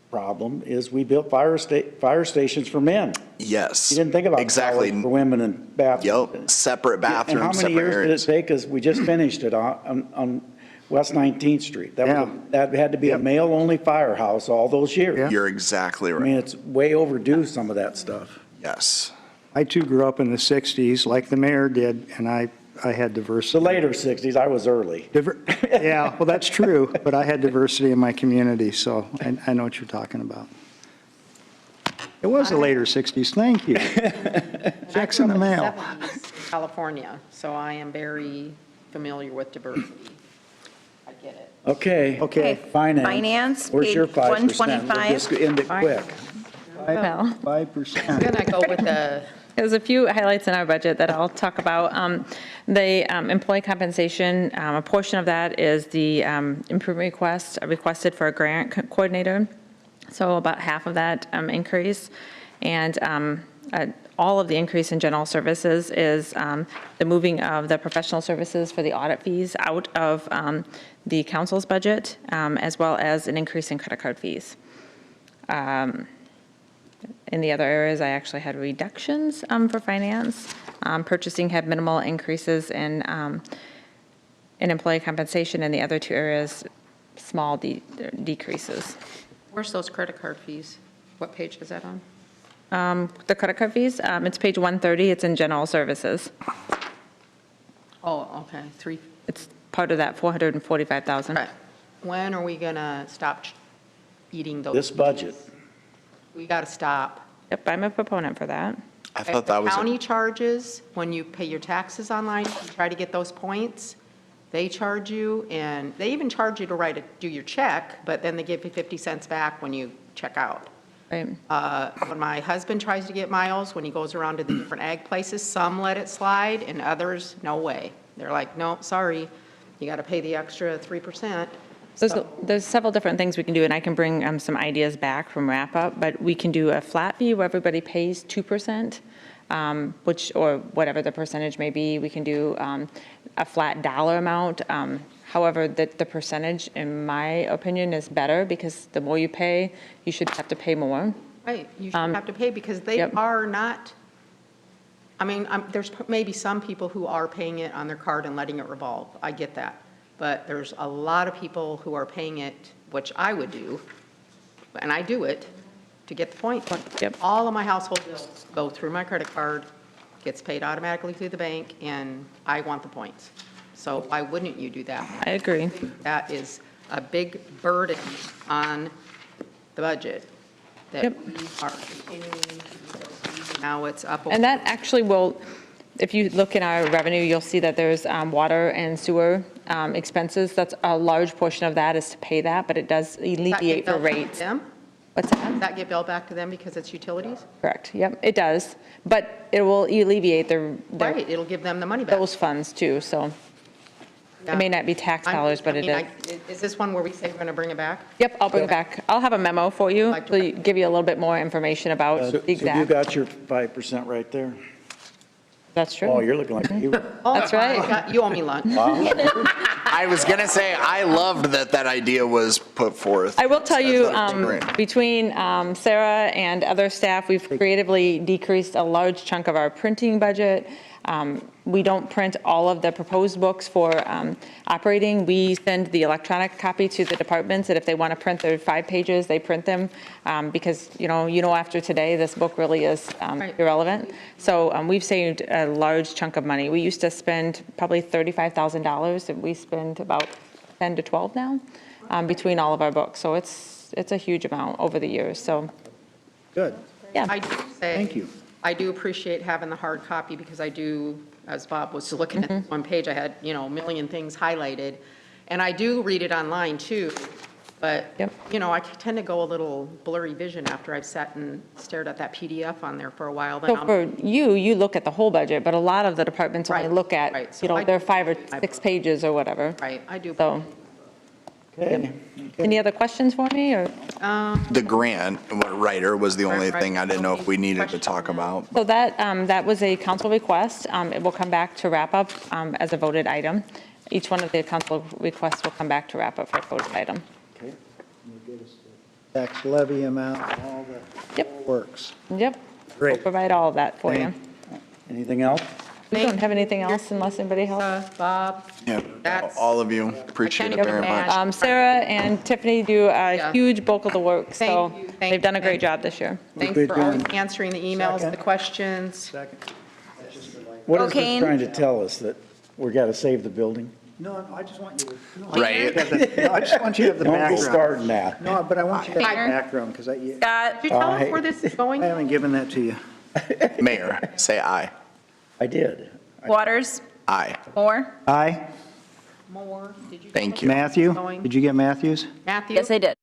problem is we built fire stations for men. Yes. You didn't think about exactly for women and bathrooms. Yep, separate bathrooms, and how many years did it take us? We just finished it on West 19th Street. That had to be a male-only firehouse all those years. You're exactly right. I mean, it's way overdue, some of that stuff. Yes. I too grew up in the 60s, like the mayor did, and I had diversity. The later 60s, I was early. Yeah, well, that's true, but I had diversity in my community, so I know what you're talking about. It was the later 60s, thank you. Checks in the mail. I grew up in the 70s in California, so I am very familiar with diversity. I get it. Okay. Finance. Where's your 5%? 125. We'll just end it quick. 5%. I'm going to go with the There's a few highlights in our budget that I'll talk about. The employee compensation, a portion of that is the improvement request requested for a grant coordinator. So about half of that increase. And all of the increase in general services is the moving of the professional services for the audit fees out of the council's budget, as well as an increase in credit card fees. In the other areas, I actually had reductions for finance. Purchasing had minimal increases in employee compensation, and the other two areas, small decreases. Where's those credit card fees? What page is that on? The credit card fees, it's page 130, it's in general services. Oh, okay, It's part of that 445,000. Right. When are we going to stop eating those? This budget. We got to stop. Yep, I'm a proponent for that. I thought that was County charges, when you pay your taxes online, you try to get those points, they charge you, and they even charge you to do your check, but then they give you 50 cents back when you check out. Right. When my husband tries to get miles, when he goes around to the different ag places, some let it slide, and others, no way. They're like, no, sorry, you got to pay the extra 3%. There's several different things we can do, and I can bring some ideas back from wrap-up, but we can do a flat fee where everybody pays 2%, or whatever the percentage may be. We can do a flat dollar amount. However, the percentage, in my opinion, is better because the more you pay, you should have to pay more. Right, you should have to pay because they are not, I mean, there's maybe some people who are paying it on their card and letting it revolve. I get that. But there's a lot of people who are paying it, which I would do, and I do it, to get the point. Yep. All of my household bills go through my credit card, gets paid automatically through the bank, and I want the points. So why wouldn't you do that? I agree. That is a big burden on the budget that we are continuing. Now it's up. And that actually will, if you look in our revenue, you'll see that there's water and sewer expenses. That's a large portion of that is to pay that, but it does alleviate for rates. What's that? Does that get billed back to them because it's utilities? Correct, yep, it does. But it will alleviate Right, it'll give them the money back. those funds too, so. It may not be tax dollars, but it is. Is this one where we say we're going to bring it back? Yep, I'll bring it back. I'll have a memo for you, to give you a little bit more information about So the you exact. got your 5% right there? That's true. Oh, you're looking like you. That's right. You owe me lunch. I was gonna say, I loved that idea was put forth. I will tell you, That's great. between Sarah and other staff, we've creatively decreased a large chunk of our printing budget. We don't print all of the proposed books for operating. We send the electronic copy to the departments, and if they want to print their 5 pages, they print them, because, after today, this book really is irrelevant. So we've saved a large chunk of money. We used to spend probably $35,000, and we spend about 10 to 12 now between all of our books. So it's a huge amount over the years, so. Good. Yeah. I do say. Thank you. I do appreciate having the hard copy because I do, as Bob was looking at this one page, I had, a million things highlighted. And I do read it online too, but, I tend to go a little blurry vision after I've sat and stared at that PDF on there for a while. Then So for you look at the whole budget, but a lot of the departments only look at, their 5 or 6 pages or whatever. Right, I do. So. Okay. Any other questions for me, or? The grant writer was the only thing I didn't know if we needed to talk about. So that was a council request. It will come back to wrap up as a voted item. Each one of the council requests will come back to wrap up for a voted item. Okay. Tax levy amount, all the works. Yep. Great. We'll provide all of that for you. Anything else? We don't have anything else unless anybody else. Bob. Yeah, all of you, appreciate it very much. Sarah and Tiffany do a huge bulk of the work, so Thank you, they've done a great job this year. Thanks for always answering the emails, the questions. What is Okay. this trying to tell us, that we got to save the building? No, I just want you to. Right. No, I just want you to have the Don't go background. starting that. No, but I want you to have the Peter? background, because I Scott? Did you tell us where this is going? haven't given that to you. Mayor, say aye. I did. Waters? Aye. Moore? Aye. More? Did you? Thank you. Matthew, Going. did you get Matthews? Matthew? Yes, I did.